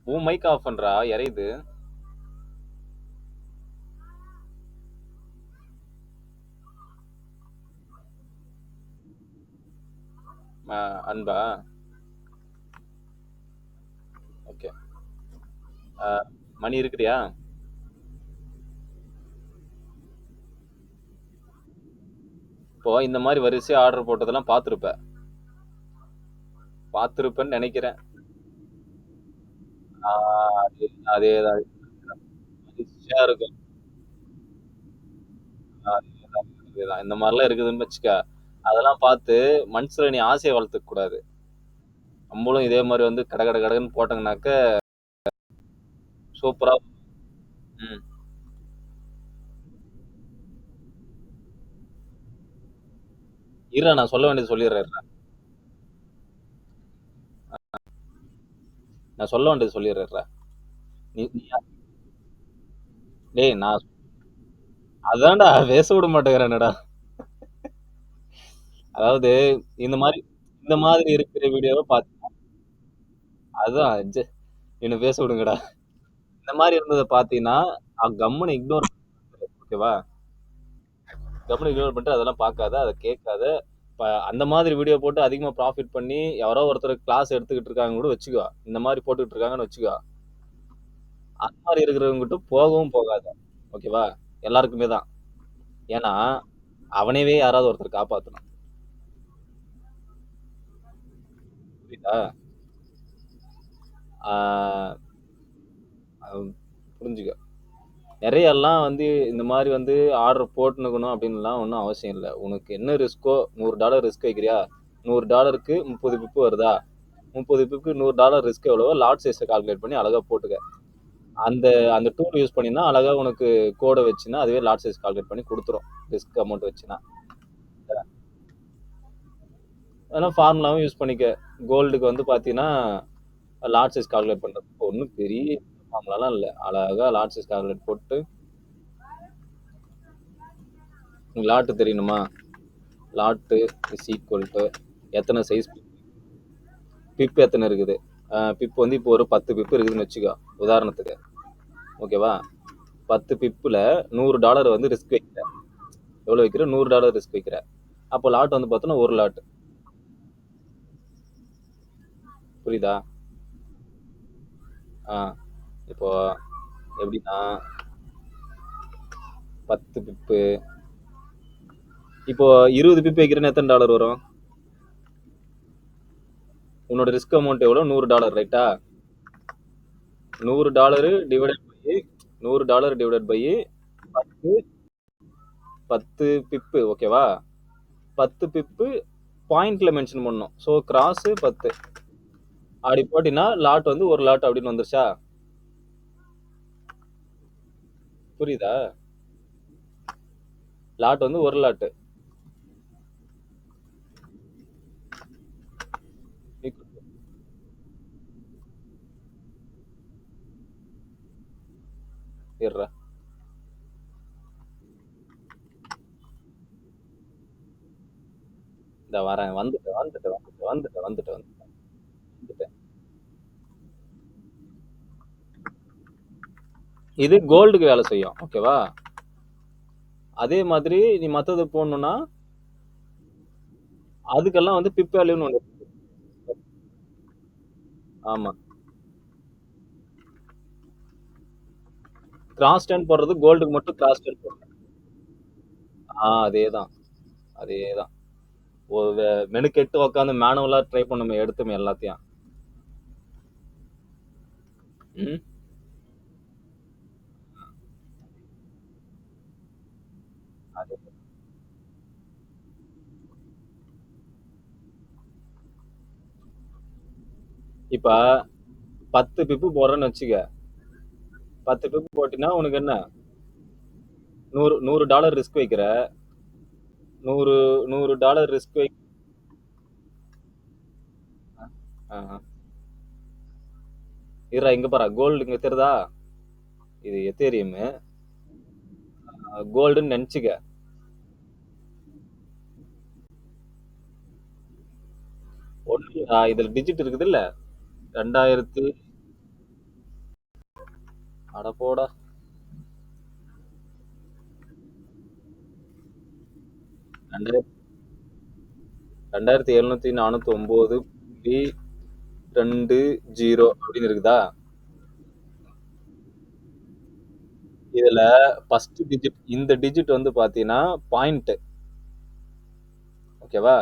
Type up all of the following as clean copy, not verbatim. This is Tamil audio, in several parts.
உன் மைக் ஆஃப் பண்றா இறையுது. அன்பா. ஓகே. மணி இருக்கிறியா? இப்போ இந்த மாதிரி வரிசையா ஆர்டர் போட்டதெல்லாம் பார்த்துருப்பேன்னு நினைக்கிறேன். அதேதான் வரிசையா இருக்கும். அதேதான் இந்த மாதிரிலாம் இருக்குதுன்னு வச்சுக்க. அதெல்லாம் பார்த்து மனசுல நீ ஆசையை வளர்த்துக்க கூடாது. நம்மளும் இதே மாதிரி வந்து கட கட கடன்னு போட்டோங்கனாக்க சூப்பரா. ம். நான் சொல்ல வேண்டியது சொல்லிடுறேன். நான் சொல்ல வேண்டியது சொல்லிடுறேன். நீ டேய் நான் அதான்டா பேச விட மாட்டேங்கிறேன்டா. அதாவது இந்த மாதிரி இந்த மாதிரி இருக்கிற வீடியோவை பார்த்து அதான் என்ன பேச விடுங்கடா. இந்த மாதிரி இருந்ததை பார்த்தீங்கன்னா கம்முன்னு இக்னோர். ஓகேவா? கம்முன்னு இக்னோர் பண்ணிட்டு அதெல்லாம் பார்க்காத, அதை கேட்காத. அந்த மாதிரி வீடியோ போட்டு அதிகமா ப்ராஃபிட் பண்ணி யாரோ ஒருத்தர் கிளாஸ் எடுத்துக்கிட்டு இருக்காங்க கூட வச்சுக்கோ, இந்த மாதிரி போட்டுக்கிட்டு இருக்காங்கன்னு வச்சுக்கோ, அந்த மாதிரி இருக்கிறவங்கிட்ட போகவும் போகாத. ஓகேவா? எல்லாருக்குமே தான். ஏன்னா அவனைவே யாராவது ஒருத்தர் காப்பாற்றணும். புரியுதா? ஆஹ் புரிஞ்சுக்க. நிறைய எல்லாம் வந்து இந்த மாதிரி வந்து ஆர்டர் போட்டுக்கணும் அப்படின்லாம் ஒன்றும் அவசியம் இல்லை. உனக்கு என்ன ரிஸ்கோ, $100 ரிஸ்க் வைக்கிறியா, $100க்கு 30 பிப்பு வருதா, 30 பிப்புக்கு $100 ரிஸ்க் எவ்வளவோ லாட் சைஸை கால்குலேட் பண்ணி அழகா போட்டுக்க. அந்த அந்த டூல் யூஸ் பண்ணினா அழகா உனக்கு கோடை வச்சுன்னா அதுவே லாட் சைஸ் கால்குலேட் பண்ணி கொடுத்துரும். ரிஸ்க் அமௌண்ட் வச்சுன்னா அதெல்லாம் ஃபார்முலாவும் யூஸ் பண்ணிக்க. கோல்டுக்கு வந்து பார்த்தீங்கன்னா லாட் சைஸ் கால்குலேட் பண்ணுறதுக்கு ஒன்றும் பெரிய ஃபார்முலாலாம் இல்லை. அழகா லாட் சைஸ் கால்குலேட் போட்டு லாட்டு தெரியணுமா, லாட்டு இஸ் ஈக்குவல் டு எத்தனை சைஸ் பிப் எத்தனை இருக்குது. பிப் வந்து இப்போ ஒரு 10 பிப்பு இருக்குதுன்னு வச்சுக்கோ உதாரணத்துக்கு. ஓகேவா? 10 பிப்பில் $100 வந்து ரிஸ்க் வைக்கிற. எவ்வளோ வைக்கிற? $100 ரிஸ்க் வைக்கிற. அப்போ லாட் வந்து பார்த்தோன்னா ஒரு லாட். புரியுதா? இப்போ எப்படின்னா 10 பிப்பு, இப்போ 20 பிப்பு வைக்கிறேன்னு எத்தனை டாலர் வரும்? உன்னோட ரிஸ்க் அமௌண்ட் எவ்வளோ? $100, ரைட்டா? $100 டிவைடட் பை பத்து 10 பிப்பு. ஓகேவா? 10 பிப்பு பாயிண்ட்ல மென்ஷன் பண்ணணும். ஸோ கிராஸ் 10 அப்படி போட்டினா லாட் வந்து ஒரு லாட் அப்படின்னு வந்துருச்சா? புரியுதா? லாட் வந்து ஒரு லாட்டு. இருறா, இந்த வரேன். வந்துட்டேன். இது கோல்டுக்கு வேலை செய்யும். ஓகேவா? அதே மாதிரி நீ மத்தது போடணும்னா அதுக்கெல்லாம் வந்து பிப் வேல்யூன்னு ஒன்று. ஆமா, கிராஸ் 10 போடுறது கோல்டுக்கு மட்டும் கிராஸ் 10 போடுறது. அதேதான் அதேதான். ஒரு மெனுக்கெட்டு உட்காந்து மேனுவலா ட்ரை பண்ணுமே எடுத்துமே எல்லாத்தையும். ம். இப்ப 10 பிப்பு போடுறேன்னு வச்சுக்க. 10 பிப்பு போட்டினா உனக்கு என்ன? $100 ரிஸ்க் வைக்கிற. 100 ரிஸ்க் வை. இருடா, இங்க பாரு கோல்டு இங்க தெரியுதா? இது எத்தேரியம். கோல்டுன்னு நினைச்சுக்க. ஒண்ணு இதுல டிஜிட் இருக்குது இல்ல, 2000. அட போடா. 2749.20 அப்படின்னு இருக்குதா? இதுல ஃபர்ஸ்ட் டிஜிட், இந்த டிஜிட் வந்து பாத்தீங்கன்னா பாயிண்ட். ஓகேவா?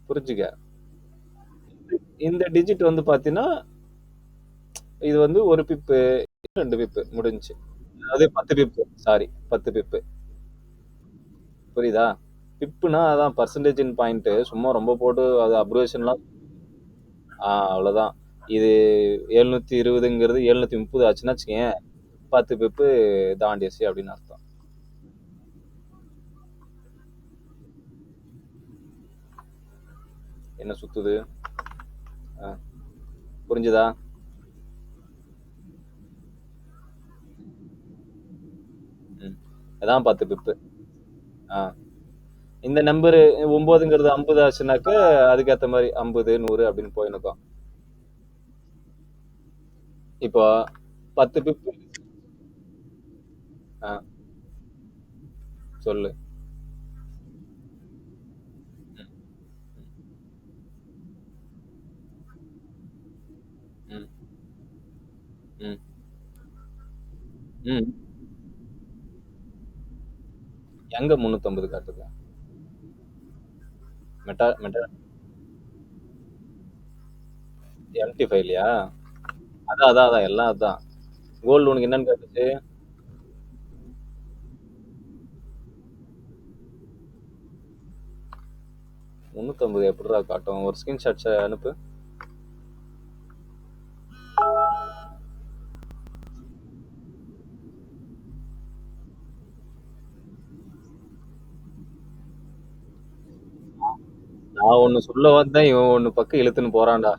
புரிஞ்சுக்க. இந்த டிஜிட் வந்து பாத்தீங்கன்னா இது வந்து ஒரு பிப்பு, 2 பிப்பு முடிஞ்சுச்சு. அதாவது 10 பிப்பு, சாரி 10 பிப்பு. புரியுதா? பிப்புனா அதான் பர்சன்டேஜ் இன் பாயிண்ட். சும்மா ரொம்ப போட்டு அது அப்ரிவேஷன்லாம். அவ்வளவுதான். இது 720ங்கிறது 730 ஆச்சுன்னா வச்சுக்கேன், 10 பிப்பு தாண்டியசி அப்படின்னு அர்த்தம். என்ன சுத்துது? ஆ, புரிஞ்சுதா? ம். அதான் 10 பிப்பு. ஆ. இந்த நம்பர் 9ங்கிறது 50 ஆச்சுனாக்க அதுக்கேத்த மாதிரி 50, 100 அப்படின்னு போயினுக்கும். இப்போ 10 பிப்பு. ஆ, சொல்லு. ம், ம், ம், ம். எங்க 350 காட்டுது? மெட்டா மெட்டா எம்டி ஃபைல்லையா? அதான் எல்லாம் அதான். கோல்டு உனக்கு என்னன்னு காட்டுச்சு? 350 எப்படிடா காட்டும்? ஒரு ஸ்கிரீன்ஷாட் அனுப்பு. நான் ஒண்ணு சொல்ல வந்தேன், இவன் ஒண்ணு பக்கம் இழுத்துன்னு போறான்டா.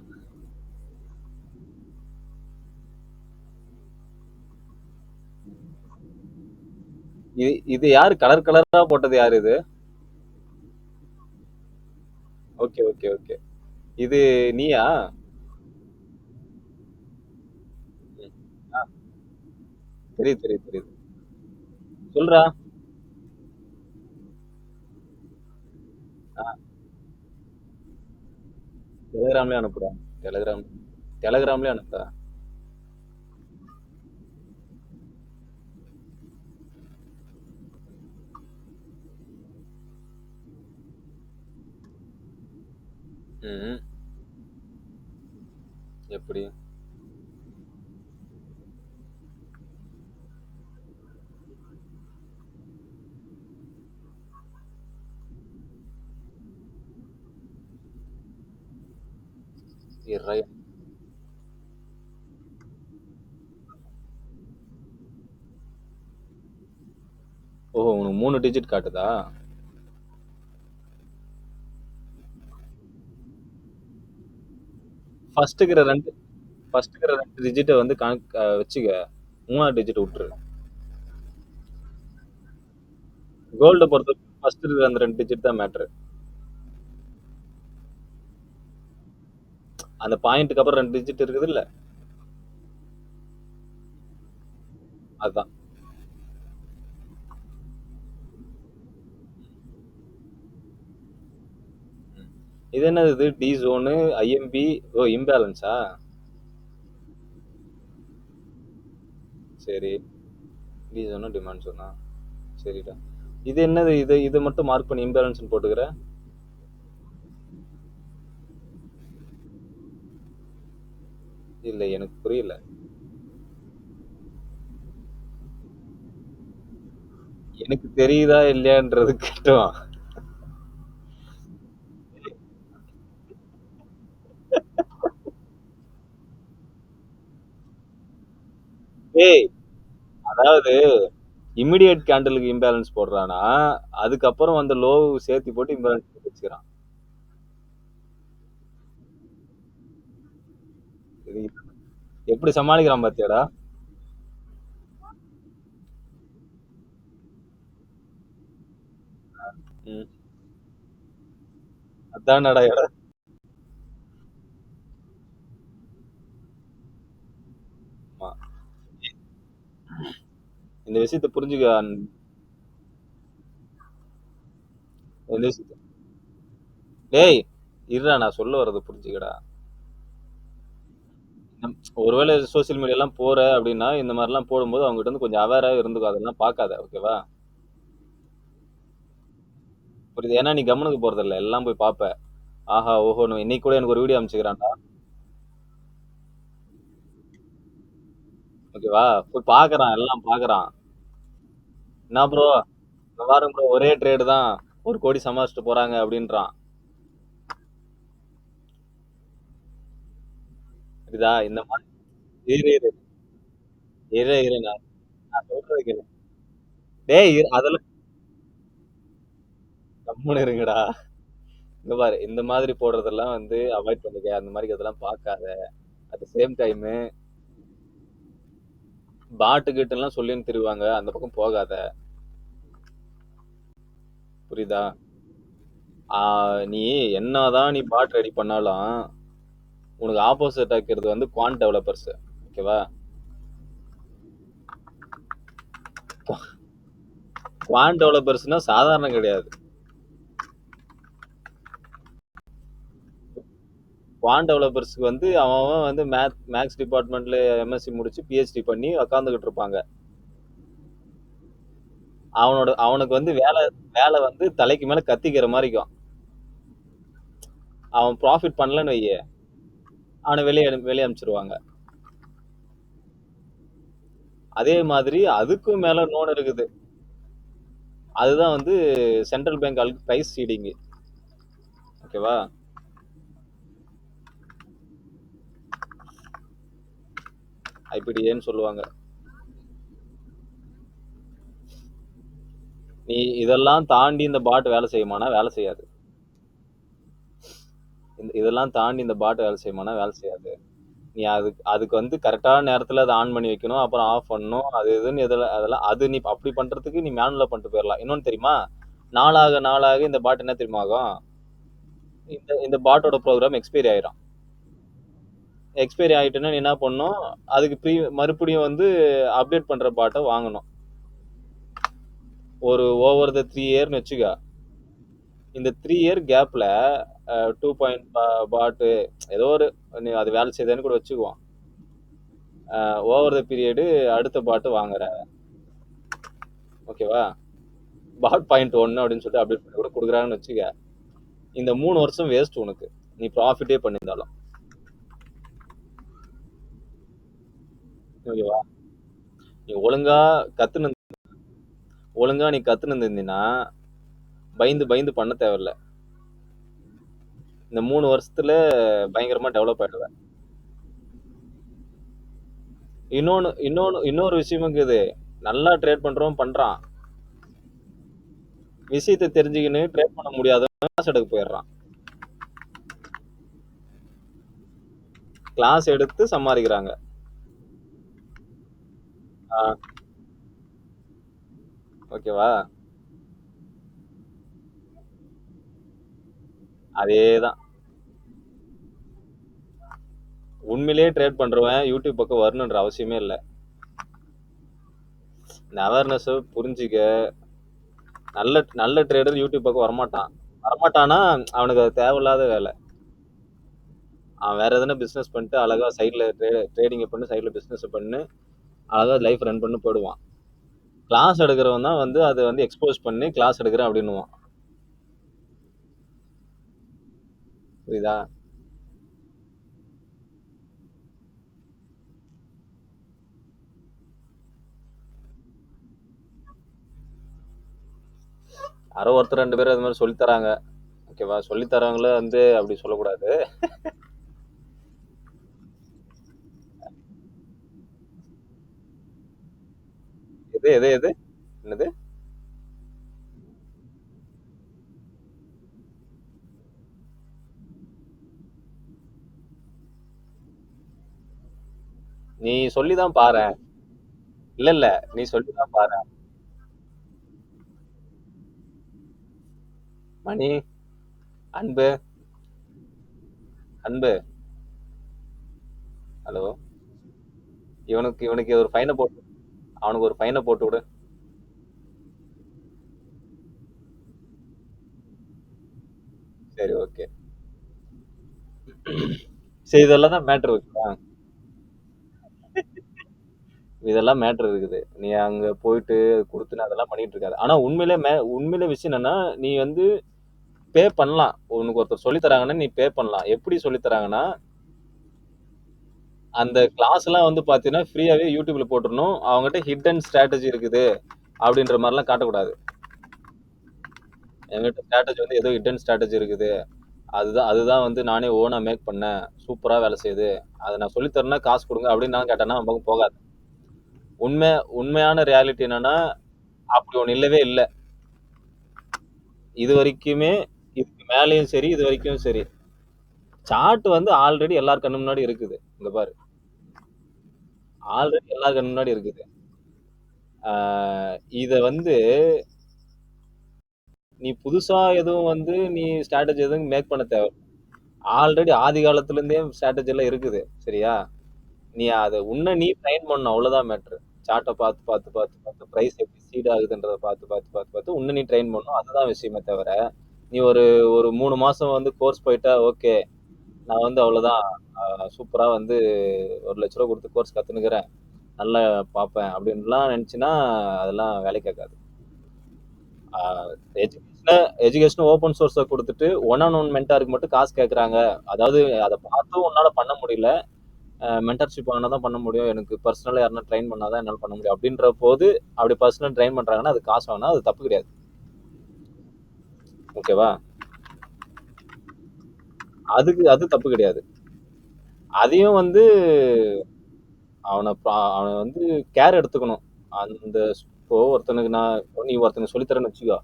இது யாரு கலர் கலரா போட்டது? யாரு இது? Okay okay okay. இது நீயா? ம். ஆ, தெரியுது தெரியுது தெரியுது. சொல்றா. ஆ, டெலிகிராம்லயே அனுப்புடா. டெலிகிராம் டெலிகிராம்லயே அனுப்புடா. ம். எப்படி? இர்றா. ஓஹோ, உனக்கு 3 டிஜிட் காட்டுதா? ஃபர்ஸ்ட் இருக்கிற ரெண்டு டிஜிட்டை வந்து கணக்கு வச்சுக்க. 3வது டிஜிட் விட்டுரு. கோல்ட பொறுத்த ஃபர்ஸ்ட் இருக்கிற அந்த 2 டிஜிட் தான் மேட்ரு. அந்த பாயிண்ட்டுக்கு அப்புறம் 2 டிஜிட் இருக்குது இல்ல, அதுதான். ம். இது என்னது? இது டி ஜோனு, ஐஎம்பி. ஓ, இம்பேலன்ஸா? சரி. டி ஜோனா டிமாண்ட் ஜோனா? சரிடா. இது என்னது? இது மட்டும் மார்க் பண்ணி இம்பேலன்ஸ் போட்டுக்கிற? இல்ல, எனக்கு புரியல. எனக்கு தெரியுதா இல்லையான்றது கேட்டோம். ஏய், அதாவது இமிடியேட் கேண்டலுக்கு இம்பேலன்ஸ் போடுறானா, அதுக்கப்புறம் அந்த லோ சேர்த்து போட்டு இம்பேலன்ஸ் போட்டு வச்சுக்கிறான். இது எப்படி சமாளிக்கிறான் பாத்தியாடா? ம். அதானடா இடம். இந்த விஷயத்த புரிஞ்சுக்க இந்த விஷயத்த டேய் இருடா நான் சொல்ல வர்றத புரிஞ்சுக்கடா. ஒருவேளை சோசியல் மீடியாலாம் போற அப்படின்னா இந்த மாதிரிலாம் போடும்போது அவங்ககிட்ட இருந்து கொஞ்சம் அவேரா இருந்துக்கும். அதெல்லாம் பார்க்காத. ஓகேவா? புரியுது. ஏன்னா நீ கம்முனுக்கு போறதில்ல. எல்லாம் போய் பார்ப்ப. ஆஹா ஓஹோன்னு இன்னைக்கு கூட எனக்கு ஒரு வீடியோ அனுப்பிச்சுக்கிறான்டா. ஓகேவா? போய் பார்க்கறான். எல்லாம் பார்க்கறான். என்ன ப்ரோ? இந்த வாரம் ப்ரோ ஒரே ட்ரேடு தான். 1 கோடி சம்பாதிச்சுட்டு போறாங்க அப்படின்றான். புரியுதா? இந்த மாதிரி இரு இரு இரு இரு நான் நான் சொல்றது கேளு. டேய் அதெல்லாம் கம்முனு இருங்கடா. இங்க பாரு இந்த மாதிரி போடுறதெல்லாம் வந்து அவாய்ட் பண்ணிக்க. அந்த மாதிரி அதெல்லாம் பார்க்காத. அட் த சேம் டைம் பாட்டு கிட்ட எல்லாம் சொல்லின்னு திரிவாங்க. அந்த பக்கம் போகாத. புரியுதா? நீ என்னதான் நீ பாட் ரெடி பண்ணாலும் உனக்கு ஆப்போசிட் ஆக்கிறது வந்து குவான்ட் டெவலப்பர்ஸ். ஓகேவா? குவான்ட் டெவலப்பர்ஸ்னா சாதாரணம் கிடையாது. குவான்ட் டெவலப்பர்ஸ்க்கு வந்து அவன் வந்து மேக்ஸ் டிபார்ட்மெண்ட்ல எம்எஸ்சி முடிச்சு பிஹெச்டி பண்ணி உக்காந்துகிட்டு இருப்பாங்க. அவனுக்கு வந்து வேலை வேலை வந்து தலைக்கு மேல கத்திக்கிற மாதிரி இருக்கும். அவன் ப்ராஃபிட் பண்ணலன்னு வையே அவனை வெளியே அனுப்பிச்சிருவாங்க. அதே மாதிரி அதுக்கும் மேல லோன் இருக்குது. அதுதான் வந்து சென்ட்ரல் பேங்க் பிரைஸ் சீடிங். ஓகேவா? ஐபிடிஏன்னு சொல்லுவாங்க. நீ இதெல்லாம் தாண்டி இந்த பாட் வேலை செய்யுமானா வேலை செய்யாது. இதெல்லாம் தாண்டி இந்த பாட் வேலை செய்யுமானா வேலை செய்யாது. நீ அதுக்கு வந்து கரெக்டான நேரத்துல அதை ஆன் பண்ணி வைக்கணும், அப்புறம் ஆஃப் பண்ணணும், அது இதுன்னு அதெல்லாம் அது நீ அப்படி பண்றதுக்கு நீ மேனுவலா பண்ணிட்டு போயிடலாம். இன்னொன்னு தெரியுமா? நாளாக நாளாக இந்த பாட் என்ன தெரியுமா ஆகும்? இந்த பாட்டோட ப்ரோக்ராம் எக்ஸ்பைரி ஆயிரும். எக்ஸ்பைரி ஆயிட்டுன்னா நீ என்ன பண்ணணும்? அதுக்கு மறுபடியும் வந்து அப்டேட் பண்ற பாட்டை வாங்கணும். ஒரு ஓவர் த 3 இயர்னு வச்சுக்க. இந்த 3 இயர் கேப்ல 2 பாட்டு ஏதோ ஒரு அது வேலை செய்யுதுன்னு கூட வச்சுக்குவோம். ஓவர் த பீரியடு அடுத்த பாட்டு வாங்குற. ஓகேவா? பாட் பாயிண்ட் 1 அப்படின்னு சொல்லிட்டு அப்டேட் பண்ணி கூட கொடுக்குறாங்கன்னு வச்சுக்க. இந்த 3 வருஷம் வேஸ்ட் உனக்கு. நீ ப்ராஃபிட்டே பண்ணியிருந்தாலும். ஓகேவா? நீ கத்துன்னு ஒழுங்கா நீ கத்துன்னு இருந்தீங்கன்னா பயந்து பயந்து பண்ண தேவையில்ல. இந்த 3 வருஷத்துல பயங்கரமா டெவலப் ஆயிடுவ. இன்னொரு விஷயமும் இருக்குது. நல்லா ட்ரேட் பண்றவன் பண்றான். விஷயத்தை தெரிஞ்சுக்கின்னு ட்ரேட் பண்ண முடியாதவன் கிளாஸ் எடுக்க போயிடுறான். கிளாஸ் எடுத்து சம்பாதிக்கிறாங்க. ஓகேவா? அதேதான். உண்மையிலேயே ட்ரேட் பண்றவன் யூடியூப் பக்கம் வரணுன்ற அவசியமே இல்லை. இந்த அவேர்னஸ் புரிஞ்சுக்க. நல்ல நல்ல ட்ரேடர் யூடியூப் பக்கம் வரமாட்டான். வரமாட்டானா அவனுக்கு அது தேவையில்லாத வேலை. அவன் வேற எதனா பிசினஸ் பண்ணிட்டு அழகா சைட்ல ட்ரேடிங் பண்ணி சைட்ல பிசினஸ் பண்ணு அழகா லைஃப் ரன் பண்ணி போயிடுவான். கிளாஸ் எடுக்கிறவன் தான் வந்து அதை வந்து எக்ஸ்போஸ் பண்ணி கிளாஸ் எடுக்கிறேன் அப்படின்னுவான். புரியுதா? யாரோ ஒருத்தர் 2 பேர் அது மாதிரி சொல்லி தராங்க. ஓகேவா? சொல்லி தரவங்கள வந்து அப்படி சொல்லக்கூடாது. எது எது எது என்னது? நீ சொல்லிதான் பாரு. இல்ல இல்ல நீ சொல்லிதான் பாரு. மணி அன்பு அன்பு ஹலோ. இவனுக்கு இவனுக்கு ஒரு ஃபைனை போட்டு அவனுக்கு ஒரு ஃபைன போட்டு விடு. சரி, ஓகே. சரி, இதெல்லாம் தான் மேட்டர் ஓகேவா? இதெல்லாம் மேட்டர் இருக்குது. நீ அங்க போயிட்டு குடுத்துன்னு அதெல்லாம் பண்ணிட்டு இருக்காத. ஆனா உண்மையிலே விஷயம் என்னன்னா, நீ வந்து பே பண்ணலாம். உனக்கு ஒருத்தர் சொல்லி தராங்கன்னா, நீ பே பண்ணலாம். எப்படி சொல்லி தராங்கன்னா, அந்த கிளாஸ்லாம் வந்து பார்த்தீங்கன்னா, ஃப்ரீயாவே YouTubeல போட்டுறணும். அவங்ககிட்ட ஹிட்டன் ஸ்ட்ராட்டஜி இருக்குது. அப்படின்ற மாரிலாம் காட்டக்கூடாது. என்கிட்ட ஸ்ட்ராட்டஜி வந்து ஏதோ ஹிட்டன் ஸ்ட்ராட்டஜி இருக்குது. அதுதான் அதுதான் வந்து நானே ஓனா மேக் பண்ணேன். சூப்பரா வேலை செய்யுது. அத நான் சொல்லி தரேன்னா காசு குடுங்க அப்படின்னு நான் கேட்டேன்னா, நம்ம பக்கம் போகாது. உண்மை உண்மையான ரியாலிட்டி என்னன்னா, அப்படி ஒண்ணு இல்லவே இல்ல. இதுவரைக்குமே இதுக்கு மேலயும் சரி, இதுவரைக்கும் சரி. சார்ட் வந்து ஆல்ரெடி எல்லார் கண்ணு முன்னாடி இருக்குது. இங்க பாரு. ஆல்ரெடி எல்லார் கண்ணு முன்னாடி இருக்குது. ஆ இத வந்து நீ புதுசா எதுவும் வந்து நீ ஸ்ட்ராட்டஜி எதுவும் மேக் பண்ண தேவ. ஆல்ரெடி ஆதி காலத்துல இருந்தே ஸ்ட்ராட்டஜி எல்லாம் இருக்குது. சரியா? நீ அத நீ ட்ரைன் பண்ணணும். அவ்வளவுதான் மேட்டர். சார்ட்ட பார்த்து பிரைஸ் எப்படி சீட் ஆகுதுன்றத பார்த்து நீ ட்ரெயின் பண்ணணும். அதுதான் விஷயமே தவிர, நீ ஒரு ஒரு 3 மாசம் வந்து கோர்ஸ் போயிட்டா ஓகே. நான் வந்து அவ்வளவுதான். சூப்பரா வந்து ரூ. 1,00,000 குடுத்து கோர்ஸ் கத்துனுக்கிறேன். நல்லா பார்ப்பேன் அப்படின்லாம் நினைச்சுன்னா, அதெல்லாம் வேலைக்கு ஆகாது. ஆ எஜுகேஷன ஓப்பன் சோர்ஸா குடுத்துட்டு, ஒன் ஆன் ஒன் மென்டாருக்கு மட்டும் காசு கேட்கறாங்க. அதாவது அத பார்த்தும் உன்னால பண்ண முடியல. மென்டர்ஷிப் வாங்குனா தான் பண்ண முடியும். எனக்கு பர்சனலா யாருனா ட்ரெயின் பண்ணா தான் என்னால பண்ண முடியும். அப்படின்ற போது, அப்படி பர்சனல் ட்ரெயின் பண்றாங்கன்னா, அது காசு வாங்குனா அது தப்பு கிடையாது. ஓகேவா? அது தப்பு கிடையாது. அதையும் வந்து அவன வந்து கேர் எடுத்துக்கணும். அந்த இப்போ நீ ஒருத்தனுக்கு சொல்லி தரேன்னு வச்சுக்கோ.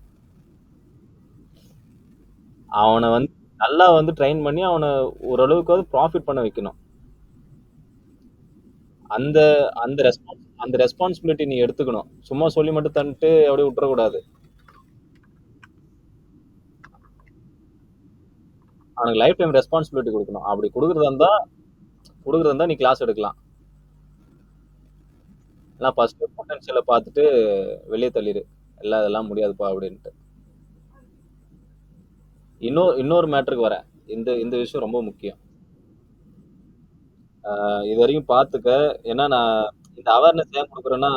அவன வந்து நல்லா வந்து ட்ரெயின் பண்ணி அவன ஓரளவுக்காவது ப்ராஃபிட் பண்ண வைக்கணும். அந்த அந்த ரெஸ்பான்சிபிலிட்டி நீ எடுத்துக்கணும். சும்மா சொல்லி மட்டும் தந்துட்டு அப்படியே விட்டுறக்கூடாது. அவனுக்கு லைஃப் டைம் ரெஸ்பான்சிபிலிட்டி குடுக்கணும். அப்படி குடுக்குறதா இருந்தா நீ கிளாஸ் எடுக்கலாம். இல்ல ஃபர்ஸ்ட் பொட்டன்ஷியல பார்த்துட்டு வெளிய தள்ளிரு. இல்ல அதெல்லாம் முடியாதுப்பா அப்படின்ட்டு. இன்னொரு மேட்டருக்கு வரேன். இந்த இந்த விஷயம் ரொம்ப முக்கியம். இதுவரைக்கும் பார்த்துக்க. ஏன்னா நான் இந்த அவேர்னஸ் ஏன் குடுக்குறேன்னா,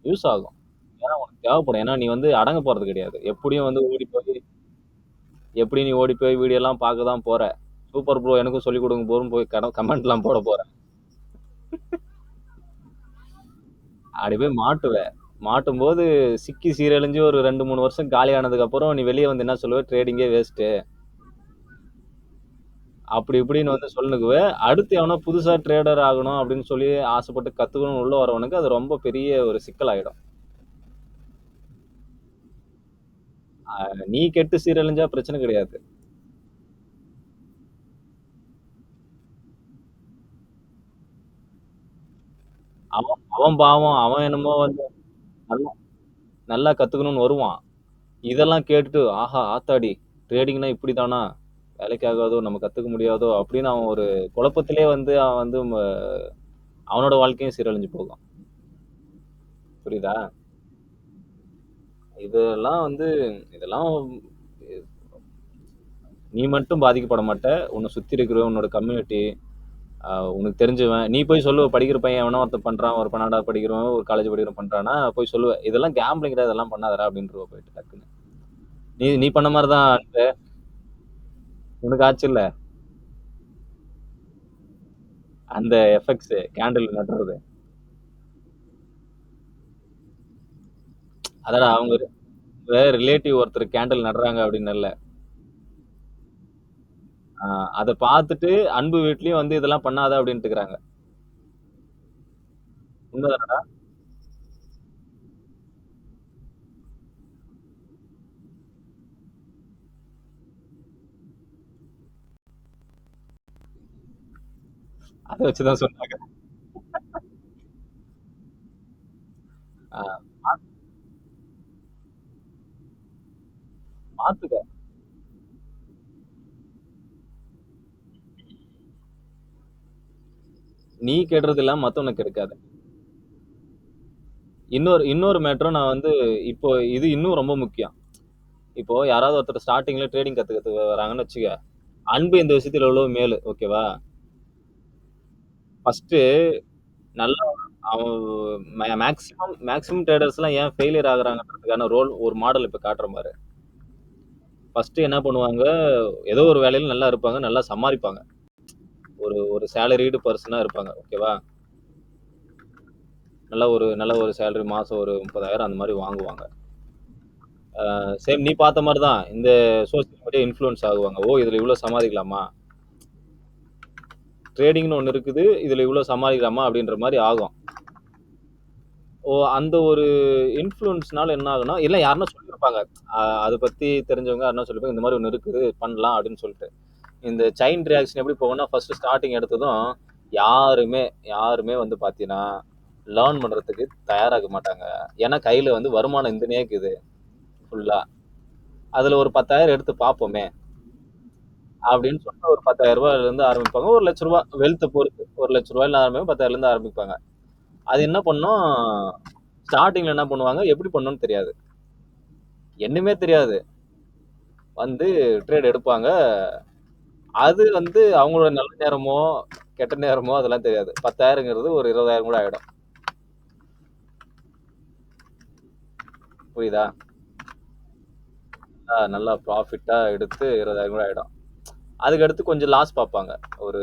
யூஸ் ஆகும். ஏன்னா உனக்கு தேவைப்படும். ஏன்னா நீ வந்து அடங்க போறது கிடையாது. எப்படி நீ ஓடி போய் வீடியோலாம் பார்க்க தான் போற. சூப்பர் ப்ரோ எனக்கும் சொல்லிக் குடுங்க ப்ரோன்னு போய் கமெண்ட்லாம் போட போற. அப்படி போய் மாட்டுவ. மாட்டும்போது சிக்கி சீரழிஞ்சு ஒரு 2, 3 வருஷம் காலியானதுக்கு அப்புறம் நீ வெளிய வந்து என்ன சொல்லுவ? ட்ரேடிங்கே வேஸ்ட்டு. அப்படி இப்படின்னு வந்து சொல்லுனுக்குவ. அடுத்து எவனோ புதுசா ட்ரேடர் ஆகணும் அப்படின்னு சொல்லி ஆசைப்பட்டு கத்துக்கணும்னு உள்ள வரவனுக்கு அது ரொம்ப பெரிய ஒரு சிக்கலாயிடும். நீ கெட்டு சீரழிஞ்சா பிரச்சனை கிடையாது. அவன் அவன் பாவம். அவன் என்னமோ வந்து நல்லா நல்லா கத்துக்கணும்னு வருவான். இதெல்லாம் கேட்டுட்டு, ஆஹா! ஆத்தாடி! ட்ரேடிங்னா இப்படித்தானா? வேலைக்கு ஆகாதோ! நம்ம கத்துக்க முடியாதோ! அப்படின்னு அவன் ஒரு குழப்பத்திலே வந்து அவன் வந்து அவனோட வாழ்க்கையும் சீரழிஞ்சு போகும். புரியுதா? இதெல்லாம் வந்து இதெல்லாம் நீ மட்டும் பாதிக்கப்பட மாட்ட. உன்ன சுத்தி இருக்கிற உன்னோட கம்யூனிட்டி, உனக்கு தெரிஞ்சவன். நீ போய் சொல்லுவ படிக்கிற பையன் எவனோ ஒருத்தன் பண்றான். ஒரு 12வது படிக்கிறவன், ஒரு காலேஜ் படிக்கிறவன் பண்றான்னா, போய் சொல்லுவ. இதெல்லாம் கேம்பிளிங்டா இதெல்லாம் பண்ணாதடா அப்படின்ருவ போயிட்டு டக்குன்னு. நீ நீ பண்ண மாரி தான் உனக்கு ஆச்சுல்ல. அந்த எஃபெக்ட்ஸ் கேண்டில் நடுறது. அதாடா அவங்க ரிலேட்டிவ் ஒருத்தர் கேண்டில் நடுறாங்க அப்படின்னல்ல. அத பார்த்துட்டு அன்பு வீட்லயும் வந்து இதெல்லாம் பண்ணாத அப்படின்ட்டுருக்காங்க. உண்மதானடா? அத வச்சு தான் சொன்னாங்க. ஆ மாத்துக்க. நீ கெடுறது இல்லாம மத்தவனுக்கு கெடுக்காத. இன்னொரு இன்னொரு மேட்டரும் நான் வந்து இப்போ இது இன்னும் ரொம்ப முக்கியம். இப்போ யாராவது ஒருத்தர் ஸ்டார்ட்டிங்ல ட்ரேடிங் கத்துக்கிறதுக்கு வராங்கன்னு வச்சுக்க. அன்பு இந்த விஷயத்துல எவ்வளவோ மேலு. ஓகேவா? ஃபர்ஸ்ட்டு நல்லா அவன் மேக்ஸிமம் மேக்ஸிமம் ட்ரேடர்ஸ்லாம் ஏன் ஃபெயிலியர் ஆகுறாங்கன்றதுக்கான ஒரு மாடல் இப்ப காட்டுறேன் பாரு. ஃபர்ஸ்ட்டு என்ன பண்ணுவாங்க, ஏதோ ஒரு வேலையில நல்லா இருப்பாங்க. நல்லா சம்பாரிப்பாங்க. ஒரு ஒரு சேலரிடு பெர்சனா இருப்பாங்க. ஓகேவா? நல்ல ஒரு சேலரி மாசம் ஒரு 30,000 அந்த மாரி வாங்குவாங்க. சேம் நீ பார்த்த மாரி தான். இந்த சோசியல் மீடியா இன்ஃப்ளூயன்ஸ் ஆகுவாங்க. ஓ! இதுல இவ்ளோ சம்பாதிக்கலாமா? ட்ரேடிங்ன்னு ஒண்ணு இருக்குது. இதுல இவ்ளோ சம்பாதிக்கலாமா? அப்படின்ற மாரி ஆகும். ஓ! அந்த ஒரு இன்ஃப்ளூயன்ஸ்னால என்ன ஆகும்னா, இல்ல யாருனா சொல்லியிருப்பாங்க. அத பத்தி தெரிஞ்சவங்க யாருனா சொல்லியிருப்பாங்க. இந்த மாரி ஒண்ணு இருக்குது. பண்ணலாம் அப்படின்னு சொல்லிட்டு. இந்த செயின் ரியாக்ஷன் எப்படி போகும்னா, ஃபர்ஸ்ட் ஸ்டார்ட்டிங் எடுத்ததும் யாருமே யாருமே வந்து பார்த்தீங்கன்னா, லேர்ன் பண்றதுக்கு தயாராக மாட்டாங்க. ஏன்னா கையில வந்து வருமானம் இருந்துன்னே இருக்குது ஃபுல்லா. அதுல ஒரு 10,000 எடுத்து பார்ப்போமே! அப்படின்னு சொல்லிட்டு ஒரு ரூ. 10,000லேருந்து ஆரம்பிப்பாங்க. ரூ. 1,00,000 வெல்த்த பொறுத்து. ரூ. 1,00,000ல ஆரம்பிப்பாங்க. 10,000லேருந்து ஆரம்பிப்பாங்க. அது என்ன பண்ணும், ஸ்டார்ட்டிங்ல என்ன பண்ணுவாங்க, எப்படி பண்ணணும்னு தெரியாது. என்னமே தெரியாது. வந்து ட்ரேட் எடுப்பாங்க. அது வந்து அவங்களோட நல்ல நேரமோ, கெட்ட நேரமோ அதெல்லாம் தெரியாது. 10,000ங்கிறது ஒரு 20,000 கூட ஆயிடும். புரியுதா? நல்லா ப்ராஃபிட்டா எடுத்து 20,000 கூட ஆயிடும். அதுக்கடுத்து கொஞ்சம் லாஸ் பார்ப்பாங்க. ஒரு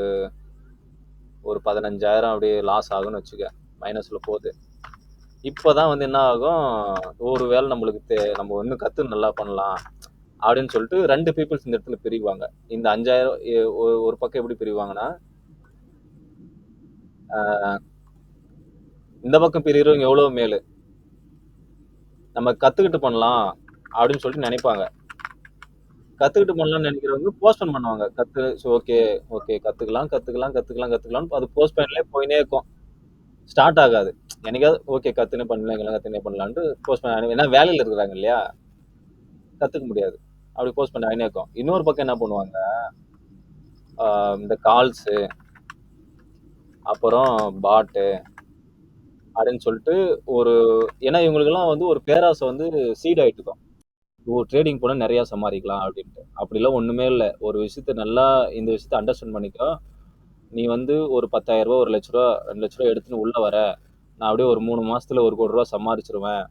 ஒரு 15,000 அப்படியே லாஸ் ஆகும்னு வச்சுக்க. மைனஸ்ல போகுது. இப்பதான் வந்து என்ன ஆகும், ஒரு வேளை நம்மளுக்கு நம்ம இன்னும் கத்து நல்லா பண்ணலாம் அப்படின்னு சொல்லிட்டு 2 பீப்பிள்ஸ் இந்த இடத்துல பிரிவாங்க. இந்த 5,000 ஒரு பக்கம் எப்படி பிரிவாங்கன்னா, இந்த பக்கம் பிரியறவங்க எவ்வளவு மேலு. நம்ம கத்துக்கிட்டு பண்ணலாம் அப்படின்னு சொல்லிட்டு நினைப்பாங்க. கத்துக்கிட்டு பண்ணலாம்னு நினைக்கிறவங்க போஸ்ட்போன் பண்ணுவாங்க. ஓகே, ஓகே கத்துக்கலாம், கத்துக்கலாம், கத்துக்கலாம், கத்துக்கலாம்னு அது போஸ்ட்போன்லயே போயினே இருக்கும். ஸ்டார்ட் ஆகாது. என்னைக்காவது ஓகே கத்துனே பண்ணலாம், இங்கெல்லாம் கத்துனே பண்ணலான்ட்டு போஸ்ட்போன் ஏன்னா வேலையில இருக்கிறாங்க இல்லையா? கத்துக்க முடியாது. அப்படி போஸ்ட்போன் ஆயினே இருக்கும். இன்னொரு பக்கம் என்ன பண்ணுவாங்க, இந்த கால்ஸு, அப்புறம் பாட்டு அப்படின்னு சொல்லிட்டு ஒரு ஏன்னா இவங்களுக்கெல்லாம் வந்து ஒரு பேராசை வந்து சீட் ஆயிட்டு இருக்கும். ஓ! ட்ரேடிங் போனா நெறைய சம்பாதிக்கலாம் அப்படின்ட்டு. அப்படிலாம் ஒண்ணுமே இல்ல. ஒரு விஷயத்த நல்லா இந்த விஷயத்த அண்டர்ஸ்டாண்ட் பண்ணிக்கோ. நீ வந்து ஒரு ரூ. 10,000 ரூ. 1,00,000 ரூ. 2,00,000 எடுத்துன்னு உள்ள வர. நான் அப்படியே ஒரு 3 மாசத்துல ரூ. 1,00,00,000 சம்பாரிச்சுருவேன்.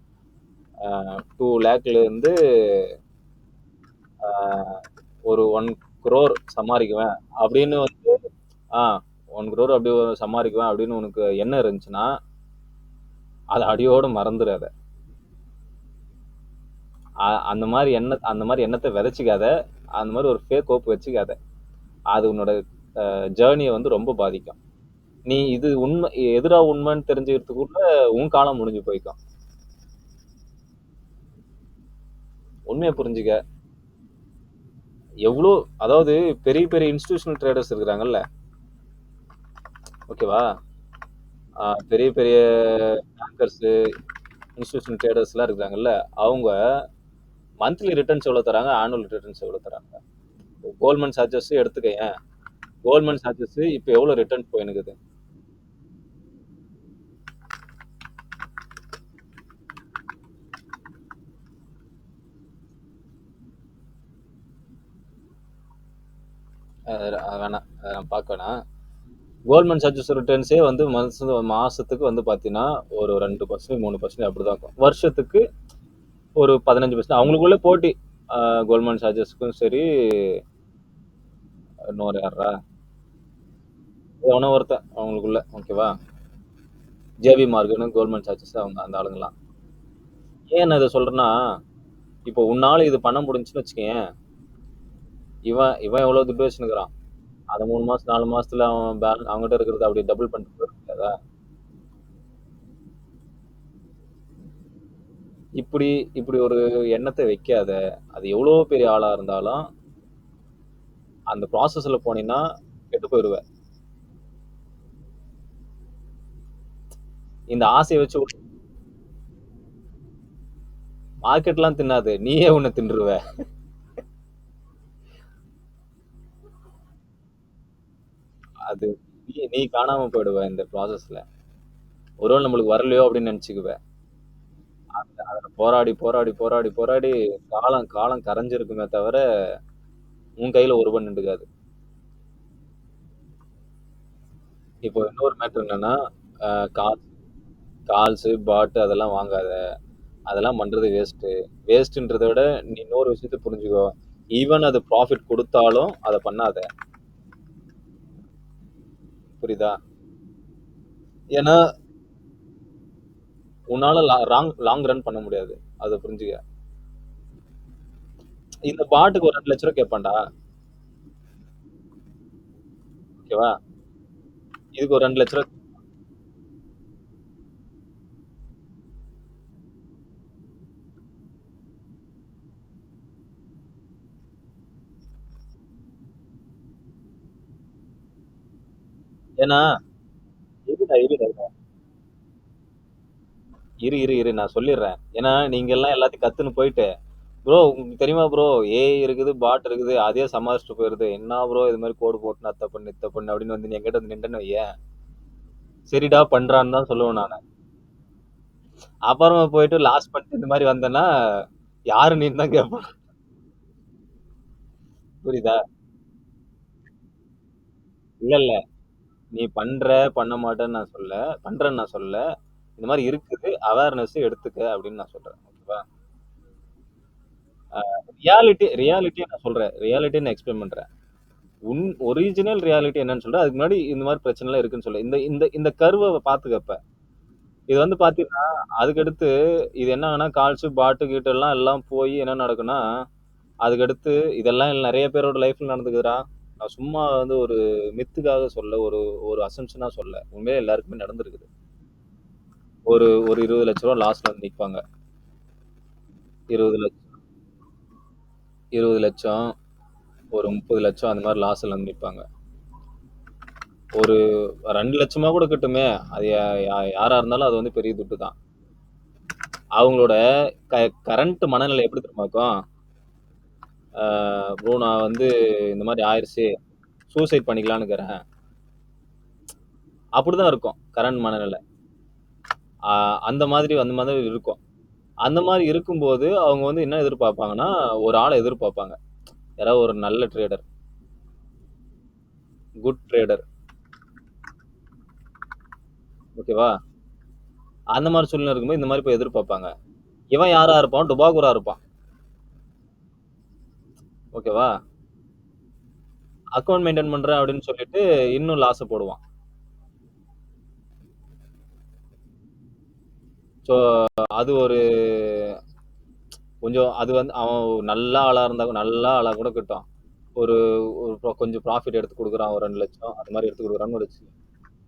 2,00,000ல இருந்து ஒரு 1 crore சம்பாரிக்குவேன். அப்படின்னு வந்து ஆ 1 crore அப்படியே சம்பாரிக்குவேன் அப்படின்னு உனக்கு எண்ணம் இருந்துச்சுன்னா, அத அடியோட மறந்துரு அத. அந்த மாரி எண்ணத்த விதைச்சுக்காத. அந்த மாரி ஒரு ஃபேக் ஹோப் வச்சுக்காத. அது உன்னோட ஜர்னிய வந்து ரொம்ப பாதிக்கும். நீ இது உண்மை எதுடா உண்மைன்னு தெரிஞ்சுக்கிறதுக்குள்ள உன் காலம் முடிஞ்சு போய்க்கும். உண்மைய புரிஞ்சுக்க. எவ்ளோ அதாவது பெரிய பெரிய இன்ஸ்டிடியூஷனல் ட்ரேடர்ஸ் இருக்கிறாங்கல்ல. ஓகேவா? பெரிய பெரிய பேங்கர்ஸு, இன்ஸ்டிடியூஷனல் ட்ரேடர்ஸ்லாம் இருக்காங்கல்ல. அவங்க மந்த்லி ரிட்டர்ன்ஸ் எவ்வளோ தராங்க? ஆனுவல் ரிட்டர்ன்ஸ் எவ்வளோ தராங்க? Goldman Sachs எடுத்துக்கயேன். கோல்ட்மன் சாச்சஸ் இப்ப எவ்வளோ ரிட்டர்ன்ஸ் போயினுக்குது? வேணாம். நான் பார்க்க வேணாம். கோல்ட்மன் சாச்சஸ் ரிட்டர்ன்ஸே வந்து மாசத்துக்கு வந்து பார்த்தீங்கன்னா, ஒரு 2% 3% அப்படிதான் இருக்கும். வருஷத்துக்கு ஒரு 15% அவங்களுக்குள்ள போட்டி. கோல்ட்மன் சாச்சஸ்க்கும் சரி, இன்னொரு யார்றா? எவனோ ஒருத்தன் அவங்களுக்குள்ள. ஓகேவா? ஜேபி மார்கன், கோல்ட்மன் சாச்சஸ் அவங்க அந்த ஆளுங்கலாம். ஏன் நான் இத சொல்றேன்னா, இப்போ உன்னால இது பண்ண முடிஞ்சுச்சுன்னு வச்சுக்கயேன், இவன் இவன் எவ்வளோ துட்டு வச்சுன்னுக்குறான். அத 3 மாசம், 4 மாசத்துல அவன் அவன்கிட்ட இருக்கிறத அப்படியே டபுள் பண்ணிட்டு போயிட முடியாதா? இப்படி இப்படி ஒரு எண்ணத்த வைக்காத. அது எவ்வளோ பெரிய ஆளா இருந்தாலும், அந்த ப்ராசஸ்ல போனீன்னா கெட்டு போயிருவ. இந்த ஆசைய வச்சு மார்க்கெட்லாம் தின்னாது. நீயே உன்ன தின்றுவ. அது நீ நீ காணாம போயிடுவ இந்த ப்ராசஸ்ல. ஒருவேளை நம்மளுக்கு வரலையோ அப்படின்னு நினைச்சுக்குவ. அதுல போராடி போராடி போராடி போராடி காலம் காலம் கரைஞ்சிருக்குமே தவிர உன் கையில ஒரு ரூபாய் நின்றுக்காது. இப்போ இன்னொரு மேட்டர் என்னன்னா கால் கால்ஸ் பாட் அதெல்லாம் வாங்காத. அதெல்லாம் பண்றது வேஸ்ட். வேஸ்ட்ன்றதை விட நீ இன்னொரு விஷயத்தை புரிஞ்சுக்கோ. ஈவன் அது ப்ராஃபிட் கொடுத்தாலும் அதை பண்ணாத. புரியுதா? ஏன்னா உன்னால லாங் ரன் பண்ண முடியாது. அதை புரிஞ்சுக்க. இந்த பாட்டுக்கு ஒரு 2 லட்சம் ரூபாய் கேட்பான்டா. ஓகேவா? இதுக்கு ஒரு 2 லட்சம் ரூபாய். ஏன்னா இருடா இருடா இரு இரு இரு நான் சொல்லிடுறேன். ஏன்னா நீங்க எல்லாம் எல்லாத்தையும் கத்துன்னு போயிட்டு ப்ரோ உங்களுக்கு தெரியுமா ப்ரோ ஏஐ இருக்குது பாட் இருக்குது அதே சமாளிச்சுட்டு போயிருது என்ன ப்ரோ இது மாதிரி கோடு போட்டு அத்தை பண்ணு இத்த பண்ணு அப்படின்னு வந்து நீ என்கிட்ட வந்து நின்றுன்னு வையேன். சரிடா பண்றான்னு தான் சொல்லுவேன் நான். அப்புறமா போயிட்டு லாஸ்ட் பண்ணிட்டு இந்த மாதிரி வந்தேன்னா யாரு நீன்னு தான் கேட்பான். புரியுதா? இல்ல இல்ல நீ பண்ற பண்ண மாட்டேன்னு நான் சொல்ல. பண்றேன்னு நான் சொல்ல. இந்த மாதிரி இருக்குது அவேர்னஸ் எடுத்துக்க அப்படின்னு நான் சொல்றேன். ஓகேவா? ரியாலிட்டியை நான் சொல்றேன். ரியாலிட்டியை நான் எக்ஸ்பிளைன் பண்றேன். ஒரிஜினல் ரியாலிட்டி என்னன்னு சொல்றேன். அதுக்கு முன்னாடி இந்த மாதிரி பிரச்சனை எல்லாம் இருக்குன்னு சொல்ல. இந்த இந்த இந்த கர்வை பாத்துக்கப்ப. இது வந்து பாத்தீங்கன்னா அதுக்கடுத்து இது என்ன ஆகுனா கால்ஸ் பாட்டு கீட்டு எல்லாம் போய் என்ன நடக்குன்னா அதுக்கடுத்து இதெல்லாம் நிறைய பேரோட லைஃப்ல நடந்துக்குதுடா. நான் சும்மா வந்து ஒரு மித்துக்காக சொல்ல ஒரு ஒரு அசம்ஷனா சொல்ல உண்மையிலே எல்லாருக்குமே நடந்திருக்குது. ஒரு 20 லட்சம் ரூபாய் லாஸ்ட்ல வந்து நிற்பாங்க. 20 லட்சம் 20 லட்சம் ஒரு 30 லட்சம் அந்த மாதிரி லாஸ்ட்ல வந்து நிற்பாங்க. ஒரு 2 லட்சமா கூட கட்டுமே. அது யாரா இருந்தாலும் அது வந்து பெரிய துட்டு தான். அவங்களோட கரண்ட் மனநிலை எப்படி தெரியுமாக்கும்? ப்ரோ நான் வந்து இந்த மாதிரி ஆயிடுச்சு சூசைட் பண்ணிக்கலான்னு இருக்கிறேன். அப்படிதான் இருக்கும் கரண்ட் மனநிலை. அந்த மாதிரி இருக்கும். அந்த மாதிரி இருக்கும்போது அவங்க வந்து என்ன எதிர்பார்ப்பாங்கன்னா ஒரு ஆளை எதிர்பார்ப்பாங்க. யாராவது ஒரு நல்ல ட்ரேடர், குட் ட்ரேடர். ஓகேவா? அந்த மாதிரி சூழ்நிலை இருக்கும்போது இந்த மாதிரி போய் எதிர்பார்ப்பாங்க. இவன் யாரா இருப்பான்? டுபாகுரா இருப்பான். ஓகேவா? அக்கௌண்ட் மெயின்டைன் பண்றேன் அப்படின்னு சொல்லிட்டு இன்னும் லாஸ் போடுவான். ஸோ அது ஒரு கொஞ்சம் அது வந்து அவன் நல்ல ஆளா இருந்தா நல்ல ஆளா கூட கிட்டும். ஒரு கொஞ்சம் ப்ராஃபிட் எடுத்து கொடுக்குறான் ஒரு 2 லட்சம் அது மாதிரி எடுத்து கொடுக்குறான்னு வச்சு.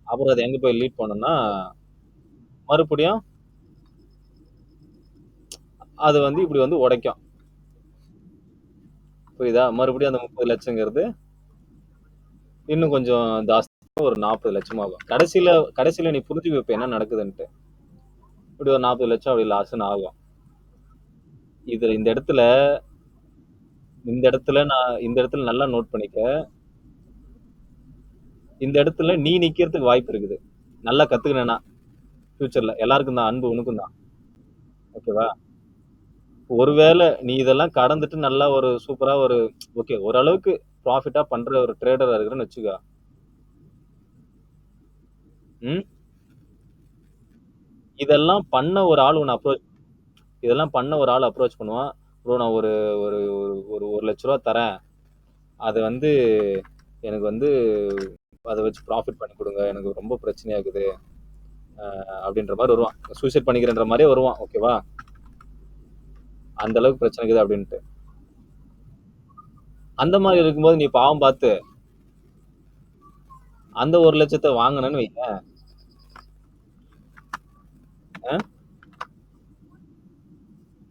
அப்புறம் அது எங்க போய் லீட் பண்ணோம்னா மறுபடியும் அது வந்து இப்படி வந்து உடைக்கும். புரியுதா? மறுபடியும் அந்த 30 லட்சங்கிறது இன்னும் கொஞ்சம் ஜாஸ்தி ஒரு 40 லட்சம் ஆகும். கடைசியில நீ புரிஞ்சு வைப்ப என்ன நடக்குதுன்ட்டு. இப்படி ஒரு 40 லட்சம் அப்படி லாஸ்ன்னு ஆகும். இதுல இந்த இடத்துல நல்லா நோட் பண்ணிக்க. இந்த இடத்துல நீ நிக்கிறதுக்கு வாய்ப்பு இருக்குது. நல்லா கத்துக்கினா ஃபியூச்சர்ல எல்லாருக்கும் தான் அன்பு உனக்கும் தான். ஓகேவா? ஒருவேளை நீ இதெல்லாம் கடந்துட்டு நல்லா ஒரு சூப்பரா ஒரு ஓகே ஓரளவுக்கு ப்ராஃபிட்டா பண்ற ஒரு ட்ரேடரா இருக்கிறன்னு வச்சுக்கோ. ம்? இதெல்லாம் பண்ண ஒரு ஆள் உன்னை அப்ரோச் இதெல்லாம் பண்ண ஒரு ஆள் அப்ரோச் பண்ணுவான். ப்ரோ நான் ஒரு ஒரு ஒரு ஒரு 1 லட்ச ரூபா தரேன். அது வந்து எனக்கு வந்து அதை வச்சு ப்ராஃபிட் பண்ணி கொடுங்க. எனக்கு ரொம்ப பிரச்சனையாகுது அப்படின்ற மாதிரி வருவான். சூசைட் பண்ணிக்கிறன்ற மாதிரியே வருவான். ஓகேவா? அந்த அளவுக்கு பிரச்சனை இருக்குது அப்படின்ட்டு. அந்த மாதிரி இருக்கும்போது நீ பாவம் பார்த்து அந்த 1 லட்சத்தை வாங்கினேன்னு வைங்க.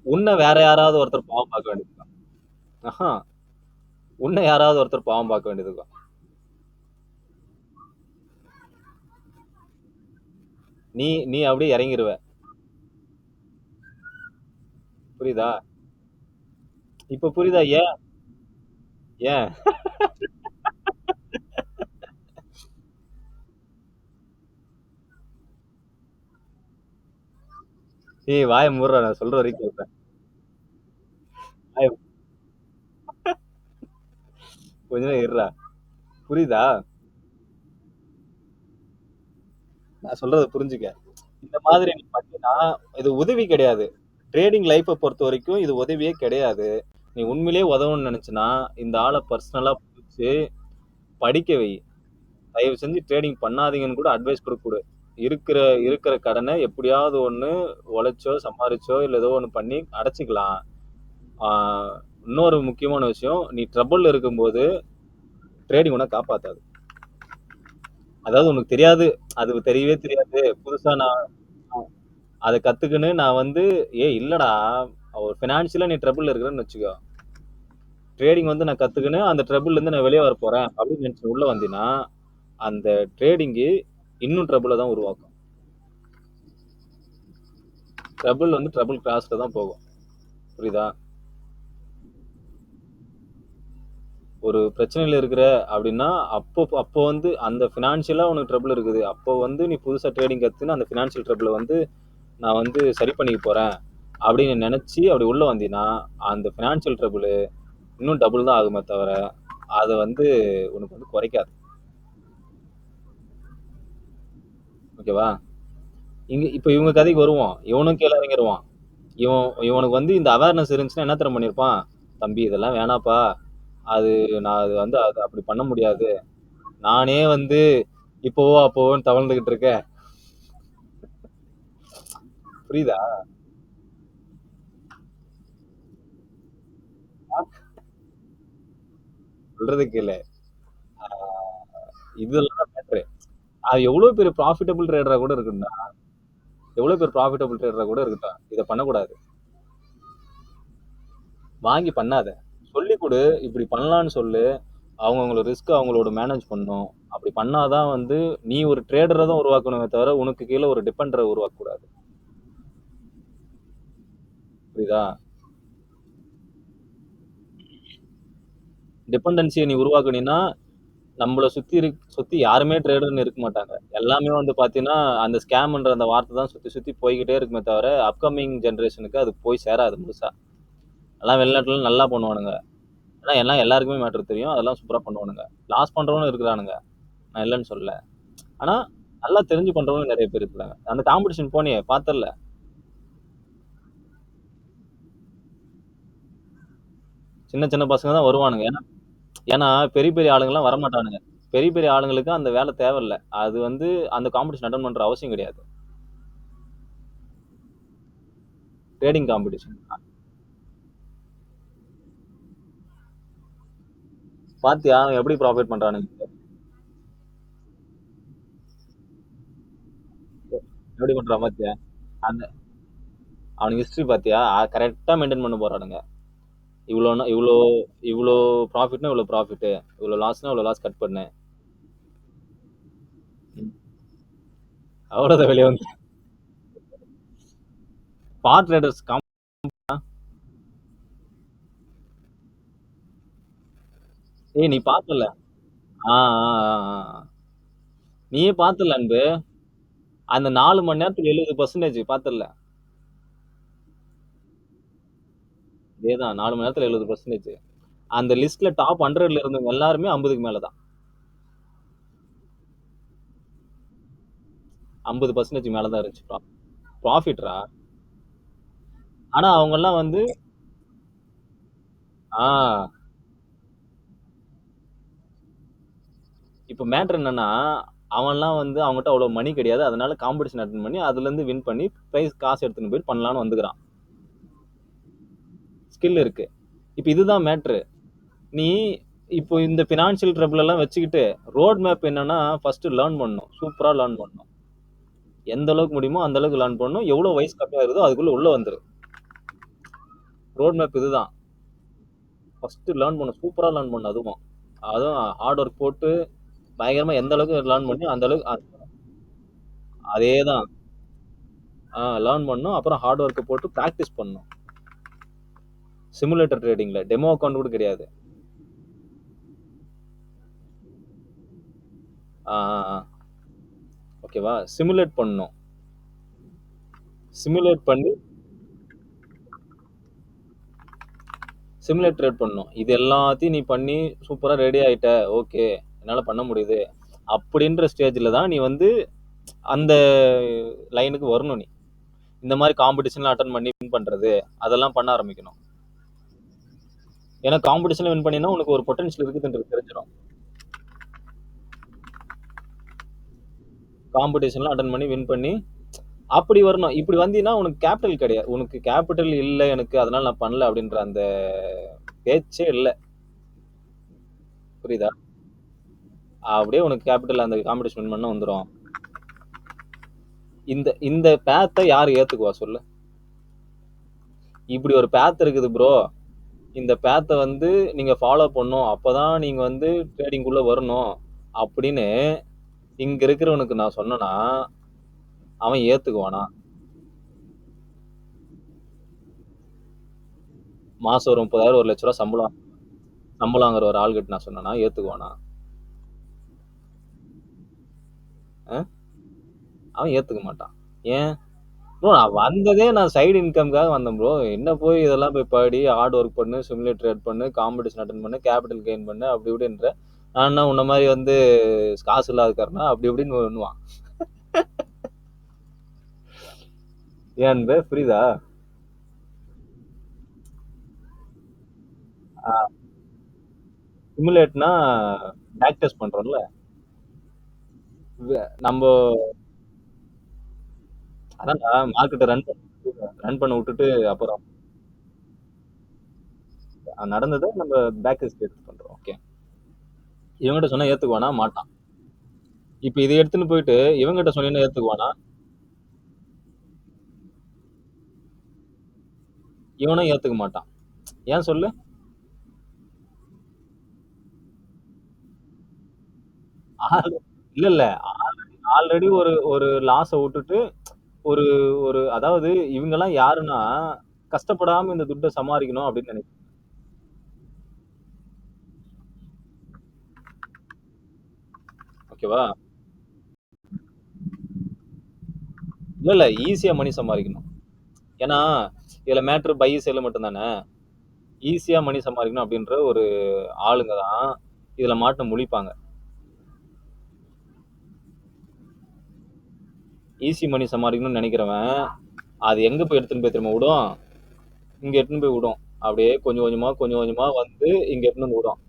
உன்னை வேற யாராவது ஒருத்தர் பாவம் பார்க்க வேண்டியது. ஆஹா, உன்னை யாராவது ஒருத்தர் பாவம் பார்க்க வேண்டியது. நீ நீ அப்படியே இறங்கிருவ. புரியுதா? இப்ப புரியுதா? ஏன் ஏன் ஏய் வாய மூடுறா, நான் சொல்ற வரைக்கும் கேளுடா. வாய கொஞ்ச நேரம் இருடா. புரியுதா? நான் சொல்றத புரிஞ்சுக்க. இந்த மாதிரி நீ பண்ணீன்னா, இது உதவி கிடையாது. ட்ரேடிங் லைஃப்ப பொறுத்தவரைக்கும் இது உதவியே கிடையாது. நீ உண்மையிலேயே உதவணும்னு நெனச்சன்னா, இந்த ஆள பர்சனலா புடிச்சு படிக்க வை. தயவு செஞ்சு ட்ரேடிங் பண்ணாதீங்கன்னு கூட அட்வைஸ் கூட குடு. இருக்கிற இருக்கிற கடன எப்படியாவது ஒண்ணு உழைச்சோ, சம்பாரிச்சோ, இல்ல ஏதோ ஒண்ணு பண்ணி அடைச்சுக்கலாம். ஆ இன்னொரு முக்கியமான விஷயம், நீ ட்ரபிள்ல இருக்கும்போது ட்ரேடிங் உன்ன காப்பாத்தாது. அதாவது உனக்கு தெரியாது. அது தெரியவே தெரியாது. புதுசா நான் அத கத்துக்கின்னு நான் வந்து ஏய் இல்லடா, ஒரு ஃபினான்ஷியலா நீ ட்ரபிள்ல இருக்கிறன்னு வச்சுக்கோ. ட்ரேடிங் வந்து நான் கத்துக்கின்னு அந்த ட்ரபிள்ல இருந்து நான் வெளிய வரப்போறேன் அப்படின்னு நினைச்சு உள்ள வந்தீன்னா, அந்த ட்ரேடிங்கு இன்னும் ட்ரபிள தான் உருவாக்கும். ட்ரபிள் வந்து ட்ரபிள் கிராஸ்ல தான் போகும். புரியுதா? ஒரு பிரச்சனையில இருக்கிற அப்படின்னா, அப்போ வந்து அந்த ஃபினான்ஷியலா உனக்கு ட்ரபிள் இருக்குது. அப்போ வந்து நீ புதுசா ட்ரேடிங் கத்துன்னு அந்த ஃபினான்ஷியல் ட்ரபிள வந்து நான் வந்து சரி பண்ணிக்க போறேன் அப்படின்னு நினைச்சு அப்படி உள்ள வந்தீன்னா, அந்த ஃபினான்ஷியல் ட்ரபிள் இன்னும் டபுள் தான் ஆகுமே தவிர, அத வந்து உனக்கு வந்து குறைக்காது. ஓகேவா? இப்ப இவங்க கதைக்கு வருவோம். இவனும் கீழ இறங்கிருவான். இவனுக்கு வந்து இந்த அவேர்னஸ் இருந்துச்சுன்னா என்ன தெரியுமா பண்ணியிருப்பான்? தம்பி இதெல்லாம் வேணாம்ப்பா. அது நான் அது வந்து அது அப்படி பண்ண முடியாது. நானே வந்து இப்போவோ, அப்போவோன்னு தவழ்ந்துகிட்டு இருக்கேன். புரியுதா? சொல்றத கேளு. ஆ இதெல்லாம் தான் மேட்டரு. அது எவ்வளவு பெரிய ப்ராஃபிட்டபிள் ட்ரேடரா கூட இருக்கட்டும்டா. எவ்வளவு பேர் ப்ராஃபிட்டபிள் ட்ரேடரா கூட இருக்கட்டும். இத பண்ணக்கூடாது. வாங்கி பண்ணாத. சொல்லிக் குடு. இப்படி பண்ணலான்னு சொல்லு. அவங்கவங்களோட ரிஸ்க் அவங்களோட மேனேஜ் பண்ணணும். அப்படி பண்ணாதான் வந்து நீ ஒரு ட்ரேடரை தான் உருவாக்கணுமே தவிர உனக்கு கீழே ஒரு டிபெண்டரை உருவாக்க கூடாது. புரியுதா? டிபெண்டன்சியை நீ உருவாக்குனீன்னா நம்மள சுத்தி யாருமே ட்ரேடர்னு இருக்க மாட்டாங்க. எல்லாமே வந்து பாத்தீங்கன்னா அந்த ஸ்கேம்ன்ற அந்த வார்த்தை தான் சுத்தி சுத்தி போய்கிட்டே இருக்குமே தவிர அப்கமிங் ஜெனரேஷனுக்கு அது போய் சேராது முழுசா. எல்லாம் வெளிநாட்டுல நல்லா பண்ணுவானுங்க. ஆனா எல்லாம் எல்லாருக்குமே மேட்டர் தெரியும். அதெல்லாம் சூப்பரா பண்ணுவானுங்க. லாஸ் பண்றவனும் இருக்கிறானுங்க. நான் இல்லைன்னு சொல்லல. ஆனா நல்லா தெரிஞ்சு பண்றவங்க நிறைய பேர் இருக்கிறாங்க. அந்த காம்படிஷன் போனியே பார்த்தல்ல. சின்ன சின்ன பசங்க தான் வருவானுங்க. ஏன்னா ஏன்னா பெரிய பெரிய ஆளுங்கலாம் வரமாட்டானுங்க. பெரிய பெரிய ஆளுங்களுக்கு அந்த வேலை தேவையில்ல. அது வந்து அந்த காம்படிஷன் அட்டெண்ட் பண்ற அவசியம் கிடையாது. Trading competition. பாத்தியா அவன் எப்படி ப்ராஃபிட் பண்றானுங்க? எப்படி பண்றான் பாத்தியா? அந்த அவனுக்கு ஹிஸ்டரி பாத்தியா? கரெக்ட்டா மெயின்டெயின் பண்ண போறானுங்க. இவ்வளோன்னா இவ்வளோ இவ்வளோ ப்ராஃபிட்னா இவ்வளோ ப்ராஃபிட். இவ்வளோ லாஸ்னா இவ்வளோ லாஸ் கட் பண்ணு. அவ்வளோதான் வெளியே வந்து ஸ்பாட் ட்ரேடர்ஸ் ஏய் நீ பார்த்தல. ஆ, ஆ, ஆ, ஆ. நீயே பார்த்தல அன்பு. அந்த 4 மணி நேரத்துக்கு 70% பார்த்தல்ல. அதேதான் 4 மணி நேரத்துல 70%. அந்த லிஸ்ட்ல டாப் 100ல இருந்தவங்க எல்லாருமே 50க்கு மேல தான். 50% மேல தான் இருந்துச்சு ப்ராஃபிட்ரா. ஆனா அவங்க எல்லாம் வந்து ஆ இப்ப மேட்டர் என்னன்னா, அவன்லாம் வந்து அவன்கிட்ட அவ்வளவு மணி கிடையாது. அதனால காம்படிஷன் அட்டெண்ட் பண்ணி அதுல இருந்து வின் பண்ணி பிரைஸ் காசு எடுத்துன்னு போய் பண்ணலாம்னு வந்துக்கிறான். ஸ்கில் இருக்கு. இப்ப இதுதான் மேட்ரு. நீ இப்போ இந்த பினான்சியல் ட்ரபிள் எல்லாம் வச்சுக்கிட்டு ரோட் மேப் என்னன்னா ஃபர்ஸ்ட் லேர்ன் பண்ணணும். சூப்பரா லேர்ன் பண்ணணும். எந்த அளவுக்கு முடியுமோ அந்த அளவுக்கு லேர்ன் பண்ணணும். எவ்வளவு வயசு கம்மியா இருக்குதோ அதுக்குள்ள உள்ள வந்துரு. ரோட் மேப் இதுதான். ஃபர்ஸ்ட் லேர்ன் பண்ணணும். சூப்பரா லேர்ன் பண்ணணும் அதுவும். அதுவும் ஹார்ட் ஒர்க் போட்டு பயங்கரமா எந்த அளவுக்கு லேர்ன் பண்ணி அந்த அளவுக்கு அதேதான். லேர்ன் பண்ணணும். அப்புறம் ஹார்ட் ஒர்க் போட்டு பிராக்டிஸ் பண்ணணும். சிமுலேட்டர் ட்ரேடிங்ல டெமோ அக்கவுண்ட் கூட கிடையாது. ஓகேவா? சிமுலேட் பண்ணணும். சிமுலேட் பண்ணி சிமுலேட் ட்ரேட் பண்ணணும். இது எல்லாத்தையும் நீ பண்ணி சூப்பரா ரெடி ஆயிட்ட. ஓகே. என்னால பண்ண முடியுது. அப்படின்ற ஸ்டேஜ்ல தான் நீ வந்து அந்த லைனுக்கு வரணும் நீ. இந்த மாதிரி காம்படிஷன்லாம் அட்டன் பண்ணி வின் பண்றது அதெல்லாம் பண்ண ஆரம்பிக்கணும். ஏன்னா காம்படிஷன்ல வின் பண்ணினா உனக்கு ஒரு பொட்டன்ஷியல் இருக்குதுன்றது தெரிஞ்சிடும். காம்படிஷன்லாம் அட்டன் பண்ணி வின் பண்ணி அப்படி வரணும். இப்படி வந்தீங்கன்னா உனக்கு கேபிட்டல் கிடையாது. உனக்கு கேபிட்டல் இல்ல எனக்கு அதனால நான் பண்ணல அப்படின்ற அந்த பேச்சே இல்ல. புரியுதா? அப்படியே உனக்கு கேபிட்டல் அந்த காம்படிஷன் வின் பண்ண வந்துரும். இந்த இந்த பேத்தை யாரு ஏத்துக்குவா சொல்லு? இப்படி ஒரு பேத் இருக்குது ப்ரோ. இந்த பேத்தை வந்து நீங்க ஃபாலோ பண்ணும். அப்பதான் நீங்க வந்து ட்ரேடிங் குள்ள வரணும் அப்படின்னு இங்க இருக்கிறவனுக்கு நான் சொன்னேன்னா அவன் ஏத்துக்குவானா? மாசம் ஒரு 30,000 1,00,000 சம்பளம் சம்பளம் வாங்குற ஒரு ஆள்கிட்ட நான் சொன்னேன்னா ஏத்துக்குவானா? அவன் ஏத்துக்க மாட்டான். ஏன் ப்ரோ? நான் வந்ததே நான் சைடு இன்கம்காக வந்தேன் ப்ரோ. என்ன போய் இதெல்லாம் போய் படி, ஹார்ட் ஒர்க் பண்ணு, சிமுலேட் ட்ரேட் பண்ணு, காம்படிஷன் அட்டன் பண்ணு, கேபிட்டல் கெயின் பண்ணு, அப்படி இப்படின்ற. நான் என்ன உன்ன மாதிரி வந்து காசு இல்லாதக்காரனா அப்படி இப்படின்னு பண்ணுவான். ஏன் புரியுதா? சிமுலேட்னா பேக் டெஸ்ட் பண்றோம்ல. நம்ம அதான் மார்க்கெட்டை ரன் பண்ண விட்டுட்டு அப்புறம் நடந்ததை நம்ம பேக் டெஸ்ட் பண்றோம். ஓகே. இவங்கிட்ட சொன்னா ஏத்துக்குவானா? மாட்டான். இப்ப இதை எடுத்துன்னு போயிட்டு இவங்கிட்ட சொன்னீங்கன்னா ஏத்துக்குவானா? இவனும் ஏத்துக்க மாட்டான். ஏன் சொல்லு? இல்ல இல்ல ஆல்ரெடி ஒரு ஒரு லாஸ விட்டுட்டு ஒரு ஒரு அதாவது இவங்க எல்லாம் யாருன்னா கஷ்டப்படாம இந்த துட்டை சமாளிக்கணும் அப்படின்னு நினைக்கிறேன். ஓகேவா? இல்ல இல்ல ஈஸியா மணி சம்பாதிக்கணும். ஏன்னா இதுல மேட்ரு பை சேல் மட்டும் தானே. ஈஸியா மணி சம்பாதிக்கணும் அப்படின்ற ஒரு ஆளுங்க தான் இதுல மாட்டு முழிப்பாங்க. ஈஸி மணி சம்பாதிக்கணும்னு நினைக்கிறவன் அது எங்க போய் எடுத்துன்னு போய் திரும்ப விடும்? இங்க எடுத்துன்னு போய் விடும். அப்படியே கொஞ்சம் கொஞ்சமா கொஞ்சம் கொஞ்சமா வந்து இங்க எடுத்துன்னு வந்து விடும்.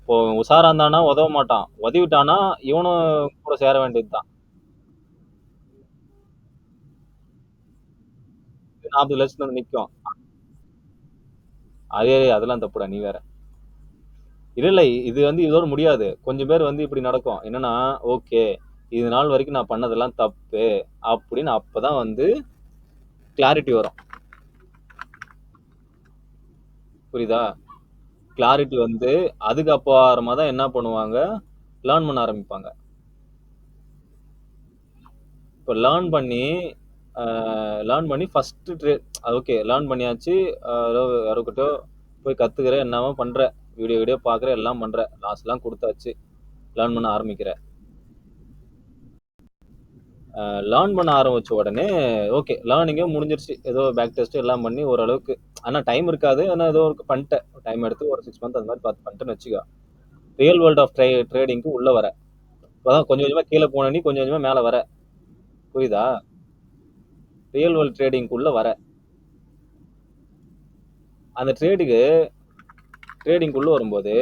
இப்போ உஷாரா இருந்தானா உதவ மாட்டான். உதவிட்டானா இவனும் கூட சேர வேண்டியதுதான். 40 லட்சத்துல வந்து நிக்கும். அதே அதெல்லாம் தப்புடா நீ வேற. இல்ல இது வந்து இதோட முடியாது. கொஞ்சம் பேர் வந்து இப்படி நடக்கும். என்னன்னா ஓகே இது நாள் வரைக்கும் நான் பண்ணதெல்லாம் தப்பு அப்படின்னு அப்பதான் வந்து கிளாரிட்டி வரும். புரியுதா? கிளாரிட்டி வந்து அதுக்கு அப்புறமா தான் என்ன பண்ணுவாங்க? லேர்ன் பண்ண ஆரம்பிப்பாங்க. இப்போ லேர்ன் பண்ணி ஃபர்ஸ்ட் ஓகே லேர்ன் பண்ணியாச்சு. யாருக்கிட்ட போய் கத்துக்கிற என்னவோ பண்ற வீடியோ பாக்குற எல்லாம் பண்ற லாஸ் எல்லாம் கொடுத்தாச்சு. லேர்ன் பண்ண ஆரம்பிக்கிற. லேர்ன் பண்ண ஆரம்பிச்ச உடனே ஓகே லேர்னிங்கே முடிஞ்சிருச்சு. ஏதோ பேக் டெஸ்ட் எல்லாம் பண்ணி ஓரளவுக்கு ஆனா டைம் இருக்காது. ஆனா ஏதோ ஒரு பண்ணிட்டேன். டைம் எடுத்து ஒரு 6 மந்த் அந்த மாதிரி பார்த்து பண்ணிட்டேன்னு வச்சுக்கோ. ரியல் வேர்ல்ட் ஆஃப் ட்ரேடிங்க்கு உள்ள வர. இப்பதான் கொஞ்சம் கொஞ்சமா கீழே போன நீ கொஞ்சம் கொஞ்சமா மேல வர. புரியுதா? ரியல் வேர்ல்ட் ட்ரேடிங்க்கு உள்ள வர. அந்த ட்ரேடிங் உள்ள வரும்போது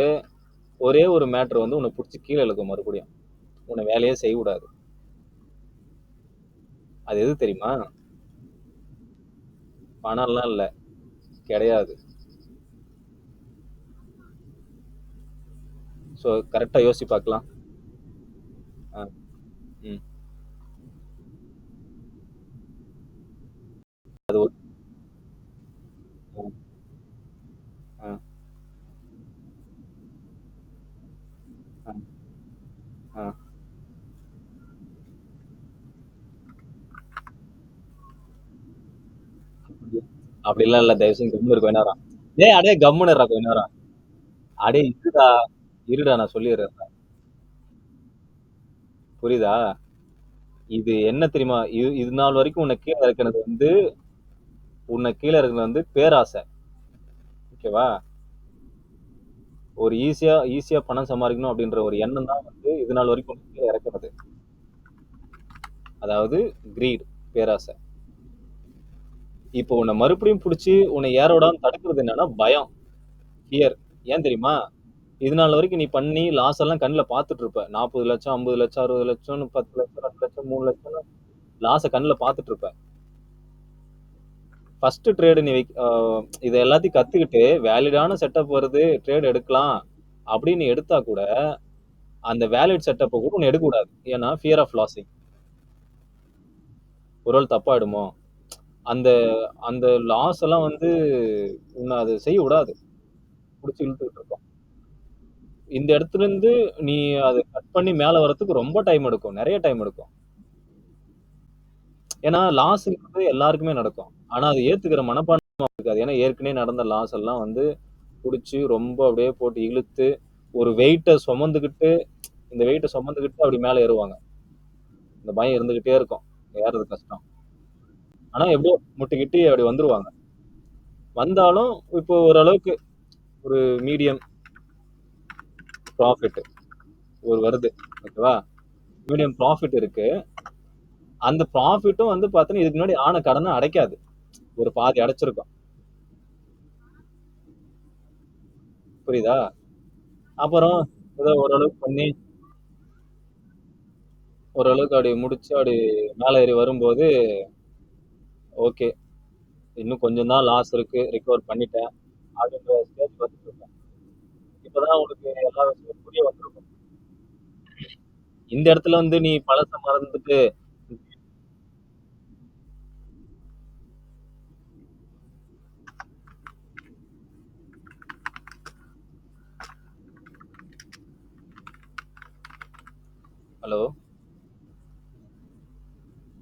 ஒரே ஒரு மேட்ரு வந்து உன்னை பிடிச்சி கீழே இழுக்கும் மறுபடியும். உன்னை வேலையே செய்ய விடாது. அது எது தெரியுமா? பணம்லாம் இல்ல. கிடையாது. ஸோ கரெக்டா யோசிச்சு பார்க்கலாம். ஆ, ம். அது ஒரு ஆ, ஆ, ஆ. அப்படிலாம் இல்ல. தயவு செஞ்சு கம்முனு இருக்க வேணாம். டேய் அடே கம்முனு இருடா கொஞ்ச நேரம். அடே இருடா. இருடா நான் சொல்லிடுறேன். புரியுதா? இது என்ன தெரியுமா? இது நாள் வரைக்கும் உன்ன கீழ இறக்குனது வந்து பேராசை. ஓகேவா? ஒரு ஈஸியா பணம் சம்பாரிக்கணும் அப்படின்ற ஒரு எண்ணம் தான் வந்து இது நாள் வரைக்கும் உன்ன கீழ இறக்குனது. அதாவது கிரீட், பேராசை. இப்போ உன்ன மறுபடியும் புடிச்சு உன்னை ஏற விடாம தடுக்கிறது என்னன்னா பயம், ஃபியர். ஏன் தெரியுமா? இது நாள் வரைக்கும் நீ பண்ணி லாஸ் எல்லாம் கண்ல பார்த்துட்டு இருப்ப. 40,00,000, 50,00,000, 60,00,000, 10,00,000, 2,00,000, 3,00,000 லாஸ கண்ல பார்த்துட்டு இருப்ப. ஃபர்ஸ்ட் ட்ரேடு நீ இத எல்லாத்தையும் கத்துக்கிட்டு வேலிடான செட்டப் வருது, ட்ரேட் எடுக்கலாம் அப்படின்னு எடுத்தா கூட, அந்த வேலிட் செட்டப்ப கூட நீ எடுக்கக்கூடாது. ஏன்னா ஃபியர் ஆஃப் லாஸிங். ஒருவேள தப்பாயிடுமோ? அந்த அந்த லாஸ் எல்லாம் வந்து உன்ன அது செய்ய விடாது. புடிச்சு இழுத்துட்டு இருக்கும். இந்த இடத்துல இருந்து நீ அத கட் பண்ணி மேல வரதுக்கு ரொம்ப டைம் எடுக்கும். நெறைய டைம் எடுக்கும். ஏன்னா லாஸ்ங்கிறது எல்லாருக்குமே நடக்கும். ஆனா அத ஏத்துக்கிற மனப்பான்மை இருக்காது. ஏன்னா ஏற்கனவே நடந்த லாஸ் எல்லாம் வந்து புடிச்சு ரொம்ப அப்படியே போட்டு இழுத்து, ஒரு இந்த வெயிட்ட சுமந்துகிட்டு அப்படி மேல ஏறுவாங்க. இந்த பயம் இருந்துகிட்டே இருக்கும். ஏறுறது கஷ்டம். ஆனா எப்படியோ முட்டிக்கிட்டு அப்படி வந்துருவாங்க. வந்தாலும் இப்போ ஓரளவுக்கு ஒரு மீடியம் ப்ராஃபிட் வருது. ஓகேவா? மீடியம் ப்ராஃபிட் இருக்கு. அந்த ப்ராஃபிட்டும் வந்து பார்த்தீங்கன்னா, இதுக்கு முன்னாடி ஆன கடன அடைக்காது. ஒரு பாதி அடைச்சிருக்கும். புரியுதா? அப்புறம் ஏதோ ஓரளவுக்கு அப்படி முடிச்சு அப்படி மேல ஏறி வரும்போது, ஓகே. இன்னும் கொஞ்சம் தான் லாஸ் இருக்கு. ரிகவர் பண்ணிட்டேன். அப்படின்ற ஸ்டேஜ் வந்துட்டு இருக்கேன். இப்பதான் உனக்கு எல்லா விஷயமும் புரிய வந்திருக்கும். இந்த இடத்துல வந்து நீ பழச மறந்துட்டு ஹலோ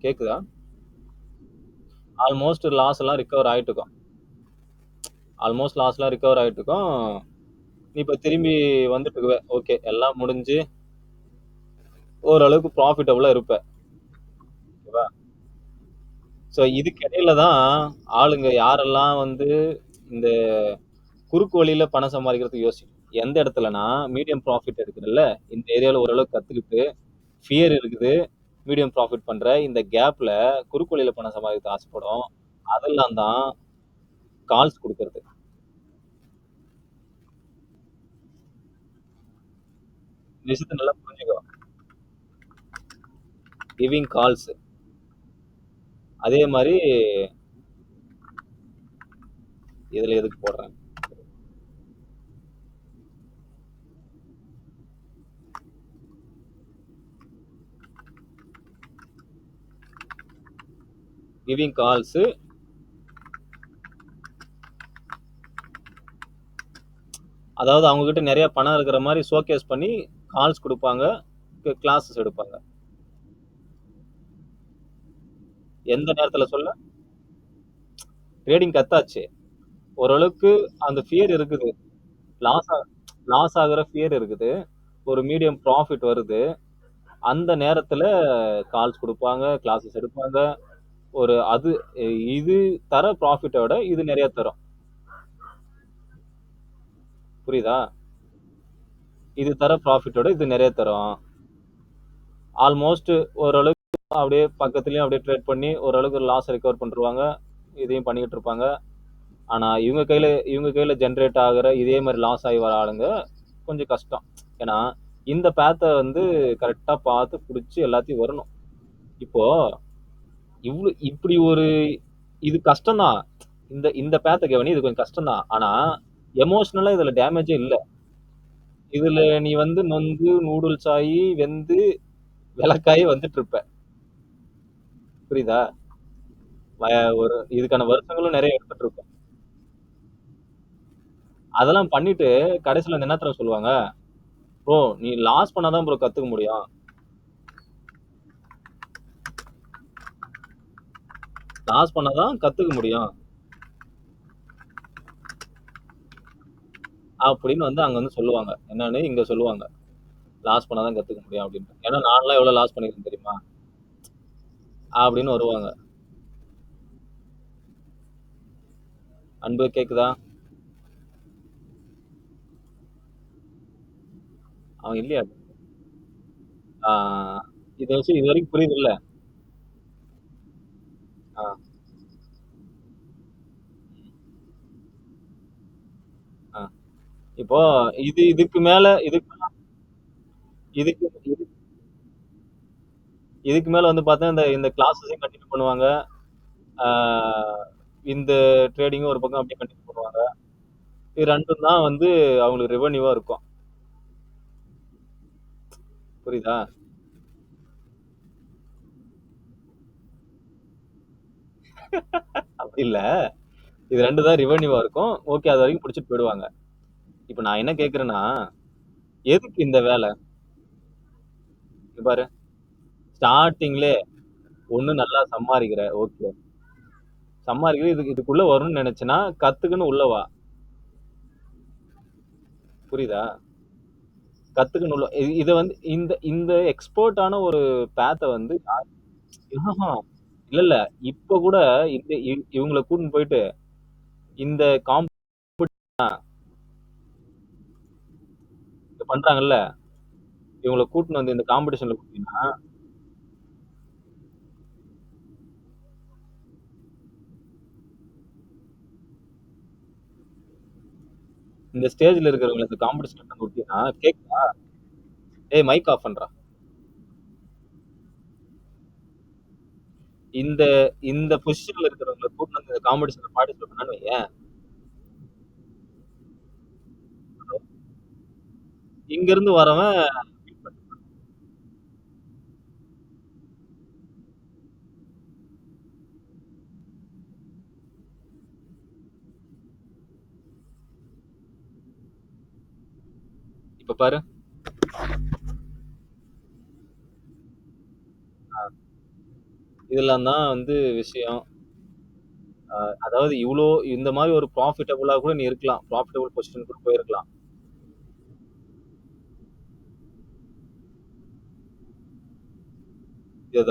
கேக்குதா? ஆல்மோஸ்ட் லாஸ் எல்லாம் ரிகவர் ஆயிட்டு இருக்கும். ஆல்மோஸ்ட் லாஸ் எல்லாம் ரிகவர் ஆயிட்டு இருக்கும். நீ இப்ப திரும்பி வந்துட்டு இருக்குவ. ஓகே. எல்லாம் முடிஞ்சு ஓரளவுக்கு ப்ராஃபிட்டபிளா இருப்ப. ஓகேவா? சோ இதுக்கு இடையில தான் ஆளுங்க யாரெல்லாம் வந்து இந்த குறுக்கு வழியில பணம் சம்பாதிக்கிறதுக்கு யோசிக்கும். எந்த இடத்துலனா மீடியம் ப்ராஃபிட் இருக்குதுல்ல, இந்த ஏரியால ஓரளவுக்கு கத்துக்கிட்டு ஃபியர் இருக்குது. மீடியம் ப்ராஃபிட் பண்ற இந்த கேப்ல குறுக்கு வழியில பணம் சம்பாதிக்க ஆசைப்படும். அதெல்லாம் தான் கால்ஸ் குடுக்கறது. இந்த விஷயத்த நல்லா புரிஞ்சுக்கோ. Giving calls. அதே மாரி இதுல எதுக்கு போடுறேன்? Giving calls. அதாவது அவங்க கிட்ட நெறைய பணம் இருக்கிற மாரி ஷோகேஸ் பண்ணி கால்ஸ் குடுப்பாங்க. கிளாஸஸ் எடுப்பாங்க. எந்த நேரத்துல சொல்ல? ட்ரேடிங் கத்தாச்சு. ஓரளவுக்கு அந்த ஃபியர் இருக்குது. லாஸ் ஆ லாஸ் ஆகுற ஃபியர் இருக்குது. ஒரு மீடியம் ப்ராஃபிட் வருது. அந்த நேரத்துல கால்ஸ் குடுப்பாங்க, கிளாஸஸ் எடுப்பாங்க. ஒரு அது இது தர ப்ராஃபிட்ட விட இது நெறைய தரும். புரியுதா? இது தர ப்ராஃபிட்டோட இது நெறைய தரும். ஆல்மோஸ்ட் ஓரளவுக்கு அப்படியே பக்கத்துலயும் அப்படியே ட்ரேட் பண்ணி ஓரளவுக்கு லாஸ் ரிகவர் பண்ணிருவாங்க. இதையும் பண்ணிக்கிட்டு இருப்பாங்க. ஆனா இவங்க கையில ஜெனரேட் ஆகுற இதே மாதிரி லாஸ் ஆகி வர ஆளுங்க கொஞ்சம் கஷ்டம். ஏன்னா இந்த பேத்த வந்து கரெக்டா பார்த்து புடிச்சு எல்லாத்தையும் வரணும். இப்போ இப்படி இது கஷ்டம் தான். இந்த இந்த பேத்த கவனி, இது கொஞ்சம் கஷ்டம் தான். ஆனா எமோஷனலா இதுல டேமேஜே இல்ல. இதுல நீ வந்து நொந்து நூடுல்ஸ் ஆகி வெந்து விளக்காயி வந்துட்டு இருப்ப. புரியுதா? இதுக்கான வருஷங்களும் நிறைய எடுத்துட்டு இருப்ப. அதெல்லாம் பண்ணிட்டு கடைசியில என்ன தெரியுமா சொல்லுவாங்க? ப்ரோ நீ லாஸ் பண்ணாதான் ப்ரோ கத்துக்க முடியும். லாஸ் பண்ணாதான் கத்துக்க முடியும். அப்படின்னு வந்து அங்க வந்து சொல்லுவாங்க. என்னன்னு இங்க சொல்லுவாங்க. லாஸ் பண்ணாதான் கத்துக்க முடியும் அப்படின்னு. ஏன்னா நான்லாம் எவ்வளவு லாஸ் பண்ணிருக்கேன் தெரியுமா? அப்படின்னு வருவாங்க. அன்பு கேக்குதா? அவன் இல்லையா? ஆ, இத வச்சு இது வரைக்கும் புரியுதுல்ல? ஆ, ஆ. இப்போ இதுக்கு மேல இதுக்கு இதுக்கு இதுக்கு மேல வந்து பார்த்தா இந்த இந்த கிளாஸஸையும் கன்டின்யூ பண்ணுவாங்க. ஆ, இந்த ட்ரேடிங்கும் ஒரு பக்கம் அப்படியே கன்டின்யூ பண்ணுவாங்க. இது 2ம் தான் வந்து அவங்களுக்கு ரெவென்யூவா இருக்கும். புரியுதா? அப்படி இல்ல. இது 2 தான் ரெவென்யூவா இருக்கும். ஓகே, அது வரைக்கும் புடிச்சிட்டு போயிடுவாங்க. இப்ப நான் என்ன கேட்கிறேன்னா, எதுக்கு இந்த வேலை? இங்க பாரு. ஸ்டார்ட்டிங்லே ஒண்ணு நல்லா சம்பாரிக்கிற. ஓகே. சம்பாரிக்கிற இதுக்குள்ள வரணும்னு நினைச்சேன்னா, கத்துக்குன்னு உள்ள வா. புரியுதா? கத்துக்கணும். இத வந்து இந்த இந்த எக்ஸ்போர்ட் ஆன ஒரு பேத்த வந்து ஆஹா, இல்ல இல்ல. இப்ப கூட இந்த இவங்கள கூட்டின்னு போயிட்டு இந்த பண்றாங்கல்ல, இவங்கள கூட்டின்னு வந்து இந்த காம்படிஷன்ல கூட்டினா இந்த ஸ்டேஜ்ல இருக்கிறவங்கள இந்த காம்படிஷன்ல வந்து விட்டீன்னா கேக்குதா? ஏய், மைக் ஆஃப் பண்றா. இந்த இந்த பொசிஷன்ல இருக்கிறவங்கள கூட்டின்னு வந்து இந்த காம்படிஷன்ல பார்ட்டிசிபேட் பண்ணான்னு வையேன், இங்க இருந்து வரவன் இப்ப பாரு. இதெல்லாம் தான் வந்து விஷயம். அதாவது இவ்ளோ இந்த மாரி ஒரு ப்ராஃபிட்டபிளா கூட நீ இருக்கலாம். ப்ராஃபிட்டபிள் பொசிஷன் கூட போயிருக்கலாம். இத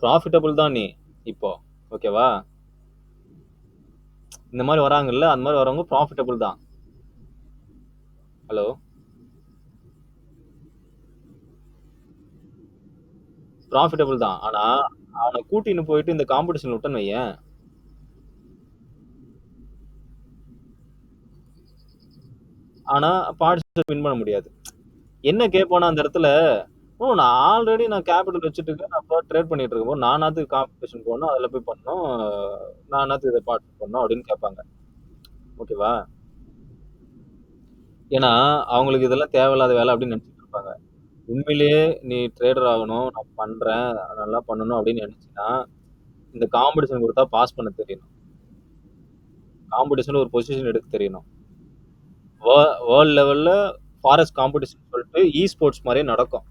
ப்ராஃபிட்டபிள் தான் நீ இப்போ. ஓகேவா? இந்த மாரி வராங்கல்ல, அந்த மாரி வரவங்க ப்ராஃபிட்டபிள் தான். ஹலோ? ப்ராஃபிட்டபிள் தான். ஆனா, அவன கூட்டின்னு போயிட்டு இந்த காம்படிஷன்ல விட்டேன்னு வையேன், ஆனா பார்ட்டிசிபேட் வின் பண்ண முடியாது. என்ன கேட்பானா அந்த இடத்துல, நான் ஆல்ரெடி கேபிட்டல் வச்சுட்டு இருக்கேன். நான் இப்ப ட்ரேட் பண்ணிட்டு இருக்கேன். நானாவது காம்படிஷன் போணும். அதுல போய் பண்ணணும். நானாவது இத பார்ட்டிசிபேட் பண்ணணும் அப்படின்னு கேட்பாங்க. ஓகேவா? ஏன்னா, அவங்களுக்கு இதெல்லாம் தேவையில்லாத வேலை அப்படின்னு நினைச்சுட்டு இருப்பாங்க. உண்மையிலேயே நீ ட்ரேடர் ஆகணும், நான் பண்றேன், நல்லா பண்ணணும் அப்படின்னு நினைச்சீன்னா, இந்த காம்படிஷன் குடுத்தா பாஸ் பண்ண தெரியணும். காம்படிஷன்ல ஒரு பொசிஷன் எடுக்க தெரியணும். வே வேர்ல்ட் லெவல்ல ஃபாரஸ்ட் காம்படிஷன் சொல்லிட்டு ஸ்போர்ட்ஸ் மாரியே நடக்கும்.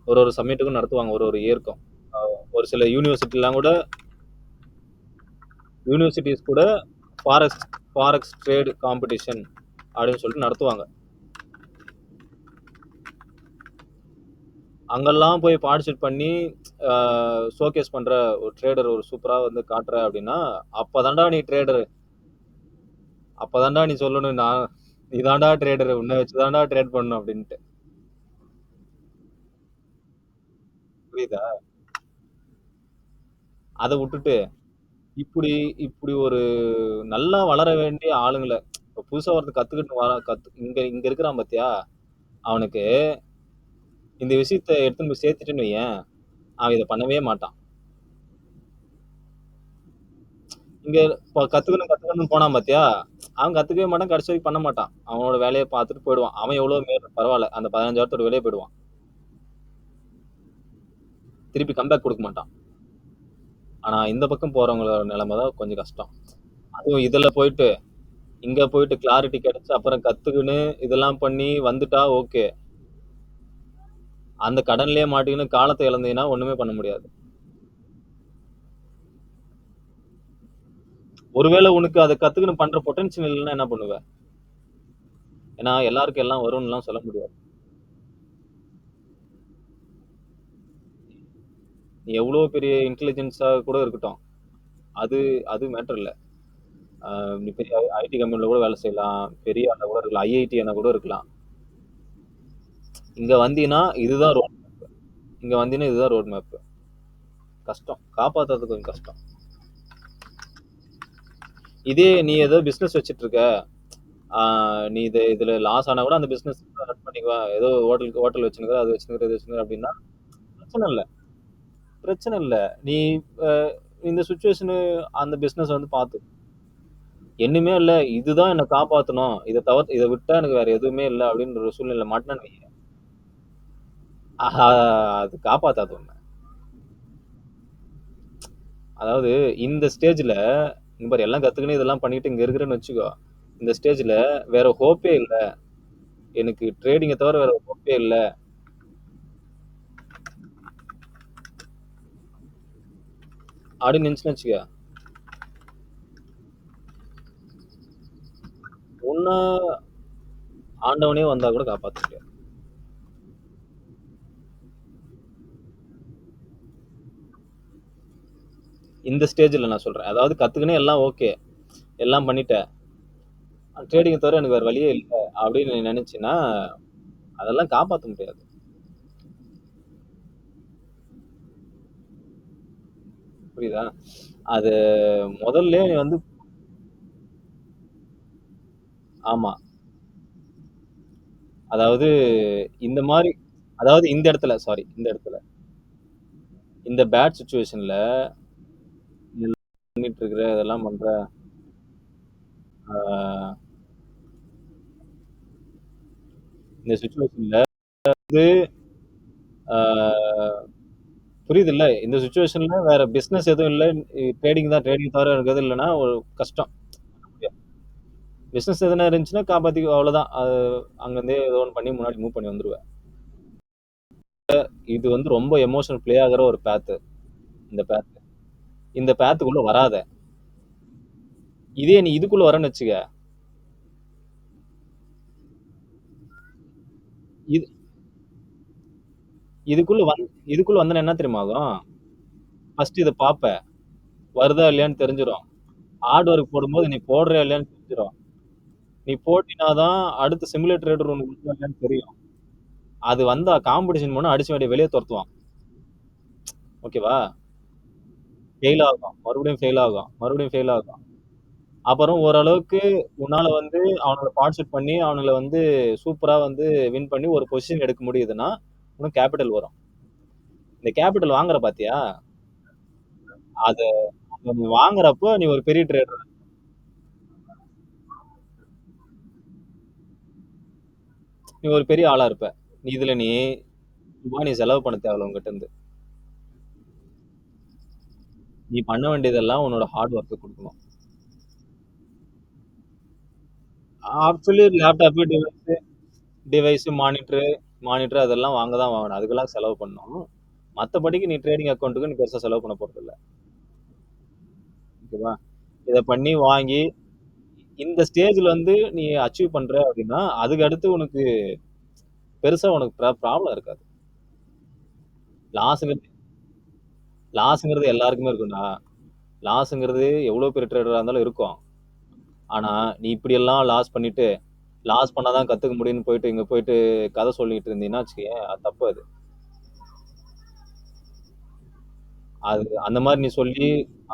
ஒரு ஒரு சமிட்டுக்கும் நடத்துவாங்க. ஒரு ஒரு இயர்க்கும். ஒரு சில யூனிவர்சிட்டீஸ் கூட ஃபாரஸ்ட் ஃபாரெக்ஸ் ட்ரேட் காம்படிஷன் அப்படின்னு சொல்லிட்டு நடத்துவாங்க. அங்கெல்லாம் போய் பார்ட்டிசிபேட் பண்ணி ஷோகேஸ் பண்ற ஒரு ட்ரேடர் ஒரு சூப்பரா வந்து காட்டுற அப்படின்னா, அப்பதான்டா நீ ட்ரேடர். அப்பதான்டா நீ சொல்லணும், நீதான்டா ட்ரேடர். உன்னை வச்சுதான்டா ட்ரேட் பண்ணணும் அப்படின்ட்டு. புரியுதா? அதை விட்டுட்டு இப்படி இப்படி ஒரு நல்லா வளர வேண்டிய ஆளுங்கள இப்ப புதுசா ஒருத்தன் கத்துக்கிட்டு வர இங்க இங்க இருக்கிறான் பாத்தியா? அவனுக்கு இந்த விஷயத்த எடுத்துன்னு போய் சேர்த்துட்டேன்னு வையேன், அவன் இத பண்ணவே மாட்டான். இங்க கத்துக்கணும்னு போனான் பாத்தியா? அவன் கத்துக்கவே மாட்டான். கடைசி வரைக்கும் பண்ண மாட்டான். அவனோட வேலைய பார்த்துட்டு போயிடுவான். அவன் எவ்வளவு பரவால்ல. அந்த 15,000 வெளிய போயிடுவான். திருப்பி கம்பேக் குடுக்க மாட்டான். ஆனா இந்த பக்கம் போறவங்களோட நிலைமை தான் கொஞ்சம் கஷ்டம். அதுவும் இதுல போயிட்டு, இங்க போயிட்டு கிளாரிட்டி கிடைச்சு அப்புறம் கத்துக்கின்னு இதெல்லாம் பண்ணி வந்துட்டா ஓகே. அந்த கடன்லயே மாட்டிக்கின்னு காலத்த இழந்தீன்னா ஒண்ணுமே பண்ண முடியாது. ஒருவேளை உனக்கு அத கத்துக்கின்னு பண்ற பொட்டன்ஷியல் இல்லன்னா என்ன பண்ணுவ? ஏன்னா எல்லாருக்கும் எல்லாம் வரும்னுலாம் சொல்ல முடியாது. நீ எவ்வளோ பெரிய இன்டெலிஜென்ஸா கூட இருக்கட்டும். அது அது மேட்டர் இல்ல. நீ பெரிய ஐடி கம்பெனில கூட வேலை செய்யலாம். பெரிய ஆளா கூட இருக்கலாம். ஐஐடியனா கூட இருக்கலாம். இங்க வந்தீன்னா இதுதான் ரோட் மேப். இங்க வந்தீன்னா இதுதான் ரோட் மேப். கஷ்டம். காப்பாத்துறது கொஞ்சம் கஷ்டம். இதே நீ ஏதோ பிசினஸ் வச்சிட்டு இருக்க. நீ இதுல லாஸ் ஆனா கூட அந்த பிசினஸ் ரன் பண்ணிக்குவா. ஏதோ ஹோட்டல் வச்சுருக்க, அது வச்சுருக்க, இது வச்சுருக்க அப்படின்னா பிரச்சனை இல்ல. பிரச்சனை இல்ல. நீ அ இந்த சிச்சுவேஷனு அந்த பிசினஸ் வந்து பாத்து ஒண்ணுமே இல்ல. இதுதான் என்ன காப்பாத்தணும். இத விட்டா எனக்கு வேற எதுவுமே இல்ல அப்படின்ற ஒரு சூழ்நிலையில மாட்டுனேன்னு வையேன். ஆஹா, அது காப்பாத்தாது உன்ன. அதாவது இந்த ஸ்டேஜ்ல இங்க பாரு எல்லாம் கத்துக்கின்னு இதெல்லாம் பண்ணிட்டு இங்க இருக்கிறேன்னு வச்சுக்கோ. இந்த ஸ்டேஜ்ல வேற ஹோப்பே இல்ல. எனக்கு ட்ரேடிங்க தவிர வேற ஹோப்பே இல்ல அப்படின்னு நினைச்சுன்னு வச்சுக்க. உன்ன ஆண்டவனே வந்தா கூட காப்பாத்த முடியாது. இந்த ஸ்டேஜ்ல நான் சொல்றேன். அதாவது கத்துக்கினே எல்லாம் ஓகே. எல்லாம் பண்ணிட்டேன். ட்ரேடிங்க தவிர எனக்கு வேற வழியே இல்ல அப்படின்னு நீ நினைச்சின்னா, அதெல்லாம் காப்பாத்த முடியாது. புரியுதா? அது முதல்லயே நீ வந்து ஆமா. அதாவது இந்த மாரி அதாவது இந்த இடத்துல சாரி இந்த இடத்துல. இந்த பேட் சிச்சுவேஷன்ல நீ பண்ணிட்டு இருக்கிற, இதெல்லாம் பண்ற. ஆ இந்த சிச்சுவேஷன்ல வந்து ஆ புரியுதுல்ல? இந்த சிச்சுவேஷன்ல வேற பிசினஸ் எதுவும் இல்ல. ட்ரேடிங் தான். ட்ரேடிங் தவிர வேற எதுவும் இல்லன்னா ஒரு கஷ்டம். பிசினஸ் எதுனா இருந்துச்சுன்னா காப்பாத்திக்க அவ்வளவுதான். அது அங்கருந்தே ஏதோ ஒண்ணு பண்ணி முன்னாடி மூவ் பண்ணி வந்துருவ. இது வந்து ரொம்ப எமோஷனல் ப்ளே ஆகுற ஒரு பாத். இந்த பாத். இந்த பாத்துக்குள்ள வராத. இதே நீ இதுக்குள்ள வரன்னு வச்சுக்க. இது இதுக்குள்ள இதுக்குள்ள வந்தா என்ன தெரியுமா ஆகும்? ஃபர்ஸ்ட் இத பாப்ப. வருதா இல்லையான்னு தெரிஞ்சிரும். ஹார்ட் ஒர்க் போடும்போது நீ போடுறியா இல்லையான்னு தெரிஞ்சிரும். நீ போட்டினா தான் அடுத்த சிமுலேட்டர் ட்ரேடர் உனக்கு வருதா இல்லையான்னு தெரியும். அது வந்தா காம்படிஷன் போனா அடிச்சு வெளிய துரத்துவான். ஓகேவா? ஃபெயில் ஆகும். மறுபடியும் ஃபெயில் ஆகும். மறுபடியும் ஃபெயில் ஆகும். அப்புறம் ஓரளவுக்கு உன்னால வந்து அவனுங்கள பார்ட்டிசிபேட் பண்ணி அவனுங்கள வந்து சூப்பரா வந்து வின் பண்ணி ஒரு பொசிஷன் எடுக்க முடியுதுன்னா, உனக்கு கேபிட்டல் வரும். இந்த கேபிட்டல் வாங்குற பாத்தியா? அத அத நீ வாங்குறப்போ நீ ஒரு பெரிய ட்ரேடர். நீ ஒரு பெரிய ஆளா இருப்ப. இதுல நீ செலவு பண்ண தேவையில்ல உன்கிட்ட இருந்து. நீ பண்ண வேண்டியதெல்லாம் உன்னோட ஹார்ட் ஒர்க்க குடுக்கணும். ஆக்சுவலி லேப்டாப், மானிட்டர் அதெல்லாம் வாங்க தான் வாங்கணும். அதுக்கெல்லாம் செலவு பண்ணணும். மத்தபடிக்கு நீ ட்ரேடிங் அக்கவுண்ட்க்கு நீ பெருசா செலவு பண்ண போறதில்ல. ஓகேவா? இத பண்ணி வாங்கி இந்த ஸ்டேஜ்ல வந்து நீ அச்சீவ் பண்ற அப்படின்னா, அதுக்கு அடுத்து உனக்கு பெருசா உனக்கு ப்ராப்ளம் இருக்காது. லாஸ்ங்கிறது லாஸ்ங்கிறது எல்லாருக்குமே இருக்கும்டா. லாஸ்ங்கிறது எவ்வளோ பெரிய ட்ரேடரா இருந்தாலும் இருக்கும். ஆனா, நீ இப்படியெல்லாம் லாஸ் பண்ணிட்டு, லாஸ் பண்ணா தான் கத்துக்க முடியும்னு போயிட்டு, இங்க போயிட்டு கதை சொல்லிட்டு இருந்தீன்னா வச்சுக்கயேன், அது தப்பு அது. அது அந்த மாரி நீ சொல்லி,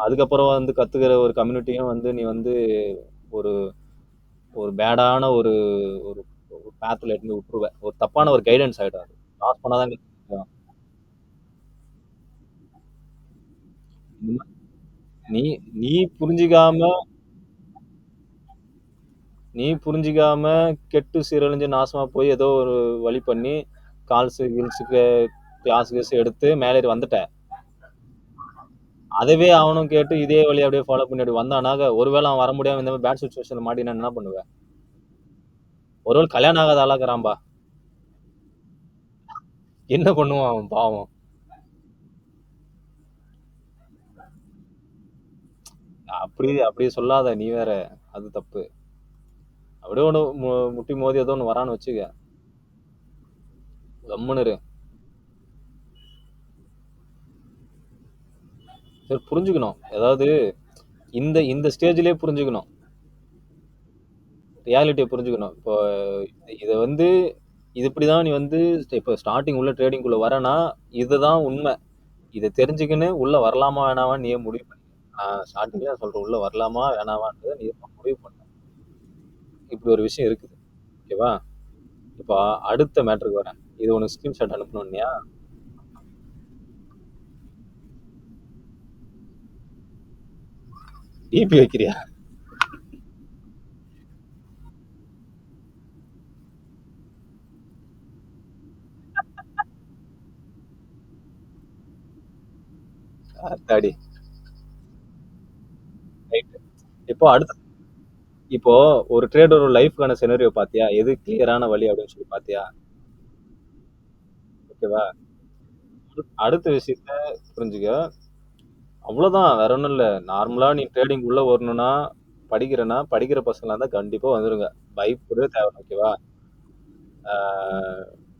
அதுக்கப்புறம் வந்து கத்துக்கிற ஒரு கம்யூனிட்டியும் வந்து நீ வந்து ஒரு ஒரு பேடான ஒரு ஒரு ஒரு பாத்ல இருந்து விட்டுருவ. ஒரு தப்பான ஒரு கைடன்ஸ் ஆயிடும் அது. லாஸ் பண்ணா தான் கத்துக்க முடியும். இந்த மாரி நீ நீ புரிஞ்சுக்காம நீ புரிஞ்சுக்காம கெட்டு சீரழிஞ்சு நாசமா போய் ஏதோ ஒரு வழி பண்ணி கால்ஸ் கீல்ஸுக்கு கிளாஸ் கீஸ் எடுத்து மேலேறி வந்துட்ட. அதவே அவனும் கேட்டு இதே வழி அப்படியே ஃபாலோ பண்ணி அப்படி வந்தானாக, ஒருவேளை அவன் வர முடியாம இந்த மாதிரி பேட் சிச்சுவேஷன்ல மாட்டினா என்ன பண்ணுவ? ஒருவேளை கல்யாணம் ஆகாத ஆளாக்குறான்பா. என்ன பண்ணுவான் அவன் பாவம்? அப்படி அப்படி சொல்லாத நீ வேற. அது தப்பு. அப்படியே ஒண்ணு முட்டி மோதி ஏதோ ஒண்ணு வரான்னு வச்சுக்க, கம்முனு இரு. சரி, புரிஞ்சுக்கணும். அதாவது இந்த இந்த ஸ்டேஜ்லயே புரிஞ்சுக்கணும். ரியாலிட்டியை புரிஞ்சுக்கணும். இப்போ இதை வந்து இது இப்படிதான் நீ வந்து இப்போ ஸ்டார்டிங் உள்ள ட்ரேடிங்குள்ள வரனா இதுதான் உண்மை. இதை தெரிஞ்சுக்கின்னு உள்ள வரலாமா வேணாமா நீயே முடிவு பண்ணு. நான் ஸ்டார்டிங்ல சொல்றேன், உள்ள வரலாமா வேணாமான்றதை நீ முடிவு பண்ணு. இப்படி ஒரு விஷயம் இருக்குது. ஓகேவா? இப்போ அடுத்த மேட்டருக்கு வரேன். இது உனக்கு ஸ்கிரீன்ஷாட் அனுப்பணும்னியா? டிபி வைக்கிறியா? அத்தாடி. ரைட். இப்போ அடுத்த இப்போ ஒரு ட்ரேடர் லைஃப்க்கான சினரியோ பாத்தியா? எது கிளியரான வழி அப்படின்னு சொல்லி பாத்தியா? ஓகேவா? அடுத்த விஷயத்த புரிஞ்சுக்க. அவ்வளவுதான், வேற ஒண்ணும் இல்ல. நார்மலா நீ ட்ரேடிங் உள்ள வரணும்னா படிக்கிறேன்னா படிக்கிற பசங்களா இருந்தா கண்டிப்பா வந்துருங்க. பயப்படவே தேவை. ஓகேவா?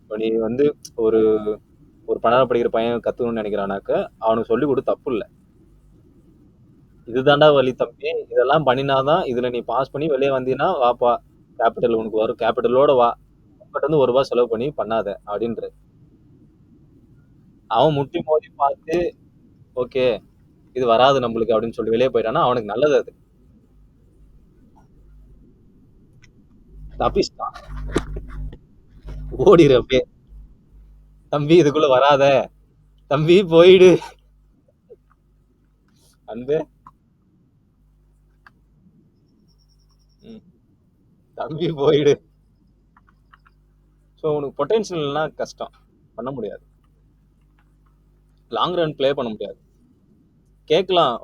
இப்போ நீ வந்து ஒரு ஒரு 12 படிக்கிற பையன் கத்துக்கணும்னு நினைக்கிறானாக்க அவனுக்கு சொல்லி கொடு, தப்பு இல்ல. இதுதான்டா வழி தம்பி, இதெல்லாம் பண்ணினாதான் இதுல நீ பாஸ் பண்ணி வெளியே வந்தீங்கன்னா வாப்பா, கேபிட்டல் உனக்கு வரும், கேபிட்டலோட வா, உங்ககிட்ட இருந்து ₹1 செலவு பண்ணி பண்ணாத அப்படின்ற. அவன் முட்டி மோதி பார்த்து ஓகே இது வராது நம்மளுக்கு அப்படின்னு சொல்லி வெளியே போயிட்டானா அவனுக்கு நல்லது. அது தப்பிச்சிட்டான், ஓடிடு அப்படியே. தம்பி இதுக்குள்ள வராத, தம்பி போயிடு, அன்பு, தம்பி போயிடு. ஸோ உனக்கு பொட்டன்ஷியல்னா கஷ்டம், பண்ண முடியாது. லாங் ரன் பிளே பண்ண முடியாது. கேட்கலாம்,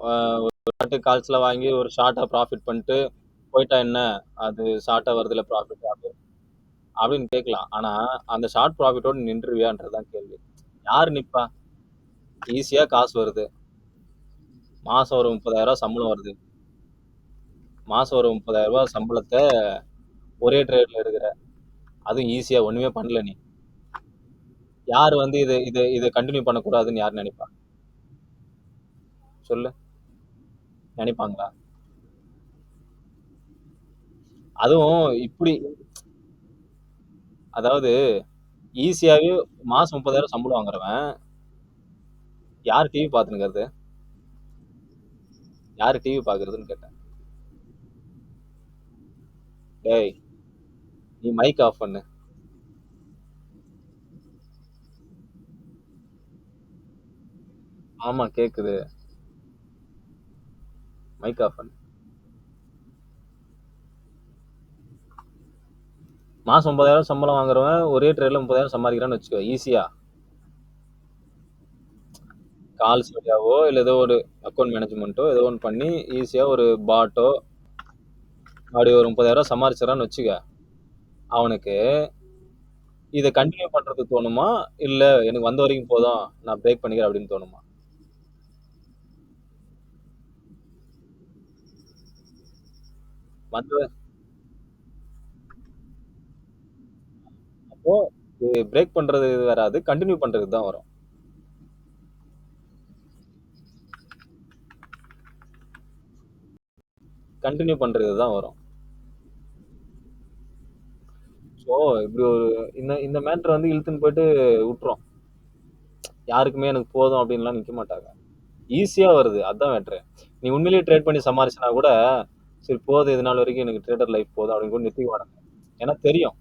ஒரு கால்ஸ்ல வாங்கி ஒரு ஷார்ட்டா ப்ராஃபிட் பண்ணிட்டு போயிட்டா என்ன, அது ஷார்ட்டா வருதுல ப்ராஃபிட் அப்படின்னு கேட்கலாம். ஆனா அந்த ஷார்ட் ப்ராஃபிட்டோட நின்றுவியான்றதுதான் கேள்வி. யாரு நிப்பா? ஈஸியா காசு வருது, மாசம் ஒரு 30,000 சம்பளம் வருது. மாசம் ஒரு 30,000 சம்பளத்தை ஒரே ட்ரேட்ல எடுக்கிற, அதுவும் ஈஸியா ஒண்ணுமே பண்ணல நீ. யாரு வந்து இது இது இது கண்டினியூ பண்ணக்கூடாதுன்னு யாரு நினைப்பா? சொல்லு, நினைப்பாங்களா? அதுவும் இப்படி, அதாவது ஈஸியாவே மாசம் 30,000 சம்பளம் வாங்குறவன் யார் டிவி பாத்துனுங்கிறது? யாரு டிவி பாக்குறதுன்னு கேட்டேன். டேய், நீ மைக் ஆஃப் பண்ணு. ஆமா கேக்குது, மைக் ஆஃப் பண்ணு. மாசம் 50,000 சம்பளம் வாங்குறவன் ஒரே ட்ரேட்ல 30,000 சம்பாதிக்கிறான்னு வச்சுக்கோ, ஈஸியா கால்ஸ் வழியாவோ இல்ல ஏதோ ஒரு அக்கௌண்ட் மேனேஜ்மெண்ட்டோ ஏதோ ஒன்று பண்ணி ஈஸியா ஒரு பாட்டோ அப்படி ஒரு 30,000 சம்பாதிச்சிடறான்னு வச்சுக்க, அவனுக்கு இதை கண்டினியூ பண்றது தோணுமா, இல்ல எனக்கு வந்த வரைக்கும் போதும் நான் பிரேக் பண்ணிக்கிறேன் அப்படின்னு தோணுமா? வந்து அப்போ பிரேக் பண்றது வராது, கண்டினியூ பண்றது தான் வரும். கண்டினியூ பண்றது தான் வரும். ஸோ இப்படி ஒரு இந்த இந்த மேட்டர் வந்து இழுத்துன்னு போயிட்டு விட்டுரும். யாருக்குமே எனக்கு போதும் அப்படின்லாம் நிக்க மாட்டாங்க. ஈஸியா வருது, அதான் மேட்ரு. நீ உண்மையிலேயே ட்ரேட் பண்ணி சமாளிச்சனா கூட சரி போதும், இது நாள் வரைக்கும் எனக்கு ட்ரேடர் லைஃப் போதும் அப்படின்னு கூட நிறுத்திக்க மாட்டாங்க. ஏன்னா தெரியும்.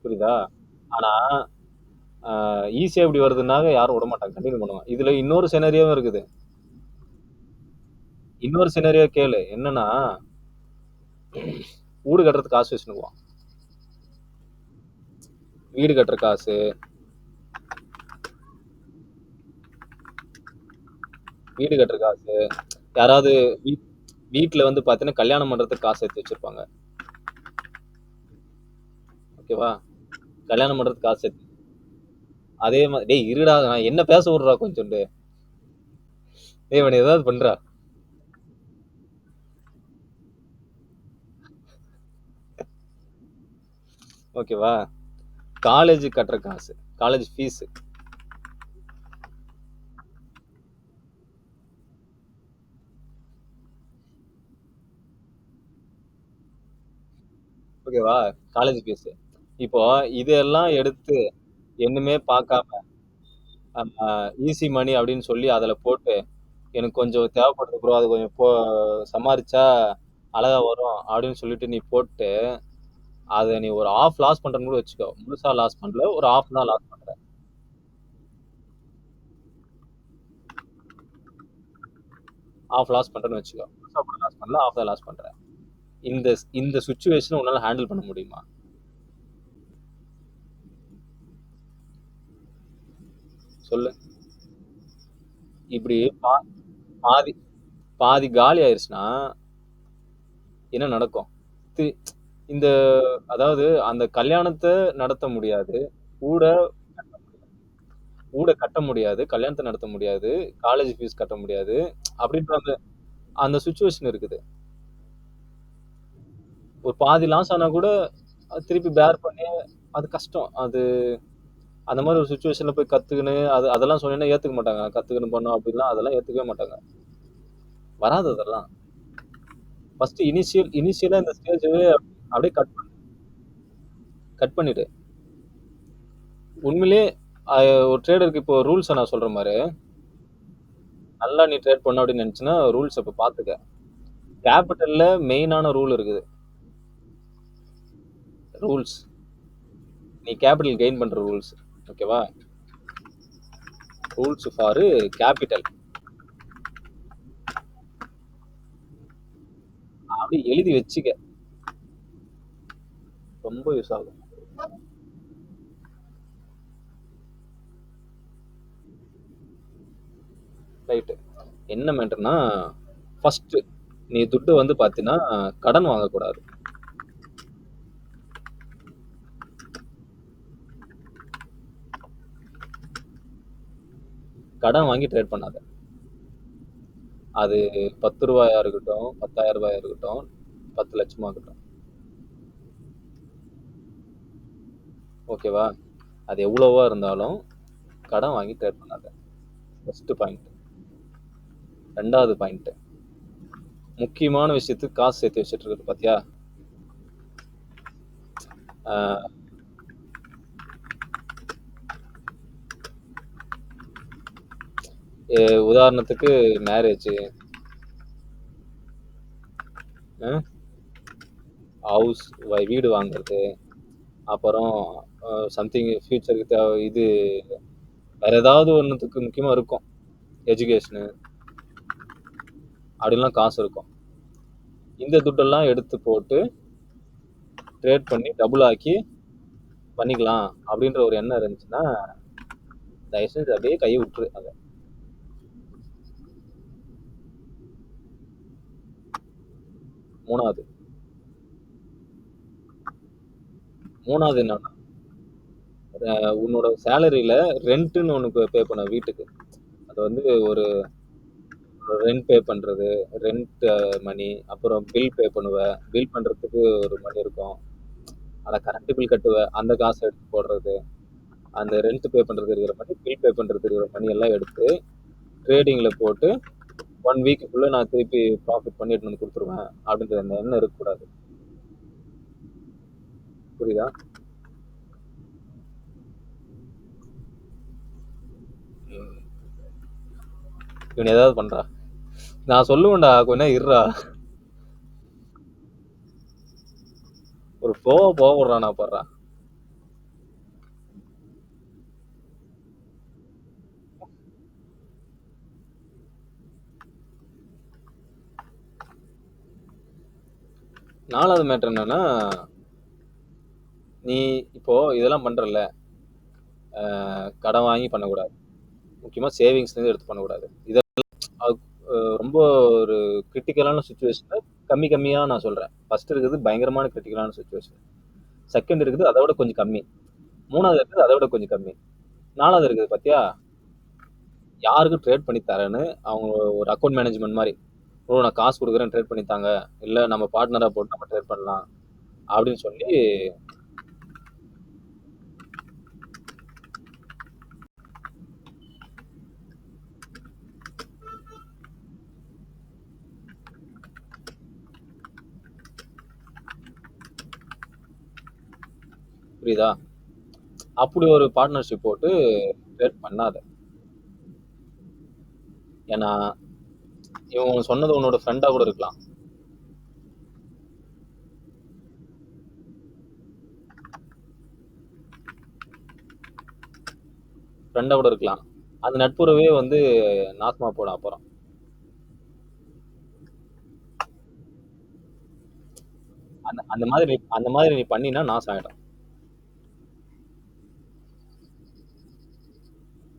புரியுதா? ஆனா ஈஸியா இப்படி வருதுன்னாக யாரும் விட மாட்டாங்க, கண்டினியூ பண்ணுவாங்க. இதுல இன்னொரு சினரியோவும் இருக்குது. இன்னொரு சினரியோ கேளு, என்னன்னா வீடு கட்டுறதுக்கு காசு வச்சுக்குவான். வீடு கட்டுற காசு, வீடு கட்டுற காசு, யாராவது வீட்டுல வந்து பாத்தீங்கன்னா கல்யாணம் பண்றதுக்கு காசு எடுத்து வச்சிருப்பாங்க. ஓகேவா? கல்யாணம் பண்றதுக்கு காசு எடுத்து, அதே மாதிரி டேய் இருடா, நான் என்ன பேச விடுறா கொஞ்சம். டேய் இவன் ஏதாவது பண்றா. ஓகேவா? காலேஜ் கட்டுற காசு, காலேஜ் ஃபீஸ். ஓகேவா? College fees. இப்போ இதெல்லாம் எடுத்து ஒண்ணுமே பார்க்காம ஈஸி மணி அப்படின்னு சொல்லி அதுல போட்டு எனக்கு கொஞ்சம் தேவைப்படுது ப்ரோ, அது கொஞ்சம் சமாளிச்சா அழகா வரும் அப்படின்னு சொல்லிட்டு நீ போட்டு அதை நீ ஒரு ஆஃப் லாஸ் பண்றன்னு கூட வச்சுக்கோ. முழுசா லாஸ் பண்ணல, ஒரு ஆஃப் தான் லாஸ் பண்ற. ஆஃப் லாஸ் பண்றேன்னு வச்சுக்கோ. முழுசா கூட லாஸ் பண்ணல, ஆஃப் தான் லாஸ் பண்ற. இந்த இந்த சுச்சுவேஷனை உன்னால ஹேண்டில் பண்ண முடியுமா? சொல்லு. இப்படி பாதி பாதி காலி ஆயிருச்சுன்னா என்ன நடக்கும்? தி- இந்த அதாவது அந்த கல்யாணத்தை நடத்த முடியாது, கூட கூட கட்ட முடியாது, கல்யாணத்தை நடத்த முடியாது, காலேஜ் ஃபீஸ் கட்ட முடியாது, அப்படின்ற அந்த அந்த சுச்சுவேஷன் இருக்குது. ஒரு பாதி லாஸ் ஆனா கூட அது திருப்பி பேர் பண்ணி அது கஷ்டம். அது அந்த மாதிரி ஒரு சுச்சுவேஷன்ல போய் கத்துக்கின்னு அதெல்லாம் சொன்னீங்கன்னா ஏத்துக்க மாட்டாங்க. கத்துக்கணும் பண்ணோம் அப்படிலாம் அதெல்லாம் ஏத்துக்கவே மாட்டாங்க. வராது அதெல்லாம். ஃபர்ஸ்ட் இனிஷியலா இந்த ஸ்டேஜவே அப்படியே கட் பண்ணிடு. உண்மையிலேயே ஒரு ட்ரேடருக்கு இப்போ ரூல்ஸை நான் சொல்ற மாதிரி நல்லா நீ ட்ரேட் பண்ண அப்படின்னு நினைச்சுன்னா ரூல்ஸ் இப்ப பாத்துக்க. கேபிட்டல்ல மெயினான ரூல் இருக்குது. ரூல்ஸ் நீ கேபிட்டல் கெயின் பண்ற ரூல்ஸ். ஓகேவா? ரூல்ஸ் ஃபார் கேபிட்டல் அப்படி எழுதி வச்சுக்க. ரொம்ப யூஸ் ஆகும். ரைட்டு. என்ன மேட்டர்னா, ஃபர்ஸ்ட் நீ துட்டு வந்து பாத்தீங்கன்னா கடன் வாங்கக்கூடாது. கடன் வாங்கி ட்ரேட் பண்ணாத. அது 10 ரூபாயா இருக்கட்டும், 10,000 ரூபாயா இருக்கட்டும், 10 லட்சமா இருக்கட்டும். ஓகேவா? அது எவ்வளவா இருந்தாலும் கடன் வாங்கி ட்ரேட் பண்ணாத. First point. ரெண்டாவது பாயிண்ட், முக்கியமான விஷயத்துக்கு காசு சேர்த்து வச்சுட்டு இருக்கு பாத்தியா? உதாரணத்துக்கு மேரேஜ், ஹவுஸ், வீடு வாங்குறது, அப்புறம் சம்திங் ஃபியூச்சருக்கு தேவை, இது வேற ஏதாவது ஒன்றுத்துக்கு முக்கியமா இருக்கும், எஜுகேஷனு அப்படின்லாம் காசு இருக்கும். இந்த துட்டெல்லாம் எடுத்து போட்டு ட்ரேட் பண்ணி டபுள் ஆக்கி பண்ணிக்கலாம் அப்படின்ற ஒரு எண்ணம் இருந்துச்சுன்னா தயவு செஞ்சு அப்படியே கையை விட்டுரு. அதை மூணாவது மூணாவது என்னன்னா, உன்னோட சேலரியில ரெண்ட்னு ஒன்று பே பண்ண வீட்டுக்கு. அது வந்து ஒரு ரெண்ட் பே பண்றது, ரெண்ட் மணி, அப்புறம் பில் பே பண்ணுவ, பில் பண்றதுக்கு ஒரு மணி இருக்கும், அதை கரண்ட் பில் கட்டுவ, அந்த காசை எடுத்து போடுறது, அந்த ரெண்ட் பே பண்றது இருக்கிற மணி, பில் பே பண்றது இருக்கிற மணி எல்லாம் எடுத்து ட்ரேடிங்ல போட்டு 1 வீக்குள்ள நான் திருப்பி ப்ராஃபிட் பண்ணி எடுத்து வந்து கொடுத்துருவேன் அப்படின்ற அந்த எண்ணம் இருக்கக்கூடாது. புரியுதா? இவன் ஏதாவது பண்றா, நான் சொல்லுவேன்டா கொஞ்சம் இருறா. ஒரு ஃப்ளோவா போடுறான் நான் போடுறான். நாலாவது மேட்டர் என்னன்னா, நீ இப்போ இதெல்லாம் பண்றல, கடன் வாங்கி பண்ணக்கூடாது, முக்கியமா சேவிங்ஸ்ல இருந்து எடுத்து பண்ணக்கூடாது. இதெல்லாம் ரொம்ப ஒரு கிரிட்டிக்கலான சுச்சுவேஷன். கம்மியா நான் சொல்றேன். ஃபர்ஸ்ட் இருக்குது பயங்கரமான கிரிட்டிக்கலான சுச்சுவேஷன், செகண்ட் இருக்குது அதை விட கொஞ்சம் கம்மி, மூணாவது இருக்குது அதை விட கொஞ்சம் கம்மி, நாலாவது இருக்குது பாத்தியா, யாருக்கும் ட்ரேட் பண்ணி தரேன்னு அவங்க ஒரு அக்கௌண்ட் மேனேஜ்மெண்ட் மாதிரி, ஓ நான் காசு கொடுக்குறேன் ட்ரேட் பண்ணி தாங்க, இல்ல நம்ம பார்ட்னரா போட்டு நம்ம ட்ரேட் பண்ணலாம் அப்படின்னு சொல்லி புரியுதா? அப்படி ஒரு பார்ட்னர்ஷிப் போட்டு ட்ரேட் பண்ணாத. ஏன்னா, இவன் சொன்னது உன்னோட ஃப்ரெண்டா கூட இருக்கலாம். ஃப்ரெண்டா கூட இருக்கலாம். அந்த நட்புறவே வந்து நாசமா போடும் அப்புறம். அந்த மாதிரி நீ பண்ணினா நாசம் ஆயிடும்.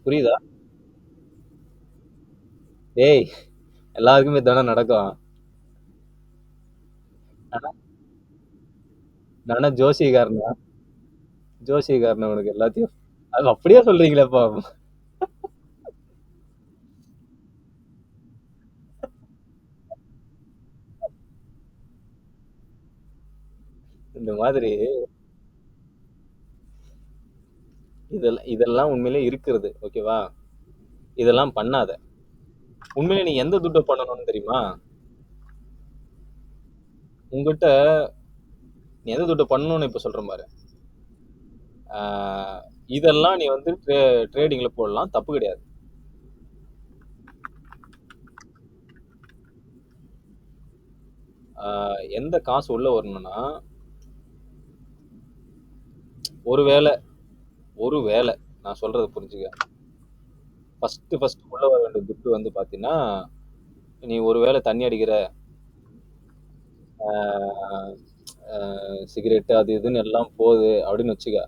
புரியுதா? டேய், எல்லாருக்குமே இதானே நடக்கும். ஆனா நானா ஜோசியக்காரனா? ஜோசியக்காரனா உனக்கு எல்லாத்தையும்? அது அப்படியே சொல்றீங்களேப்பா. இந்த மாதிரி இதெல்லாம் இதெல்லாம் உண்மையிலே இருக்கிறது. ஓகேவா? இதெல்லாம் பண்ணாத. உண்மையிலே நீ எந்த துட்ட பண்ணணும்னு தெரியுமா? உன்கிட்ட நீ எந்த துட்ட பண்ணணும்னு இப்ப சொல்றேன் பாரு. ஆ, இதெல்லாம் நீ வந்து ட்ரேடிங்ல போடலாம். தப்பு கிடையாது. எந்த காசு உள்ள வரணும்னா, ஒருவேளை ஒருவேளை நான் சொல்றத புரிஞ்சுக்க. ஃபர்ஸ்ட் உள்ள வர வேண்டிய துட்டு வந்து பாத்தீங்கன்னா, நீ ஒருவேளை தண்ணி அடிக்கிற, சிகரெட் அது இதுன்னு எல்லாம் போகுது அப்படின்னு வச்சுக்க.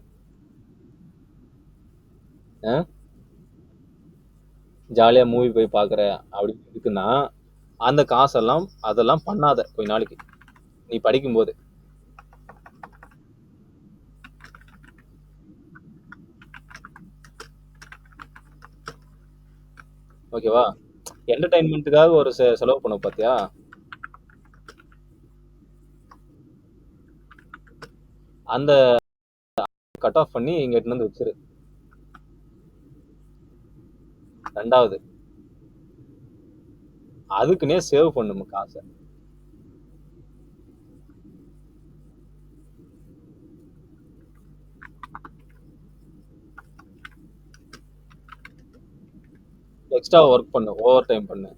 ஜாலியா மூவி போய் பாக்குற அப்படின்னு இருக்குன்னா, அந்த காசெல்லாம் அதெல்லாம் பண்ணாத கொஞ்ச நாளைக்கு. நீ படிக்கும்போது. ஓகேவா? என்டர்டைன்மெண்ட்டுக்காக ஒரு செலவு பண்ண பாத்தியா? அந்த கட் ஆஃப் பண்ணி இங்க எடுத்துட்டு வந்து வச்சிரு. ரெண்டாவது, அதுக்குன்னே சேவ் பண்ணும் காசை. எக்ஸ்ட்ரா ஒர்க் பண்ணு, ஓவர் டைம் பண்ணு.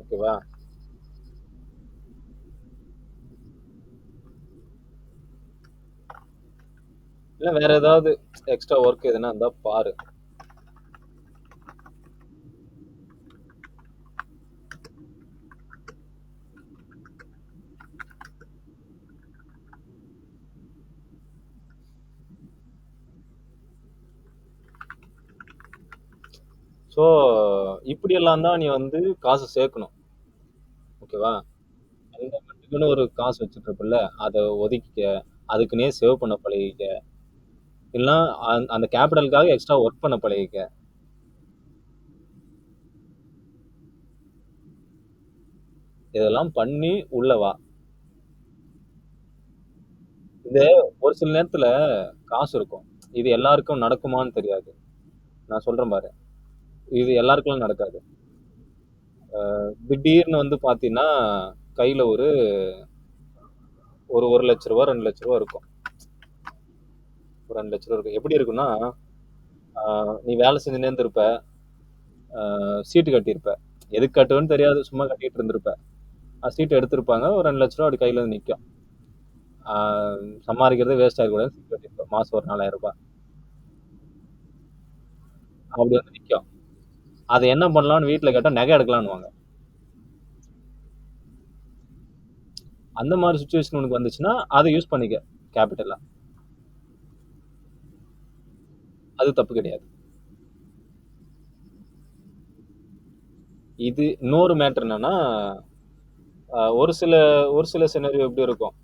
ஓகேவா? இல்ல வேற ஏதாவது எக்ஸ்ட்ரா ஒர்க் எதுனா இருந்தா பாரு. ஸோ இப்படி எல்லாம் தான் நீ வந்து காசு சேர்க்கணும். ஓகேவா? என்டர்டைன்மெண்ட்டுக்குன்னு ஒரு காசு வச்சுட்டு இருப்பல, அதை ஒதுக்கிக்க. அதுக்குன்னே சேவ் பண்ண பழகிக்க. இல்லைன்னா அந்த கேபிட்டலுக்காக எக்ஸ்ட்ரா ஒர்க் பண்ண பழகிக்க. இதெல்லாம் பண்ணி உள்ள வா. இது ஒரு சில நேரத்துல காசு இருக்கும். இது எல்லாருக்கும் நடக்குமான்னு தெரியாது. நான் சொல்றேன் பாரு. இது எல்லாருக்கும் நடக்காது. திடீர்னு வந்து பாத்தீங்கன்னா கையில ஒரு ஒரு 1 லட்ச ரூபா 2 லட்ச ரூபா இருக்கும். ஒரு 2 லட்ச ரூபா இருக்கும். எப்படி இருக்கும்னா, நீ வேலை செஞ்சுனே இருந்திருப்ப. சீட்டு கட்டியிருப்ப. எதுக்கு கட்டுவேன்னு தெரியாது. சும்மா கட்டிட்டு இருந்திருப்ப. சீட்டு எடுத்திருப்பாங்க. ஒரு 2 லட்ச ரூபா அப்படி கையில வந்து நிக்கும். சம்பாதிக்கிறதே வேஸ்ட் ஆகக்கூடாது. சீட்டு கட்டியிருப்ப. மாசம் ஒரு 4000 ரூபாய் அப்படி வந்து நிக்கும். அதை என்ன பண்ணலாம்னு வீட்டுல கேட்டா நகை எடுக்கலாம்னுவாங்க. அந்த மாதிரி சுச்சுவேஷன் உனக்கு வந்துச்சுன்னா அதை யூஸ் பண்ணிக்க கேபிட்டலா. அது தப்பு கிடையாது. இது இன்னொரு மேட்டர் என்னன்னா, ஒரு சில ஒரு சில சினரியோ எப்படி இருக்கும்.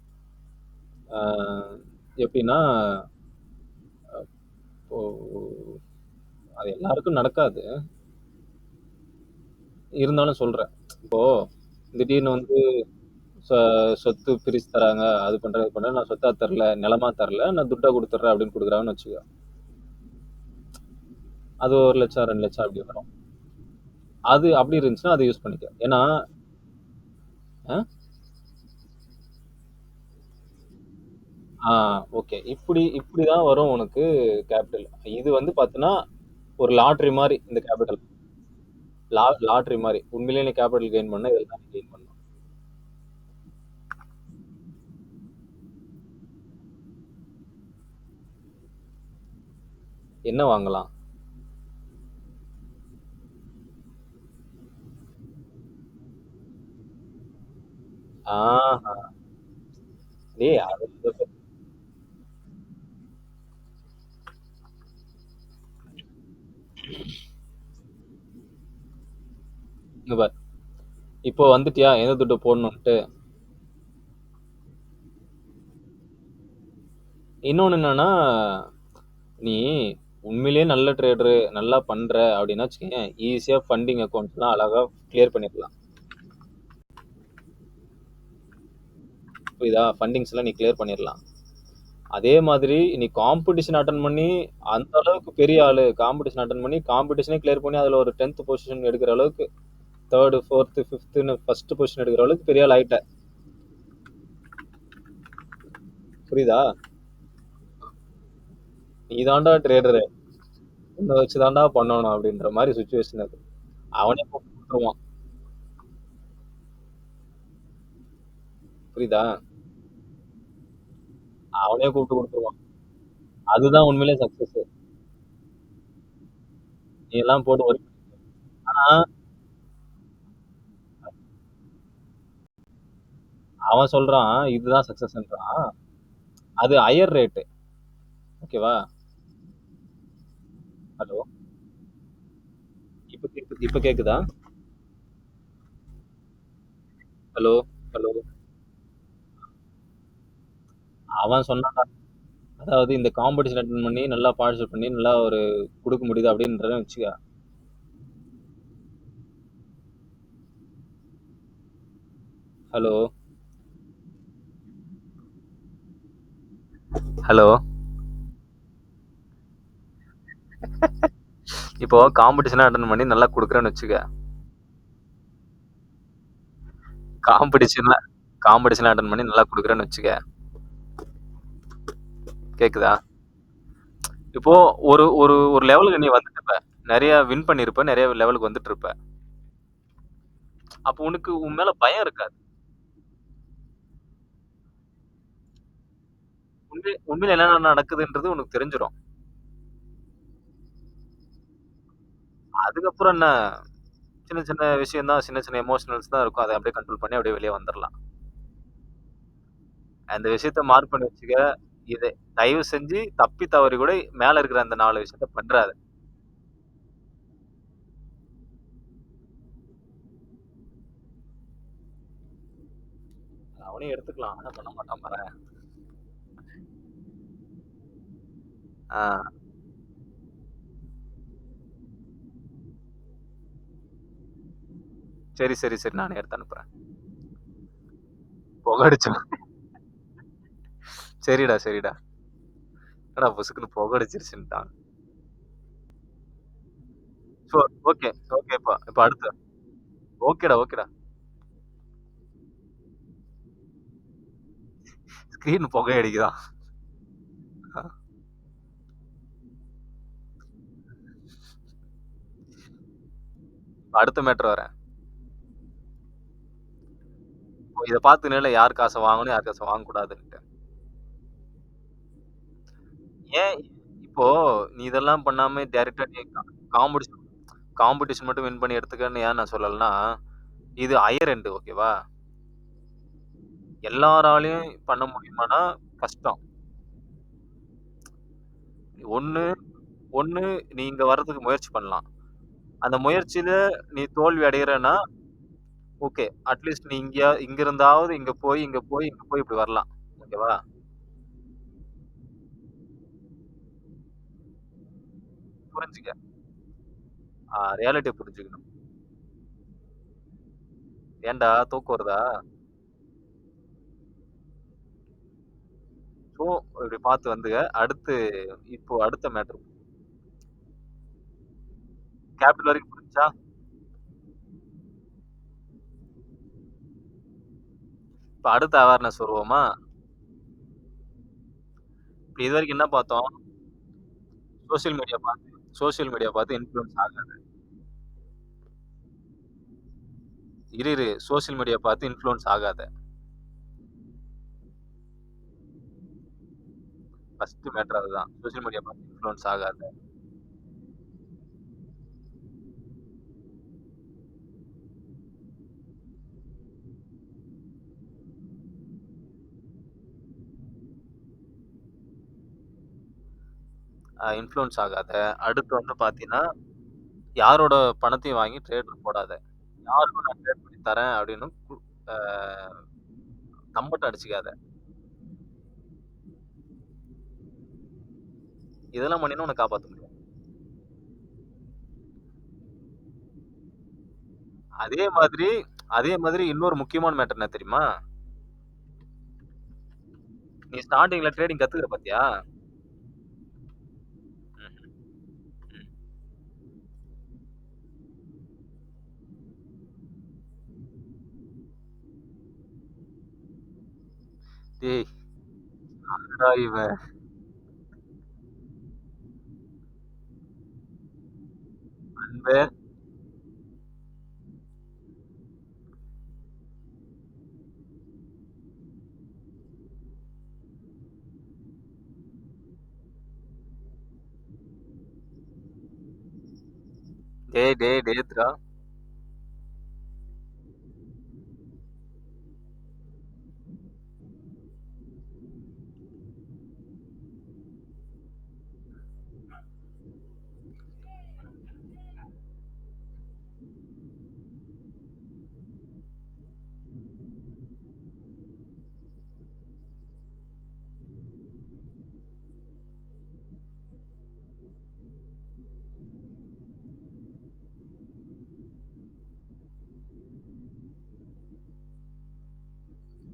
எப்படின்னா, இப்போ அது எல்லாருக்கும் நடக்காது. இருந்தாலும் சொல்றேன். இப்போ திடீர்னு வந்து சொத்து பிரிச்சு தராங்க. அது பண்றேன் இது பண்றேன். நான் சொத்தா தரல, நிலமா தரல. நான் துட்டா கொடுத்துட்றேன் அப்படின்னு கொடுக்குறாங்கன்னு வச்சுக்கோ. அது 1 லட்சம் 2 லட்சம் அப்படி வரும். அது அப்படி இருந்துச்சுன்னா அதை யூஸ் பண்ணிக்க. ஏன்னா ஆ? ஆ ஓகே. இப்படிதான் வரும் உனக்கு கேபிட்டல். இது வந்து பார்த்தீன்னா, ஒரு லாட்டரி மாரி இந்த கேபிட்டல். லாட்டரி மாரி. உண்மையிலேயே நீ கேபிட்டல் கெயின் பண்ணா இதெல்லாம் நீ கெயின் பண்ணலாம். என்ன வாங்கலாம்? ஆஹா! டேய் அது இங்க பாரு. இப்போ வந்துட்டியா? எந்த துட்டு போடணுன்ட்டு? இன்னொன்னு என்னன்னா, நீ உண்மையிலேயே நல்ல ட்ரேடரு, நல்லா பண்ற அப்படின்னா வச்சுக்கயேன், ஈஸியா ஃபண்டிங் அக்கவுண்ட்ஸ்லாம் அழகா கிளியர் பண்ணிடலாம். புரியுதா? ஃபண்டிங்ஸ்லாம் நீ கிளியர் பண்ணிடலாம். அதே மாதிரி நீ காம்படிஷன் அட்டன் பண்ணி அந்த அளவுக்கு பெரிய ஆளு காம்படிஷன் அட்டன் பண்ணி காம்படிஷனே கிளியர் பண்ணி அதுல ஒரு 10th பொசிஷன் எடுக்கிற அளவுக்கு 3rd, 4th, 5th first position எடுக்கிற அளவுக்கு பெரிய ஆள் ஆயிட்ட. புரியுதா? நீ தான்டா ட்ரேடரு. உன்னை வச்சு தான்டா பண்ணணும் அப்படின்ற மாதிரி சுச்சுவேஷன் அது. அவனே கூப்பிட்டு கொடுத்துருவான். புரியுதா? அவனே கூப்பிட்டு கொடுத்துருவான். அதுதான் உண்மையிலே சக்சஸ். நீ எல்லாம் போட்டு ஒரு ஆனா அவன் சொல்றான் இதுதான் சக்சஸ்ன்றான். அது ஹையர் ரேட்டு. ஓகேவா? ஹலோ. இப்ப கேக்குதா? ஹலோ. ஹலோ. அவன் சொன்னான்டா. அதாவது இந்த காம்படிஷன் அட்டன் பண்ணி நல்லா பார்ட்டிசிபேட் பண்ணி நல்லா ஒரு குடுக்க முடியுது அப்படின்றத வச்சுக்க. ஹலோ. ஹலோ. இப்போ காம்படிஷன் அட்டன் பண்ணி நல்லா குடுக்குறேன்னு வச்சுக்க. காம்படிஷன்ல காம்படிஷன் அட்டன் பண்ணி நல்லா குடுக்குறேன்னு வச்சுக்க. கேக்குதா? இப்போ ஒரு ஒரு ஒரு லெவலுக்கு நீ வந்துட்டுப்ப. நிறைய வின் பண்ணிருப்ப. நிறைய லெவலுக்கு வந்துட்டு இருப்ப. அப்போ உனக்கு உன் மேல பயம் இருக்காது. உண்மையில என்ன நடக்குதுன்றது உனக்கு தெரிஞ்சிரும். அதுக்கப்புறம் என்ன சின்ன சின்ன விஷயம் தான். சின்ன சின்ன எமோஷனல்ஸ் தான் இருக்கும். அத அப்படியே கண்ட்ரோல் பண்ணி அப்படியே வெளிய வந்துரலாம். அந்த விஷயத்த மார்க் பண்ணி வச்சுக்க. இத தயவு செஞ்சு தப்பி தவறி கூட மேல இருக்கிற அந்த 4 விஷயத்த பண்றாத. அவனே எடுத்துக்கலாம். ஆனா பண்ண மாட்டான் பாரேன். ஆ. சரி, சரி, சரி. நானே எடுத்து அனுப்புறேன். புகை அடிச்சோம். சரிடா, சரிடா. என்னடா பொசுக்குன்னு புகை அடிச்சிருச்சுன்ட்டான். So okay, okay. இப்ப இப்ப அடுத்து. ஓகேடா, ஓகேடா. ஸ்கிரீன் புகை அடிக்குதாம். அ அடுத்த மேட்டர் வரேன். இத பார்த்துனால யார் காச வாங்கணும், யார் காச வாங்கக்கூடாதுன்ட்டு. ஏன் இப்போ நீ இதெல்லாம் பண்ணாம டைரக்ட்டா நீ காம்படிஷன் காம்படிஷன் மட்டும் வின் பண்ணி எடுத்துக்கன்னு ஏன் நான் சொல்லலன்னா, இது ஹையர் எண்ட் ஓகேவா? எல்லாராலயும் பண்ண முடியுமான்னா கஷ்டம். ஒண்ணு ஒண்ணு நீ இங்க வர்றதுக்கு முயற்சி பண்ணலாம். அந்த முயற்சியில நீ தோல்வி அடையறன்னா, ஓகே. அட்லீஸ்ட் நீ இங்க இருந்தாவது இங்க போய் இப்படி வரலாம். ஓகேவா? புரிஞ்சுக்க. ரியாலிட்டிய புரிஞ்சுக்கணும். ஏன்டா தூக்கம் வருதா? ஸோ இப்படி பார்த்து வந்துக்க. இப்போ அடுத்த மேட்டர். கேபிட்டல் வரைக்கும் புரிஞ்சுச்சா? இப்ப அடுத்த அவேர்னஸ் வருவோமா? இப்ப இதுவரைக்கும் என்ன பார்த்தோம்? சோசியல் மீடியா சோசியல் மீடியா பார்த்து இன்ஃப்ளூயன்ஸ் ஆகாத. இரு. சோசியல் மீடியா பார்த்து இன்ஃப்ளூயன்ஸ் ஆகாத. ஃபர்ஸ்ட் மேட்டர் அதுதான். சோசியல் மீடியா பார்த்து இன்ஃப்ளூயன்ஸ் ஆகாத. இன்ஃப்ளூயன்ஸ் ஆகாத. அடுத்து வந்து பார்த்தீங்கன்னா, யாரோட பணத்தையும் வாங்கி ட்ரேட்ல போடாத. யாருக்கும் நான் ட்ரேட் பண்ணி தரேன் அப்படின்னு அ தம்பட்டம் அடிச்சுக்காத. இதெல்லாம் பண்ணீன்னா உன்ன காப்பாத்த முடியும். அதே மாதிரி அதே மாதிரி இன்னொரு முக்கியமான மேட்டர் என்ன தெரியுமா? நீ ஸ்டார்ட்டிங்ல ட்ரேடிங் கத்துக்கிற பாத்தியா? ம், ம். டேய் யாருடா இவன்? அன்பே டேய்த்ரா.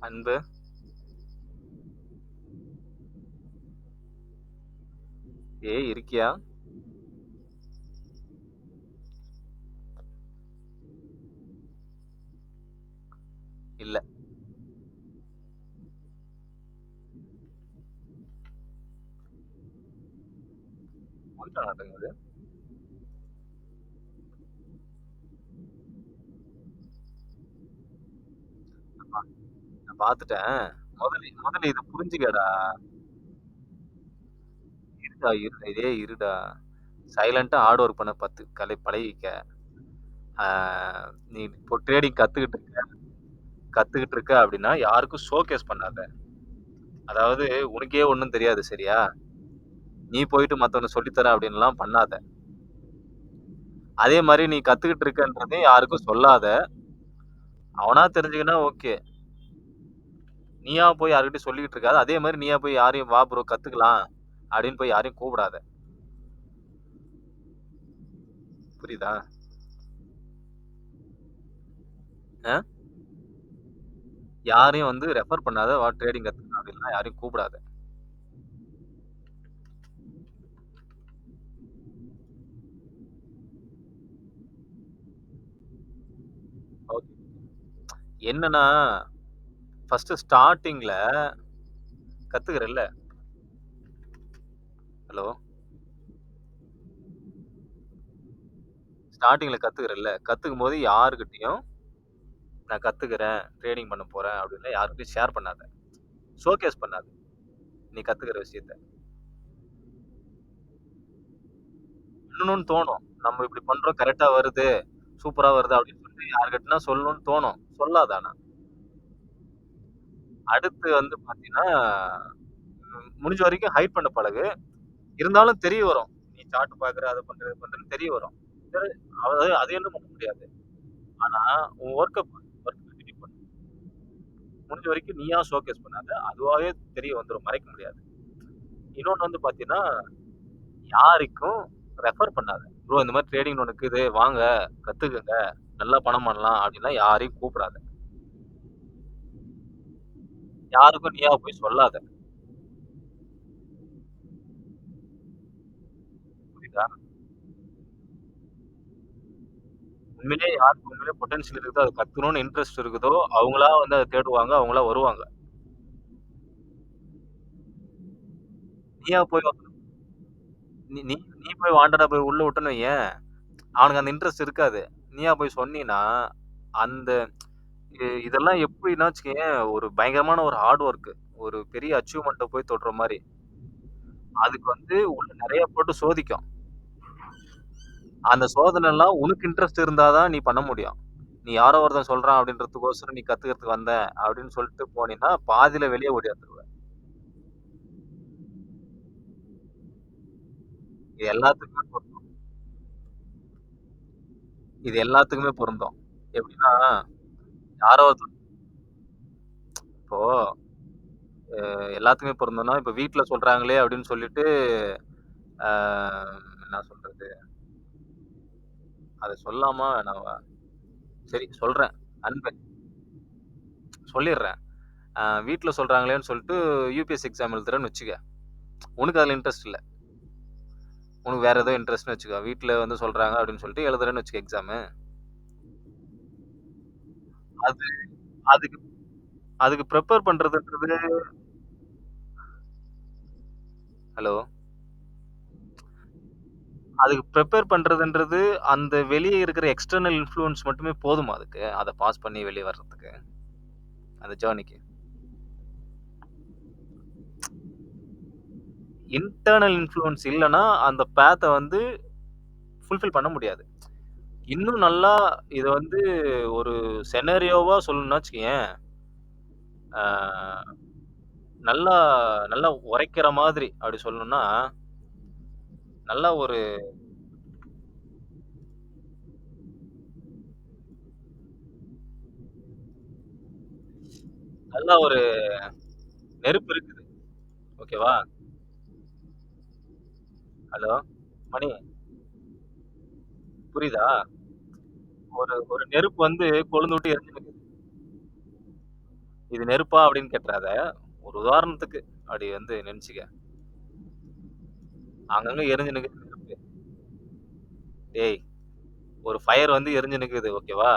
அன்பு. ஏய் இருக்கியா? இல்ல. போயிட்டு நடக்குது. நான் பாத்துட்டேன். முதல்ல இத புரிஞ்சுக்கடா. இருடா. சைலன்ட்டா ஹார்ட் ஒர்க் பண்ண பழகிக்க. ஆ நீ இப்போ ட்ரேடிங் கத்துக்கிட்டு இருக்க அப்படின்னா, யாருக்கும் ஷோகேஸ் பண்ணாத. அதாவது உனக்கே ஒண்ணும் தெரியாது சரியா? நீ போயிட்டு மத்தவனுக்கு சொல்லி தரேன் அப்படின்னுலாம் பண்ணாத. அதே மாரி நீ கத்துக்கிட்டு இருக்கன்றதையும் யாருக்கும் சொல்லாத. அவனா தெரிஞ்சுக்கினா ஓகே. நீயா போய் யார்கிட்டயும் சொல்லிக்கிட்டு இருக்காத. அதே மாரி நீயா போய் யாரையும் "வா ப்ரோ கத்துக்கலாம்" அப்படின்னு போய் யாரையும் கூப்பிடாத. புரியுதா? அ யாரையும் வந்து ரெஃபர் பண்ணாத. "வா ட்ரேடிங் கத்துக்கலாம்" அப்படின்லாம் யாரையும் கூப்பிடாத. ஓகே. என்னன்னா, ஃபர்ஸ்ட்டு ஸ்டார்ட்டிங்ல கத்துக்கிறல்ல. ஹலோ. ஸ்டார்ட்டிங்ல கத்துக்கிறல்ல. கத்துக்கும்போது யார்கிட்டயும் நான் கத்துக்கிறேன், ட்ரேடிங் பண்ண போறேன் அப்படின்னு யார்கிட்டயும் ஷேர் பண்ணாத. ஷோகேஸ் பண்ணாத. நீ கத்துக்கிற விஷயத்த. பண்ணணும்னு தோணும். நம்ம இப்படி பண்றோம் கரெக்ட்டா வருது, சூப்பரா வருது அப்படின்னு சொல்லிட்டு யார்கிட்டனா சொல்லணும்னு தோணும். சொல்லாத ஆனா. அடுத்து வந்து பார்த்தீங்கன்னா, முடிஞ்ச வரைக்கும் ஹைட் பண்ண பழகு. இருந்தாலும் தெரிய வரும். நீ சார்ட் பார்க்குற, அத பண்ற, இத பண்றன்னு தெரிய வரும். சரி, அதாவது அது ஒண்ணும் பண்ண முடியாது. ஆனா உன் ஒர்க் கன்டின்யூ பண்ணு. முடிஞ்ச வரைக்கும் நீயா ஷோகேஸ் பண்ணாத. அதுவாவே தெரிய வந்துரும். மறைக்க முடியாது. இன்னொன்னு வந்து பார்த்தீங்கன்னா, யாருக்கும் ரெஃபர் பண்ணாத. ப்ரோ இந்த மாரி ட்ரேடிங்ன்னு ஒண்ணு இருக்குது. வாங்க கத்துக்கங்க. நல்லா பணம் பண்ணலாம் அப்படின்லாம் யாரையும் கூப்பிடாத. யாருக்கும் நீயா போய் சொல்லாத. புரியுதா? உண்மையிலேயே யாருக்கு உண்மையிலேயே பொட்டன்ஷியல் இருக்குதோ, அது கத்துக்கணும்னு இன்ட்ரெஸ்ட் இருக்குதோ, அவங்களா வந்து அத தேடுவாங்க. அவங்களா வருவாங்க. நீயா போய் நீ நீ நீ போய் வாண்டடா போய் உள்ள விட்டன்னு வையேன், அவனுக்கு அந்த இன்ட்ரெஸ்ட் இருக்காது. நீயா போய் சொன்னீன்னா, அந்த இதெல்லாம் எப்படின்னா வச்சுக்கயேன், ஒரு பயங்கரமான ஒரு ஹார்ட் ஒர்க். ஒரு பெரிய அச்சீவ்மென்ட்ட போய் தொடுற மாரி. அதுக்கு வந்து உள்ள நெறைய போட்டு சோதிக்கும். அந்த சோதனைலாம் உனக்கு இன்ட்ரெஸ்ட் இருந்தா தான் நீ பண்ண முடியும். நீ யாரோ ஒருத்தன் சொல்றான் அப்படின்றதுக்கோசரம் நீ கத்துக்கிறதுக்கு வந்தேன் அப்படின்னு சொல்லிட்டு போனீன்னா, பாதியில வெளிய ஓடியாந்துருவ. இது எல்லாத்துக்குமே இது எல்லாத்துக்குமே பொருந்தும். எப்படின்னா, யாரோ ஒருத்தர் இப்போ எல்லாத்துக்குமே பொருந்தும்னா, இப்ப வீட்ல சொல்றாங்களே அப்படின்னு சொல்லிட்டு, ஆ என்ன சொல்றது? அத சொல்லாமா வேணாவா? சரி சொல்றேன். அன்பு சொல்லிர்றேன். வீட்ல சொல்றாங்களேன்னு சொல்லிட்டு யுபிஎஸ்சி எக்ஸாம் எழுதுறேன்னு வச்சுக்க. உனக்கு அதுல இன்ட்ரெஸ்ட் இல்ல. உனக்கு வேற ஏதோ இன்ட்ரெஸ்ட்ன்னு வச்சுக்கோ. வீட்ல வந்து சொல்றாங்க அப்படின்னு சொல்லிட்டு எழுதுறேன்னு வச்சுக்க எக்ஸாமு. அது அதுக்கு அதுக்கு பிரிப்பேர் பண்றதுன்றது ஹலோ. அதுக்கு பிரிப்பேர் பண்றதுன்றது, அந்த வெளிய இருக்கிற எக்ஸ்டர்னல் இன்ஃப்ளூயன்ஸ் மட்டுமே போதுமா அதுக்கு? அத பாஸ் பண்ணி வெளிய வர்றதுக்கு? அந்த ஜர்னிக்கு. இன்டர்னல் இன்ஃப்ளூயன்ஸ் இல்லன்னா, அந்த பாத்த வந்து ஃபுல்ஃபில் பண்ண முடியாது. இன்னும் நல்லா இத வந்து ஒரு செனரியோவா சொல்லணும்னா வச்சுக்கயேன், ஆ நல்லா நல்லா உரைக்கிற மாதிரி அப்படி சொல்லணும்னா, நல்லா ஒரு நல்லா ஒரு நெருப்பு இருக்குது. ஓகேவா? ஹலோ! மணி புரியுதா? ஒரு ஒரு நெருப்பு வந்து கொழுந்து விட்டு எரிஞ்சுன்னு இது நெருப்பா அப்படின்னு கேட்றாத. ஒரு உதாரணத்துக்கு அப்படி வந்து நெனச்சுக்க. அங்கங்க எரிஞ்சு நிக்குது நெருப்பு. டேய்! ஒரு ஃபயர் வந்து எரிஞ்சு நிக்குது. ஓகேவா?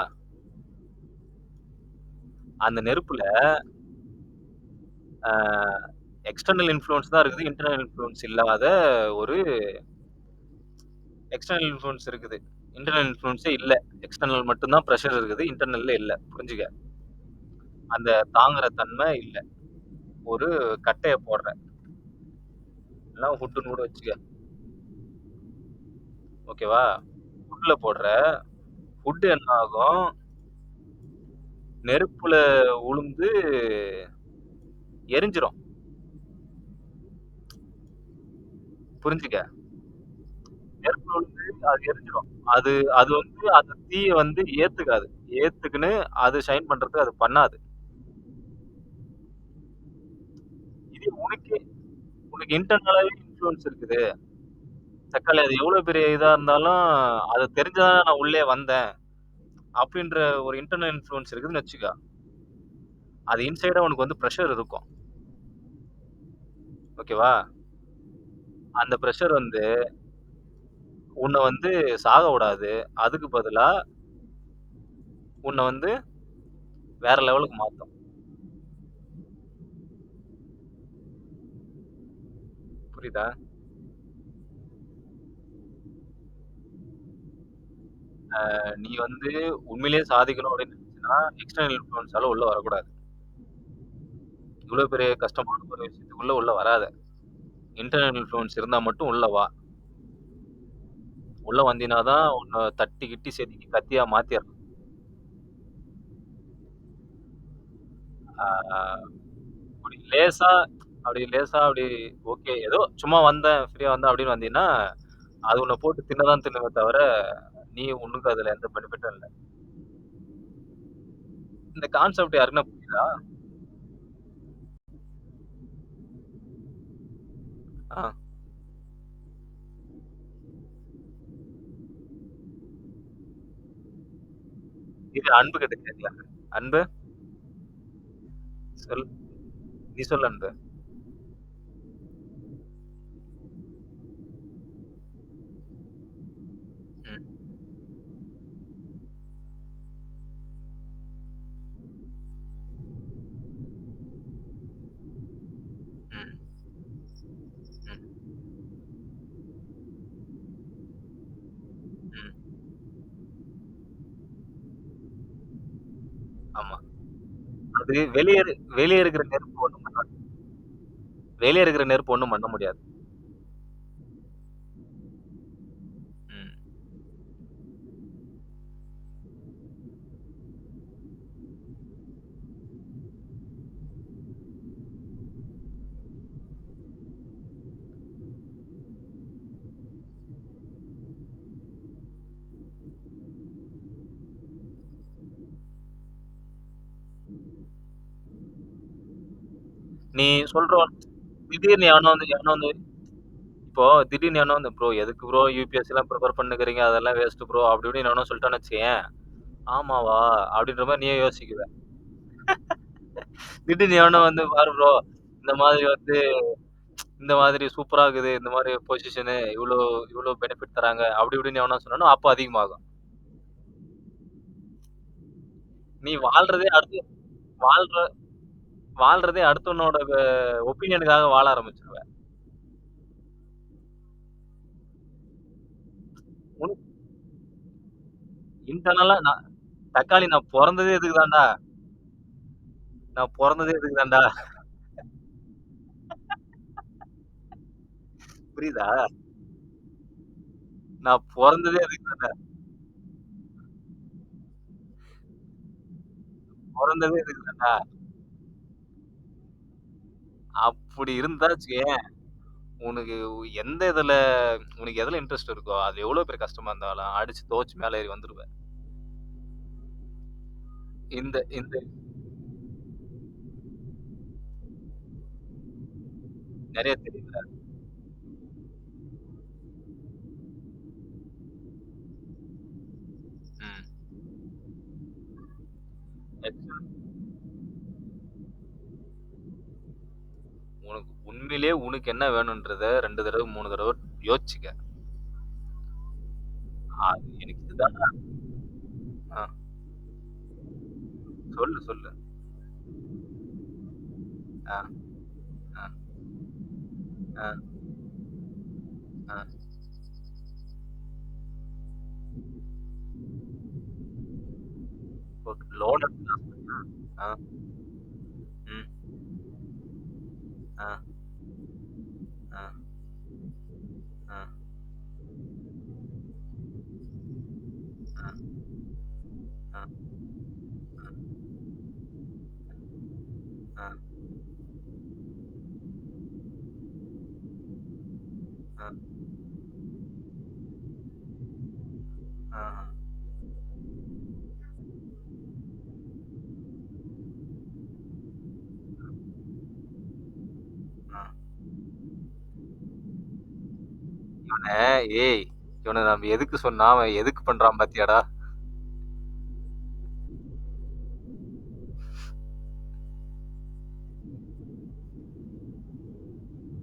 அந்த நெருப்புல ஆ எக்ஸ்டர்னல் இன்ஃப்ளூயன்ஸ் தான் இருக்குது. இன்டர்னல் இன்ஃப்ளூயன்ஸ் இல்லாத ஒரு எக்ஸ்டர்னல் இன்ஃப்ளூயன்ஸ் இருக்குது. இன்டர்னல் இன்ஃப்ளூயன்ஸே இல்ல. எக்ஸ்டர்னல் மட்டும் தான் பிரஷர் இருக்குது. இன்டர்னல்ல இல்ல. புரிஞ்சுக்க. அந்த தாங்குற தன்மை இல்ல. ஒரு கட்டைய போடுற. இல்ல ஹுட்டுன்னு கூட வச்சுக்க. ஓகேவா? ஹுட்ல போடுற. ஹுட் என்ன ஆகும்? நெருப்புல உளுந்து எரிஞ்சிரும். புரிஞ்சுக்க. நெருப்புல விழுந்து அது எரிஞ்சிரும். அது அது வந்து அந்த தீய வந்து ஏத்துக்காது. ஏத்துக்குன்னு அது ஷைன் பண்றதுக்கு அது பண்ணாது. இது உனக்கு இன்டர்னலாவே இன்ஃப்ளூயன்ஸ் இருக்குது. தக்காளி அது எவ்வளோ பெரிய இதா இருந்தாலும், அது தெரிஞ்சா தான் நான் உள்ளே வந்தேன். அப்படின்ற ஒரு இன்டர்னல் இன்ஃப்ளூயன்ஸ் இருக்குதுன்னு வச்சுக்க. அது இன்சைடா உனக்கு வந்து பிரஷர் இருக்கும். ஓகேவா? அந்த பிரஷர் வந்து உன்ன வந்து சாக விடாது. அதுக்கு பதிலா உன்ன வந்து வேற லெவலுக்கு மாத்தும். புரியுதா? நீ வந்து உண்மையிலேயே சாதிக்கணும் அப்படின்னு நினைச்சீன்னா, எக்ஸ்டர்னல் இன்ஃப்ளூயன்ஸால உள்ள வரக்கூடாது. இவ்வளோ பெரிய கஷ்டமான ஒரு விஷயத்துக்குள்ள உள்ள வராத. இன்டர்னல் இன்ஃப்ளூயன்ஸ் இருந்தா மட்டும் உள்ள வா. உள்ள வந்தீன்னா தான் உன்ன தட்டி கிட்டி செதுக்கி கத்தியா மாத்திர்றேன். ஆ அப்படி லேசா ஓகே. ஏதோ சும்மா வந்தேன், ஃப்ரீயா வந்தேன் அப்படின்னு வந்தீன்னா, அது உன்ன போட்டு தின்ன தான் தின்னுமே தவிர, நீ உனக்கு அதுல எந்த பெனிஃபிட்டும் இல்ல. இந்த கான்செப்ட் யாருக்குன்னா புரியுதா? ஆ. இது அன்பு கிட்ட கேட்கலாம். அன்பு சொல். நீ சொல்லு அன்பு. ம். ஆமா. அது வெளிய இருக்கிற நெருப்பு ஒண்ணும் வெளிய இருக்கிற நெருப்பு ஒண்ணும் பண்ண முடியாது. ம். நீ சொல்ற திடீர்னு எவனோ வந்து இப்போ திடீர்னு எவனோ வந்து, "ப்ரோ எதுக்கு ப்ரோ யுபிஎஸ்சிலாம் ப்ரிப்பேர் பண்ணுகிறீங்க? அதெல்லாம் வேஸ்ட் ப்ரோ." அப்படி இப்படின்னு எவனோ சொல்லிட்டான்னு வச்சுக்கயேன், "ஆமாவா?" அப்படின்ற மாரி நீயே யோசிக்குவ. திடீர்னு எவனோ வந்து, "பாரு ப்ரோ, இந்த மாதிரி வந்து இந்த மாதிரி சூப்பரா இருக்குது. இந்த மாரி பொசிஷனு இவ்ளோ இவ்ளோ பெனிஃபிட் தராங்க." அப்படி இப்படின்னு எவனோ சொன்னானோ, அப்ப அதிகமாகும். நீ வாழ்ற வாழ்றதே அடுத்தவனோட ஒப்பீனியனுக்காக வாழ ஆரம்பிச்சுருவ. உனக்கு இன்டர்னலா தக்காளி நான் பொறந்ததே இதுக்கு தான்டா. நான் பொறந்ததே இதுக்கு தான்டா. புரியுதா? நான் பொறந்ததே அதுக்கு தான்டா. பொறந்ததே இதுக்கு தான்டா. அப்படி இருந்தா வச்சுக்கயேன், உனக்கு எந்த இதுல உனக்கு எதுல இன்ட்ரெஸ்ட் இருக்கோ, அது எவ்வளோ பெரிய கஷ்டமா இருந்தாலும் அடிச்சு துவச்சு மேல ஏறி வந்துருவ. இந்த இந்த நெறைய தெரியுதுல. ம். எக்ஸாம் உனக்கு உண்மையிலேயே உனக்கு என்ன வேணும்ன்றத 2 தடவ, 3 தடவ யோசிச்சுக்க. எனக்கு இதுதான்டா ஆ சொல்லு, சொல்லு. ஆ, ஆ, ஆ, ஆ. ஓகே. லோன் எடுத்து ஆ, ம், ஆ, ஆ, ஆ, ஆ, ஆ, ஆ, ஆ, ஆ, ஆ. இவன ஏய்! இவன நம்ம எதுக்கு சொன்னா, அவன் எதுக்கு பண்றான் பாத்தியாடா?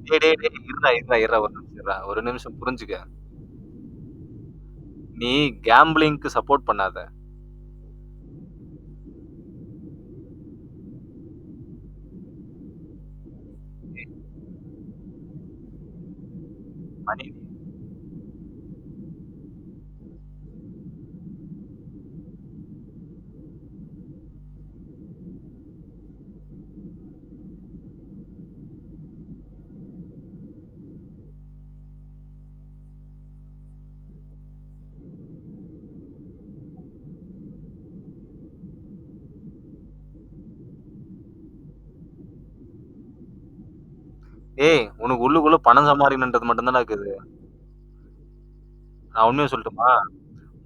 டேய், இருடா ஒரு நிமிஷம் இருடா. ஒரு நிமிஷம் புரிஞ்சுக்க. நீ கேம்பிளிங்க்கு சப்போர்ட் பண்ணாத. மணி ஏய்! உனக்கு உள்ளுக்குள்ள பணம் சம்பாரிக்கணுன்றது மட்டும் தான்டா இருக்குது. நான் உண்மைய சொல்லட்டுமா?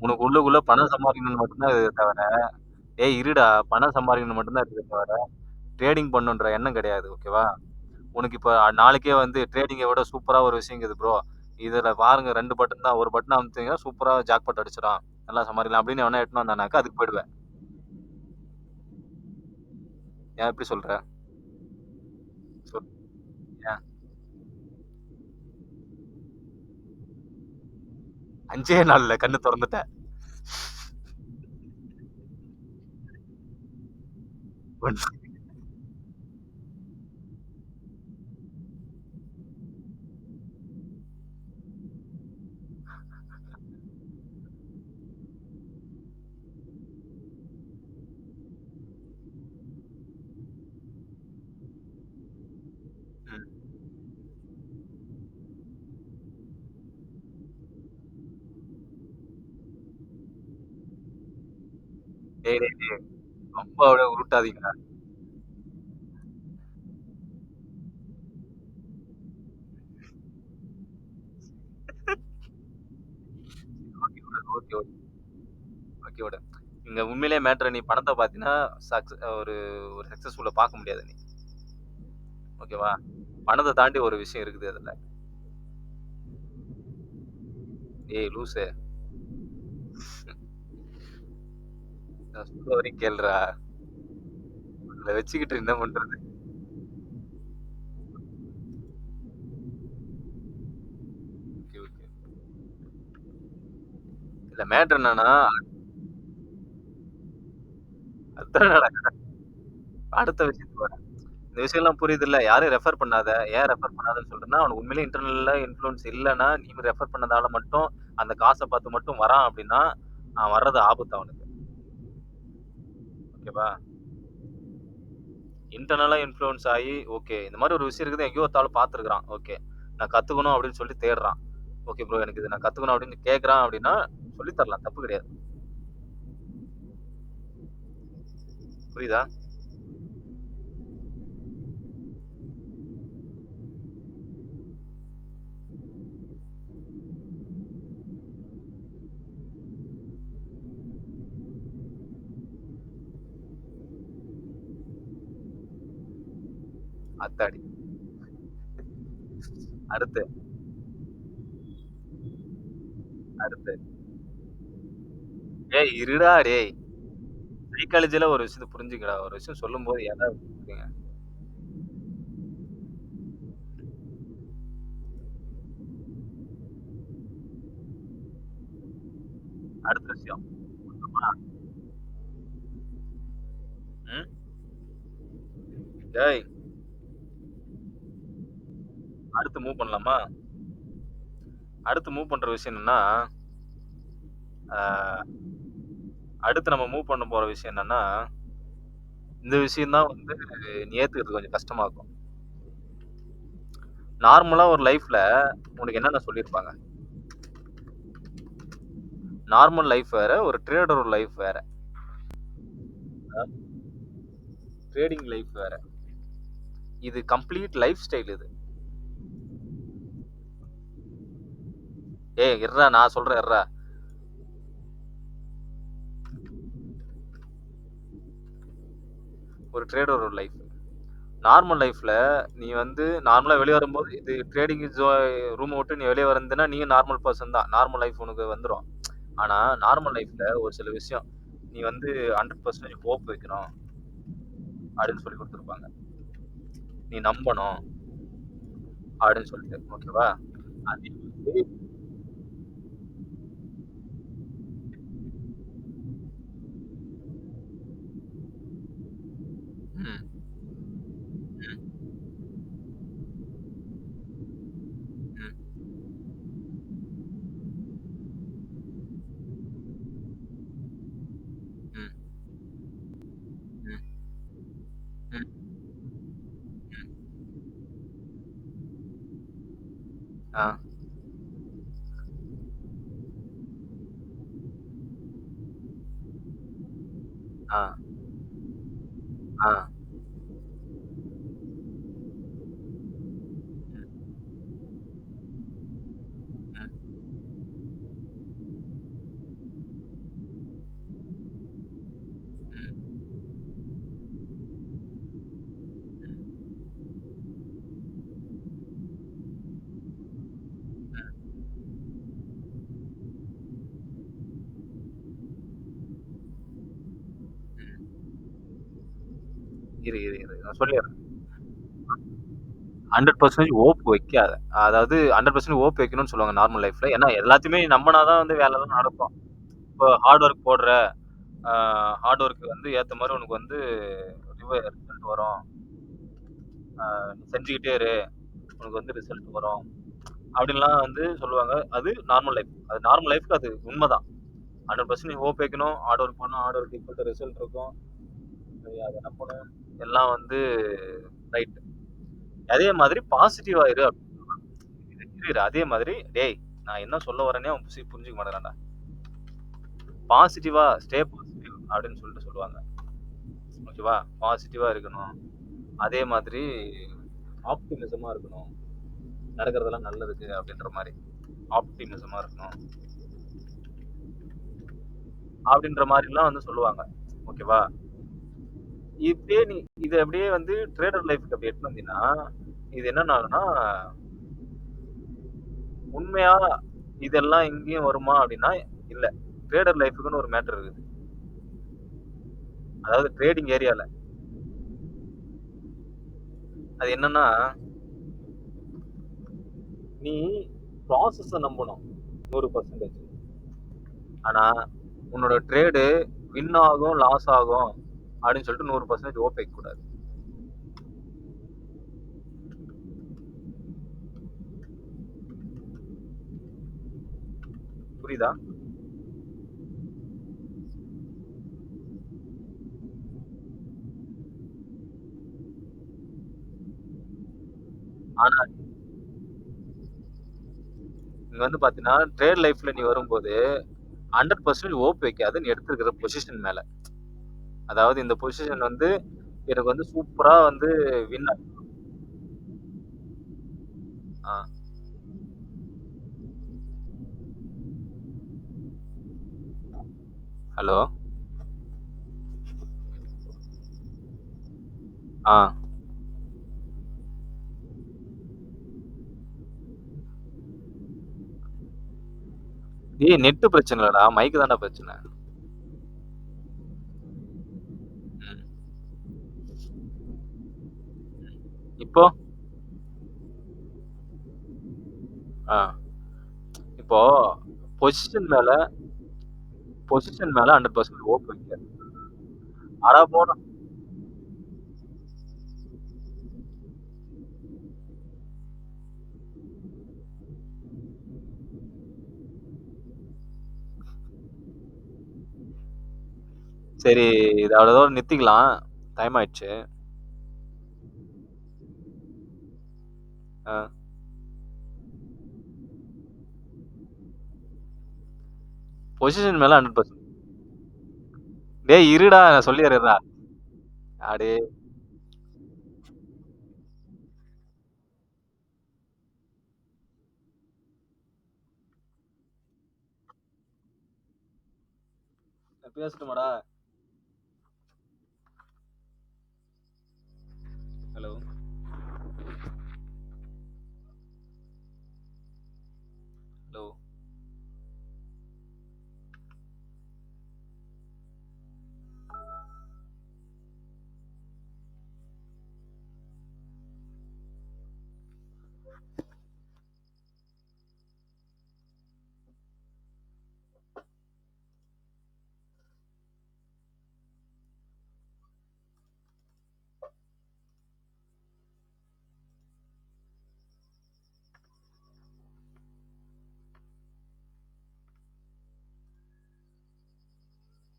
உனக்கு உள்ளுக்குள்ள பணம் சம்பாரிக்கணும்னு மட்டும் தான் இருக்குதே தவிர ஏய் இருடா! பணம் சம்பாரிக்கணும்னு மட்டும் தான் இருக்குதே தவிர, ட்ரேடிங் பண்ணணுன்ற எண்ணம் கிடையாது. ஓகேவா? உனக்கு இப்ப நாளைக்கே வந்து ட்ரேடிங்க விட சூப்பரா ஒரு விஷயம் இருக்குது ப்ரோ. இதுல பாருங்க 2 பட்டன் தான். ஒரு பட்டன் அமுத்துனீங்கன்னா சூப்பரா ஜாக்பாட் அடிச்சிடும். நல்லா சம்பாரிக்கலாம் அப்படின்னு எவனா எடுத்துன்னு வந்தானாக்கா அதுக்கு போயிடுவ. ஏன் எப்படி சொல்ற? சொல் ஏன்? 5 நாள்ல கண்ணு தொறந்துட்ட. டேய், டேய், டேய். ரொம்ப அப்படியே உருட்டாதீங்கடா. ஓகே விடு, ஓகே விடு, ஓகே விடு. இங்க உண்மையிலேயே மேட்டர் நீ பணத்த பார்த்தீன்னா, ஒரு ஒரு சக்சஸ்ஃபுல்ல பார்க்க முடியாது நீ. ஓகேவா? பணத்த தாண்டி ஒரு விஷயம் இருக்குது அதுல. ஏய் லூசு! நான் சொல்ற வரையும் கேளுடா. இத வச்சுக்கிட்டு என்ன பண்றது? Okay, okay. இல்ல மேட்டர் என்னன்னா, அதான் நடக்குது. அடுத்த விஷயத்துக்கு வரேன். இந்த விஷயம்லாம் புரியுதுல்ல. யாரையும் ரெஃபர் பண்ணாத. ஏன் ரெஃபர் பண்ணாதன்னு சொல்றேன்னா, அவனுக்கு உண்மையிலேயே இன்டர்னல்ல இன்ஃப்ளூயன்ஸ் இல்லன்னா, நீ ரெஃபர் பண்ணதால மட்டும் அந்த காச பார்த்து மட்டும் வரான் அப்டின்னா, அவன் வர்றது ஆபத்து அவனுக்கு. ஓகேவா? இன்டர்னலா இன்ஃப்ளூயன்ஸ் ஆயி, ஓகே இந்த மாரி ஒரு விஷயம் இருக்குது. எங்கேயோ ஒரு ஆள் பார்த்துருக்கான். ஓகே. நான் கத்துக்கணும் அப்டின்னு சொல்லி தேடுறான். ஓகே ப்ரோ எனக்கு இத நான் கத்துக்கணும் அப்டின்னு கேட்கறான் அப்டின்னா, சொல்லி தரலாம். தப்பு கிடையாது. புரியுதா? ஆத்தாடி! அடுத்து, அடுத்து. டேய் இருடா டேய்! சைக்காலஜில ஒரு விஷயத்த புரிஞ்சுக்கடா. ஒரு விஷயம் சொல்லும்போது ஏன்டா புரிஞ்சுக்கங்க. அடுத்த விஷயம். ம். டேய் அடுத்து மூவ் பண்ணலாமா? அடுத்து மூவ் பண்ற விஷயம் என்னன்னா, ஆ அடுத்து நம்ம மூவ் பண்ண போற விஷயம் என்னன்னா, இந்த விஷயம் தான் வந்து நீ ஏத்துக்கிறது கொஞ்சம் கஷ்டமா இருக்கும். நார்மலா ஒரு லைஃப்ல உனக்கு என்னென்ன சொல்லியிருப்பாங்க? நார்மல் லைஃப் வேற, ஒரு ட்ரேடரோட லைஃப் வேற. ட்ரேடிங் லைஃப் வேற. இது கம்ப்ளீட் லைஃப் ஸ்டைல் இது. ஏய் இருடா நான் சொல்றேன் இருடா. ஒரு ட்ரேடரோட லைஃப். நார்மல் லைஃப்ல நீ வந்து நார்மலா வெளிய வரும்போது இது ட்ரேடிங் ரூம விட்டு நீ வெளிய வந்தன்னா, நீயும் நார்மல் பெர்சன் தான். நார்மல் லைஃப் உனக்கு வந்துரும். ஆனா, நார்மல் லைஃப்ல ஒரு சில விஷயம், நீ வந்து 100% ஹோப் வைக்கணும் அப்படின்னு சொல்லிக் குடுத்துருப்பாங்க. நீ நம்பணும் அப்படின்னு சொல்லிட்டு. ஓகேவா? அதே மாதிரி ம், ம், ம், ம், ம், ம், ம். ஆ, ஆ, ஆ. ம், ம், ம், ம், ம், ம். இரு, இரு, இரு. நான் சொல்லிர்றேன். 100% ஹோப் வைக்காத. அதாவது 100% ஹோப் வைக்கணும்னு சொல்லுவாங்க நார்மல் லைஃப்ல. ஏன்னா எல்லாத்தையுமே நம்புனா தான் வந்து வேலைலாம் நடக்கும். இப்போ ஹார்ட் ஒர்க் போடுற, ஆ ஹார்ட் ஒர்க் வந்து ஏத்த மாரி உனக்கு வந்து ரிசல்ட் வரும். நீ செஞ்சுக்கிட்டே இரு. உனக்கு வந்து ரிசல்ட் வரும். அப்படின்லாம் வந்து சொல்லுவாங்க. அது நார்மல் லைஃப். அது நார்மல் லைஃப்க்கு அது உண்மதான். 100% நீ ஹோப் வைக்கணும். ஹார்ட் ஒர்க் பண்ணணும். Hard work equal to result இருக்கும். நீ அத நம்பணும். எல்லாம் வந்து ரைட். அதே மாதிரி பாசிட்டிவா இரு. இரு. அதே மாதிரி டேய் நான் என்ன சொல்ல வரேன்னே அவன் புரிஞ்சுக்க மாட்டேங்கிறான்டா. பாசிட்டிவா ஸ்டே பாசிட்டிவ். அப்படின்னு சொல்லிட்டு சொல்லுவாங்க. ஓகேவா? பாசிட்டிவா இருக்கணும். அதே மாதிரி ஆப்டிமிசமா இருக்கணும். நடக்கிறதெல்லாம் நல்லதுக்கு அப்படின்ற மாரி. ஆப்டிமிசமா இருக்கணும். அப்படின்ற மாரிலாம் வந்து சொல்லுவாங்க. ஓகேவா? இப்படியே நீ இத அப்படியே வந்து ட்ரேடர் லைஃப்க்கு அப்படி எடுத்துட்டு வந்தீன்னா, இது என்னன்னா ஆகும்னா, உண்மையா இதெல்லாம் இங்கேயும் வருமா அப்படின்னா, இல்ல. ட்ரேடர் லைஃப்க்குன்னு ஒரு மேட்டர் இருக்குது. அதாவது ட்ரேடிங் ஏரியால. அது என்னன்னா, நீ ப்ராசஸ நம்பணும். 100%. ஆனா, உன்னோட ட்ரேடு வின் ஆகும், லாஸ் ஆகும் அப்படின்னு சொல்லிட்டு 100% ஓப் வைக்கக்கூடாது. புரியுதா? ஆனா, இங்க வந்து பாத்தீங்கன்னா, ட்ரேட் லைஃப்ல நீ வரும்போது 100% ஓப் வைக்காத நீ எடுத்திருக்கிற பொசிஷன் மேல. அதாவது இந்த பொசிஷன் வந்து எனக்கு வந்து சூப்பரா வந்து வின் ஆ. ஹலோ? ஆ. டேய் நெட் பிரச்சனை இல்லடா. மைக் தான்டா பிரச்சனை. ம். இப்போ? ஆ. இப்போ பொசிஷன் மேல பொசிஷன் மேல 100% ஓப் வைக்க. அட போடா. சரி, இத அதோட நிறுத்திக்கலாம். டைம் ஆயிடுச்சு. ஆ. பொசிஷன் மேல 100%. டேய் இருடா நான் சொல்லிர்றேன்டா. அடே பேசட்டுமாடா? ஹலோ? ஹலோ?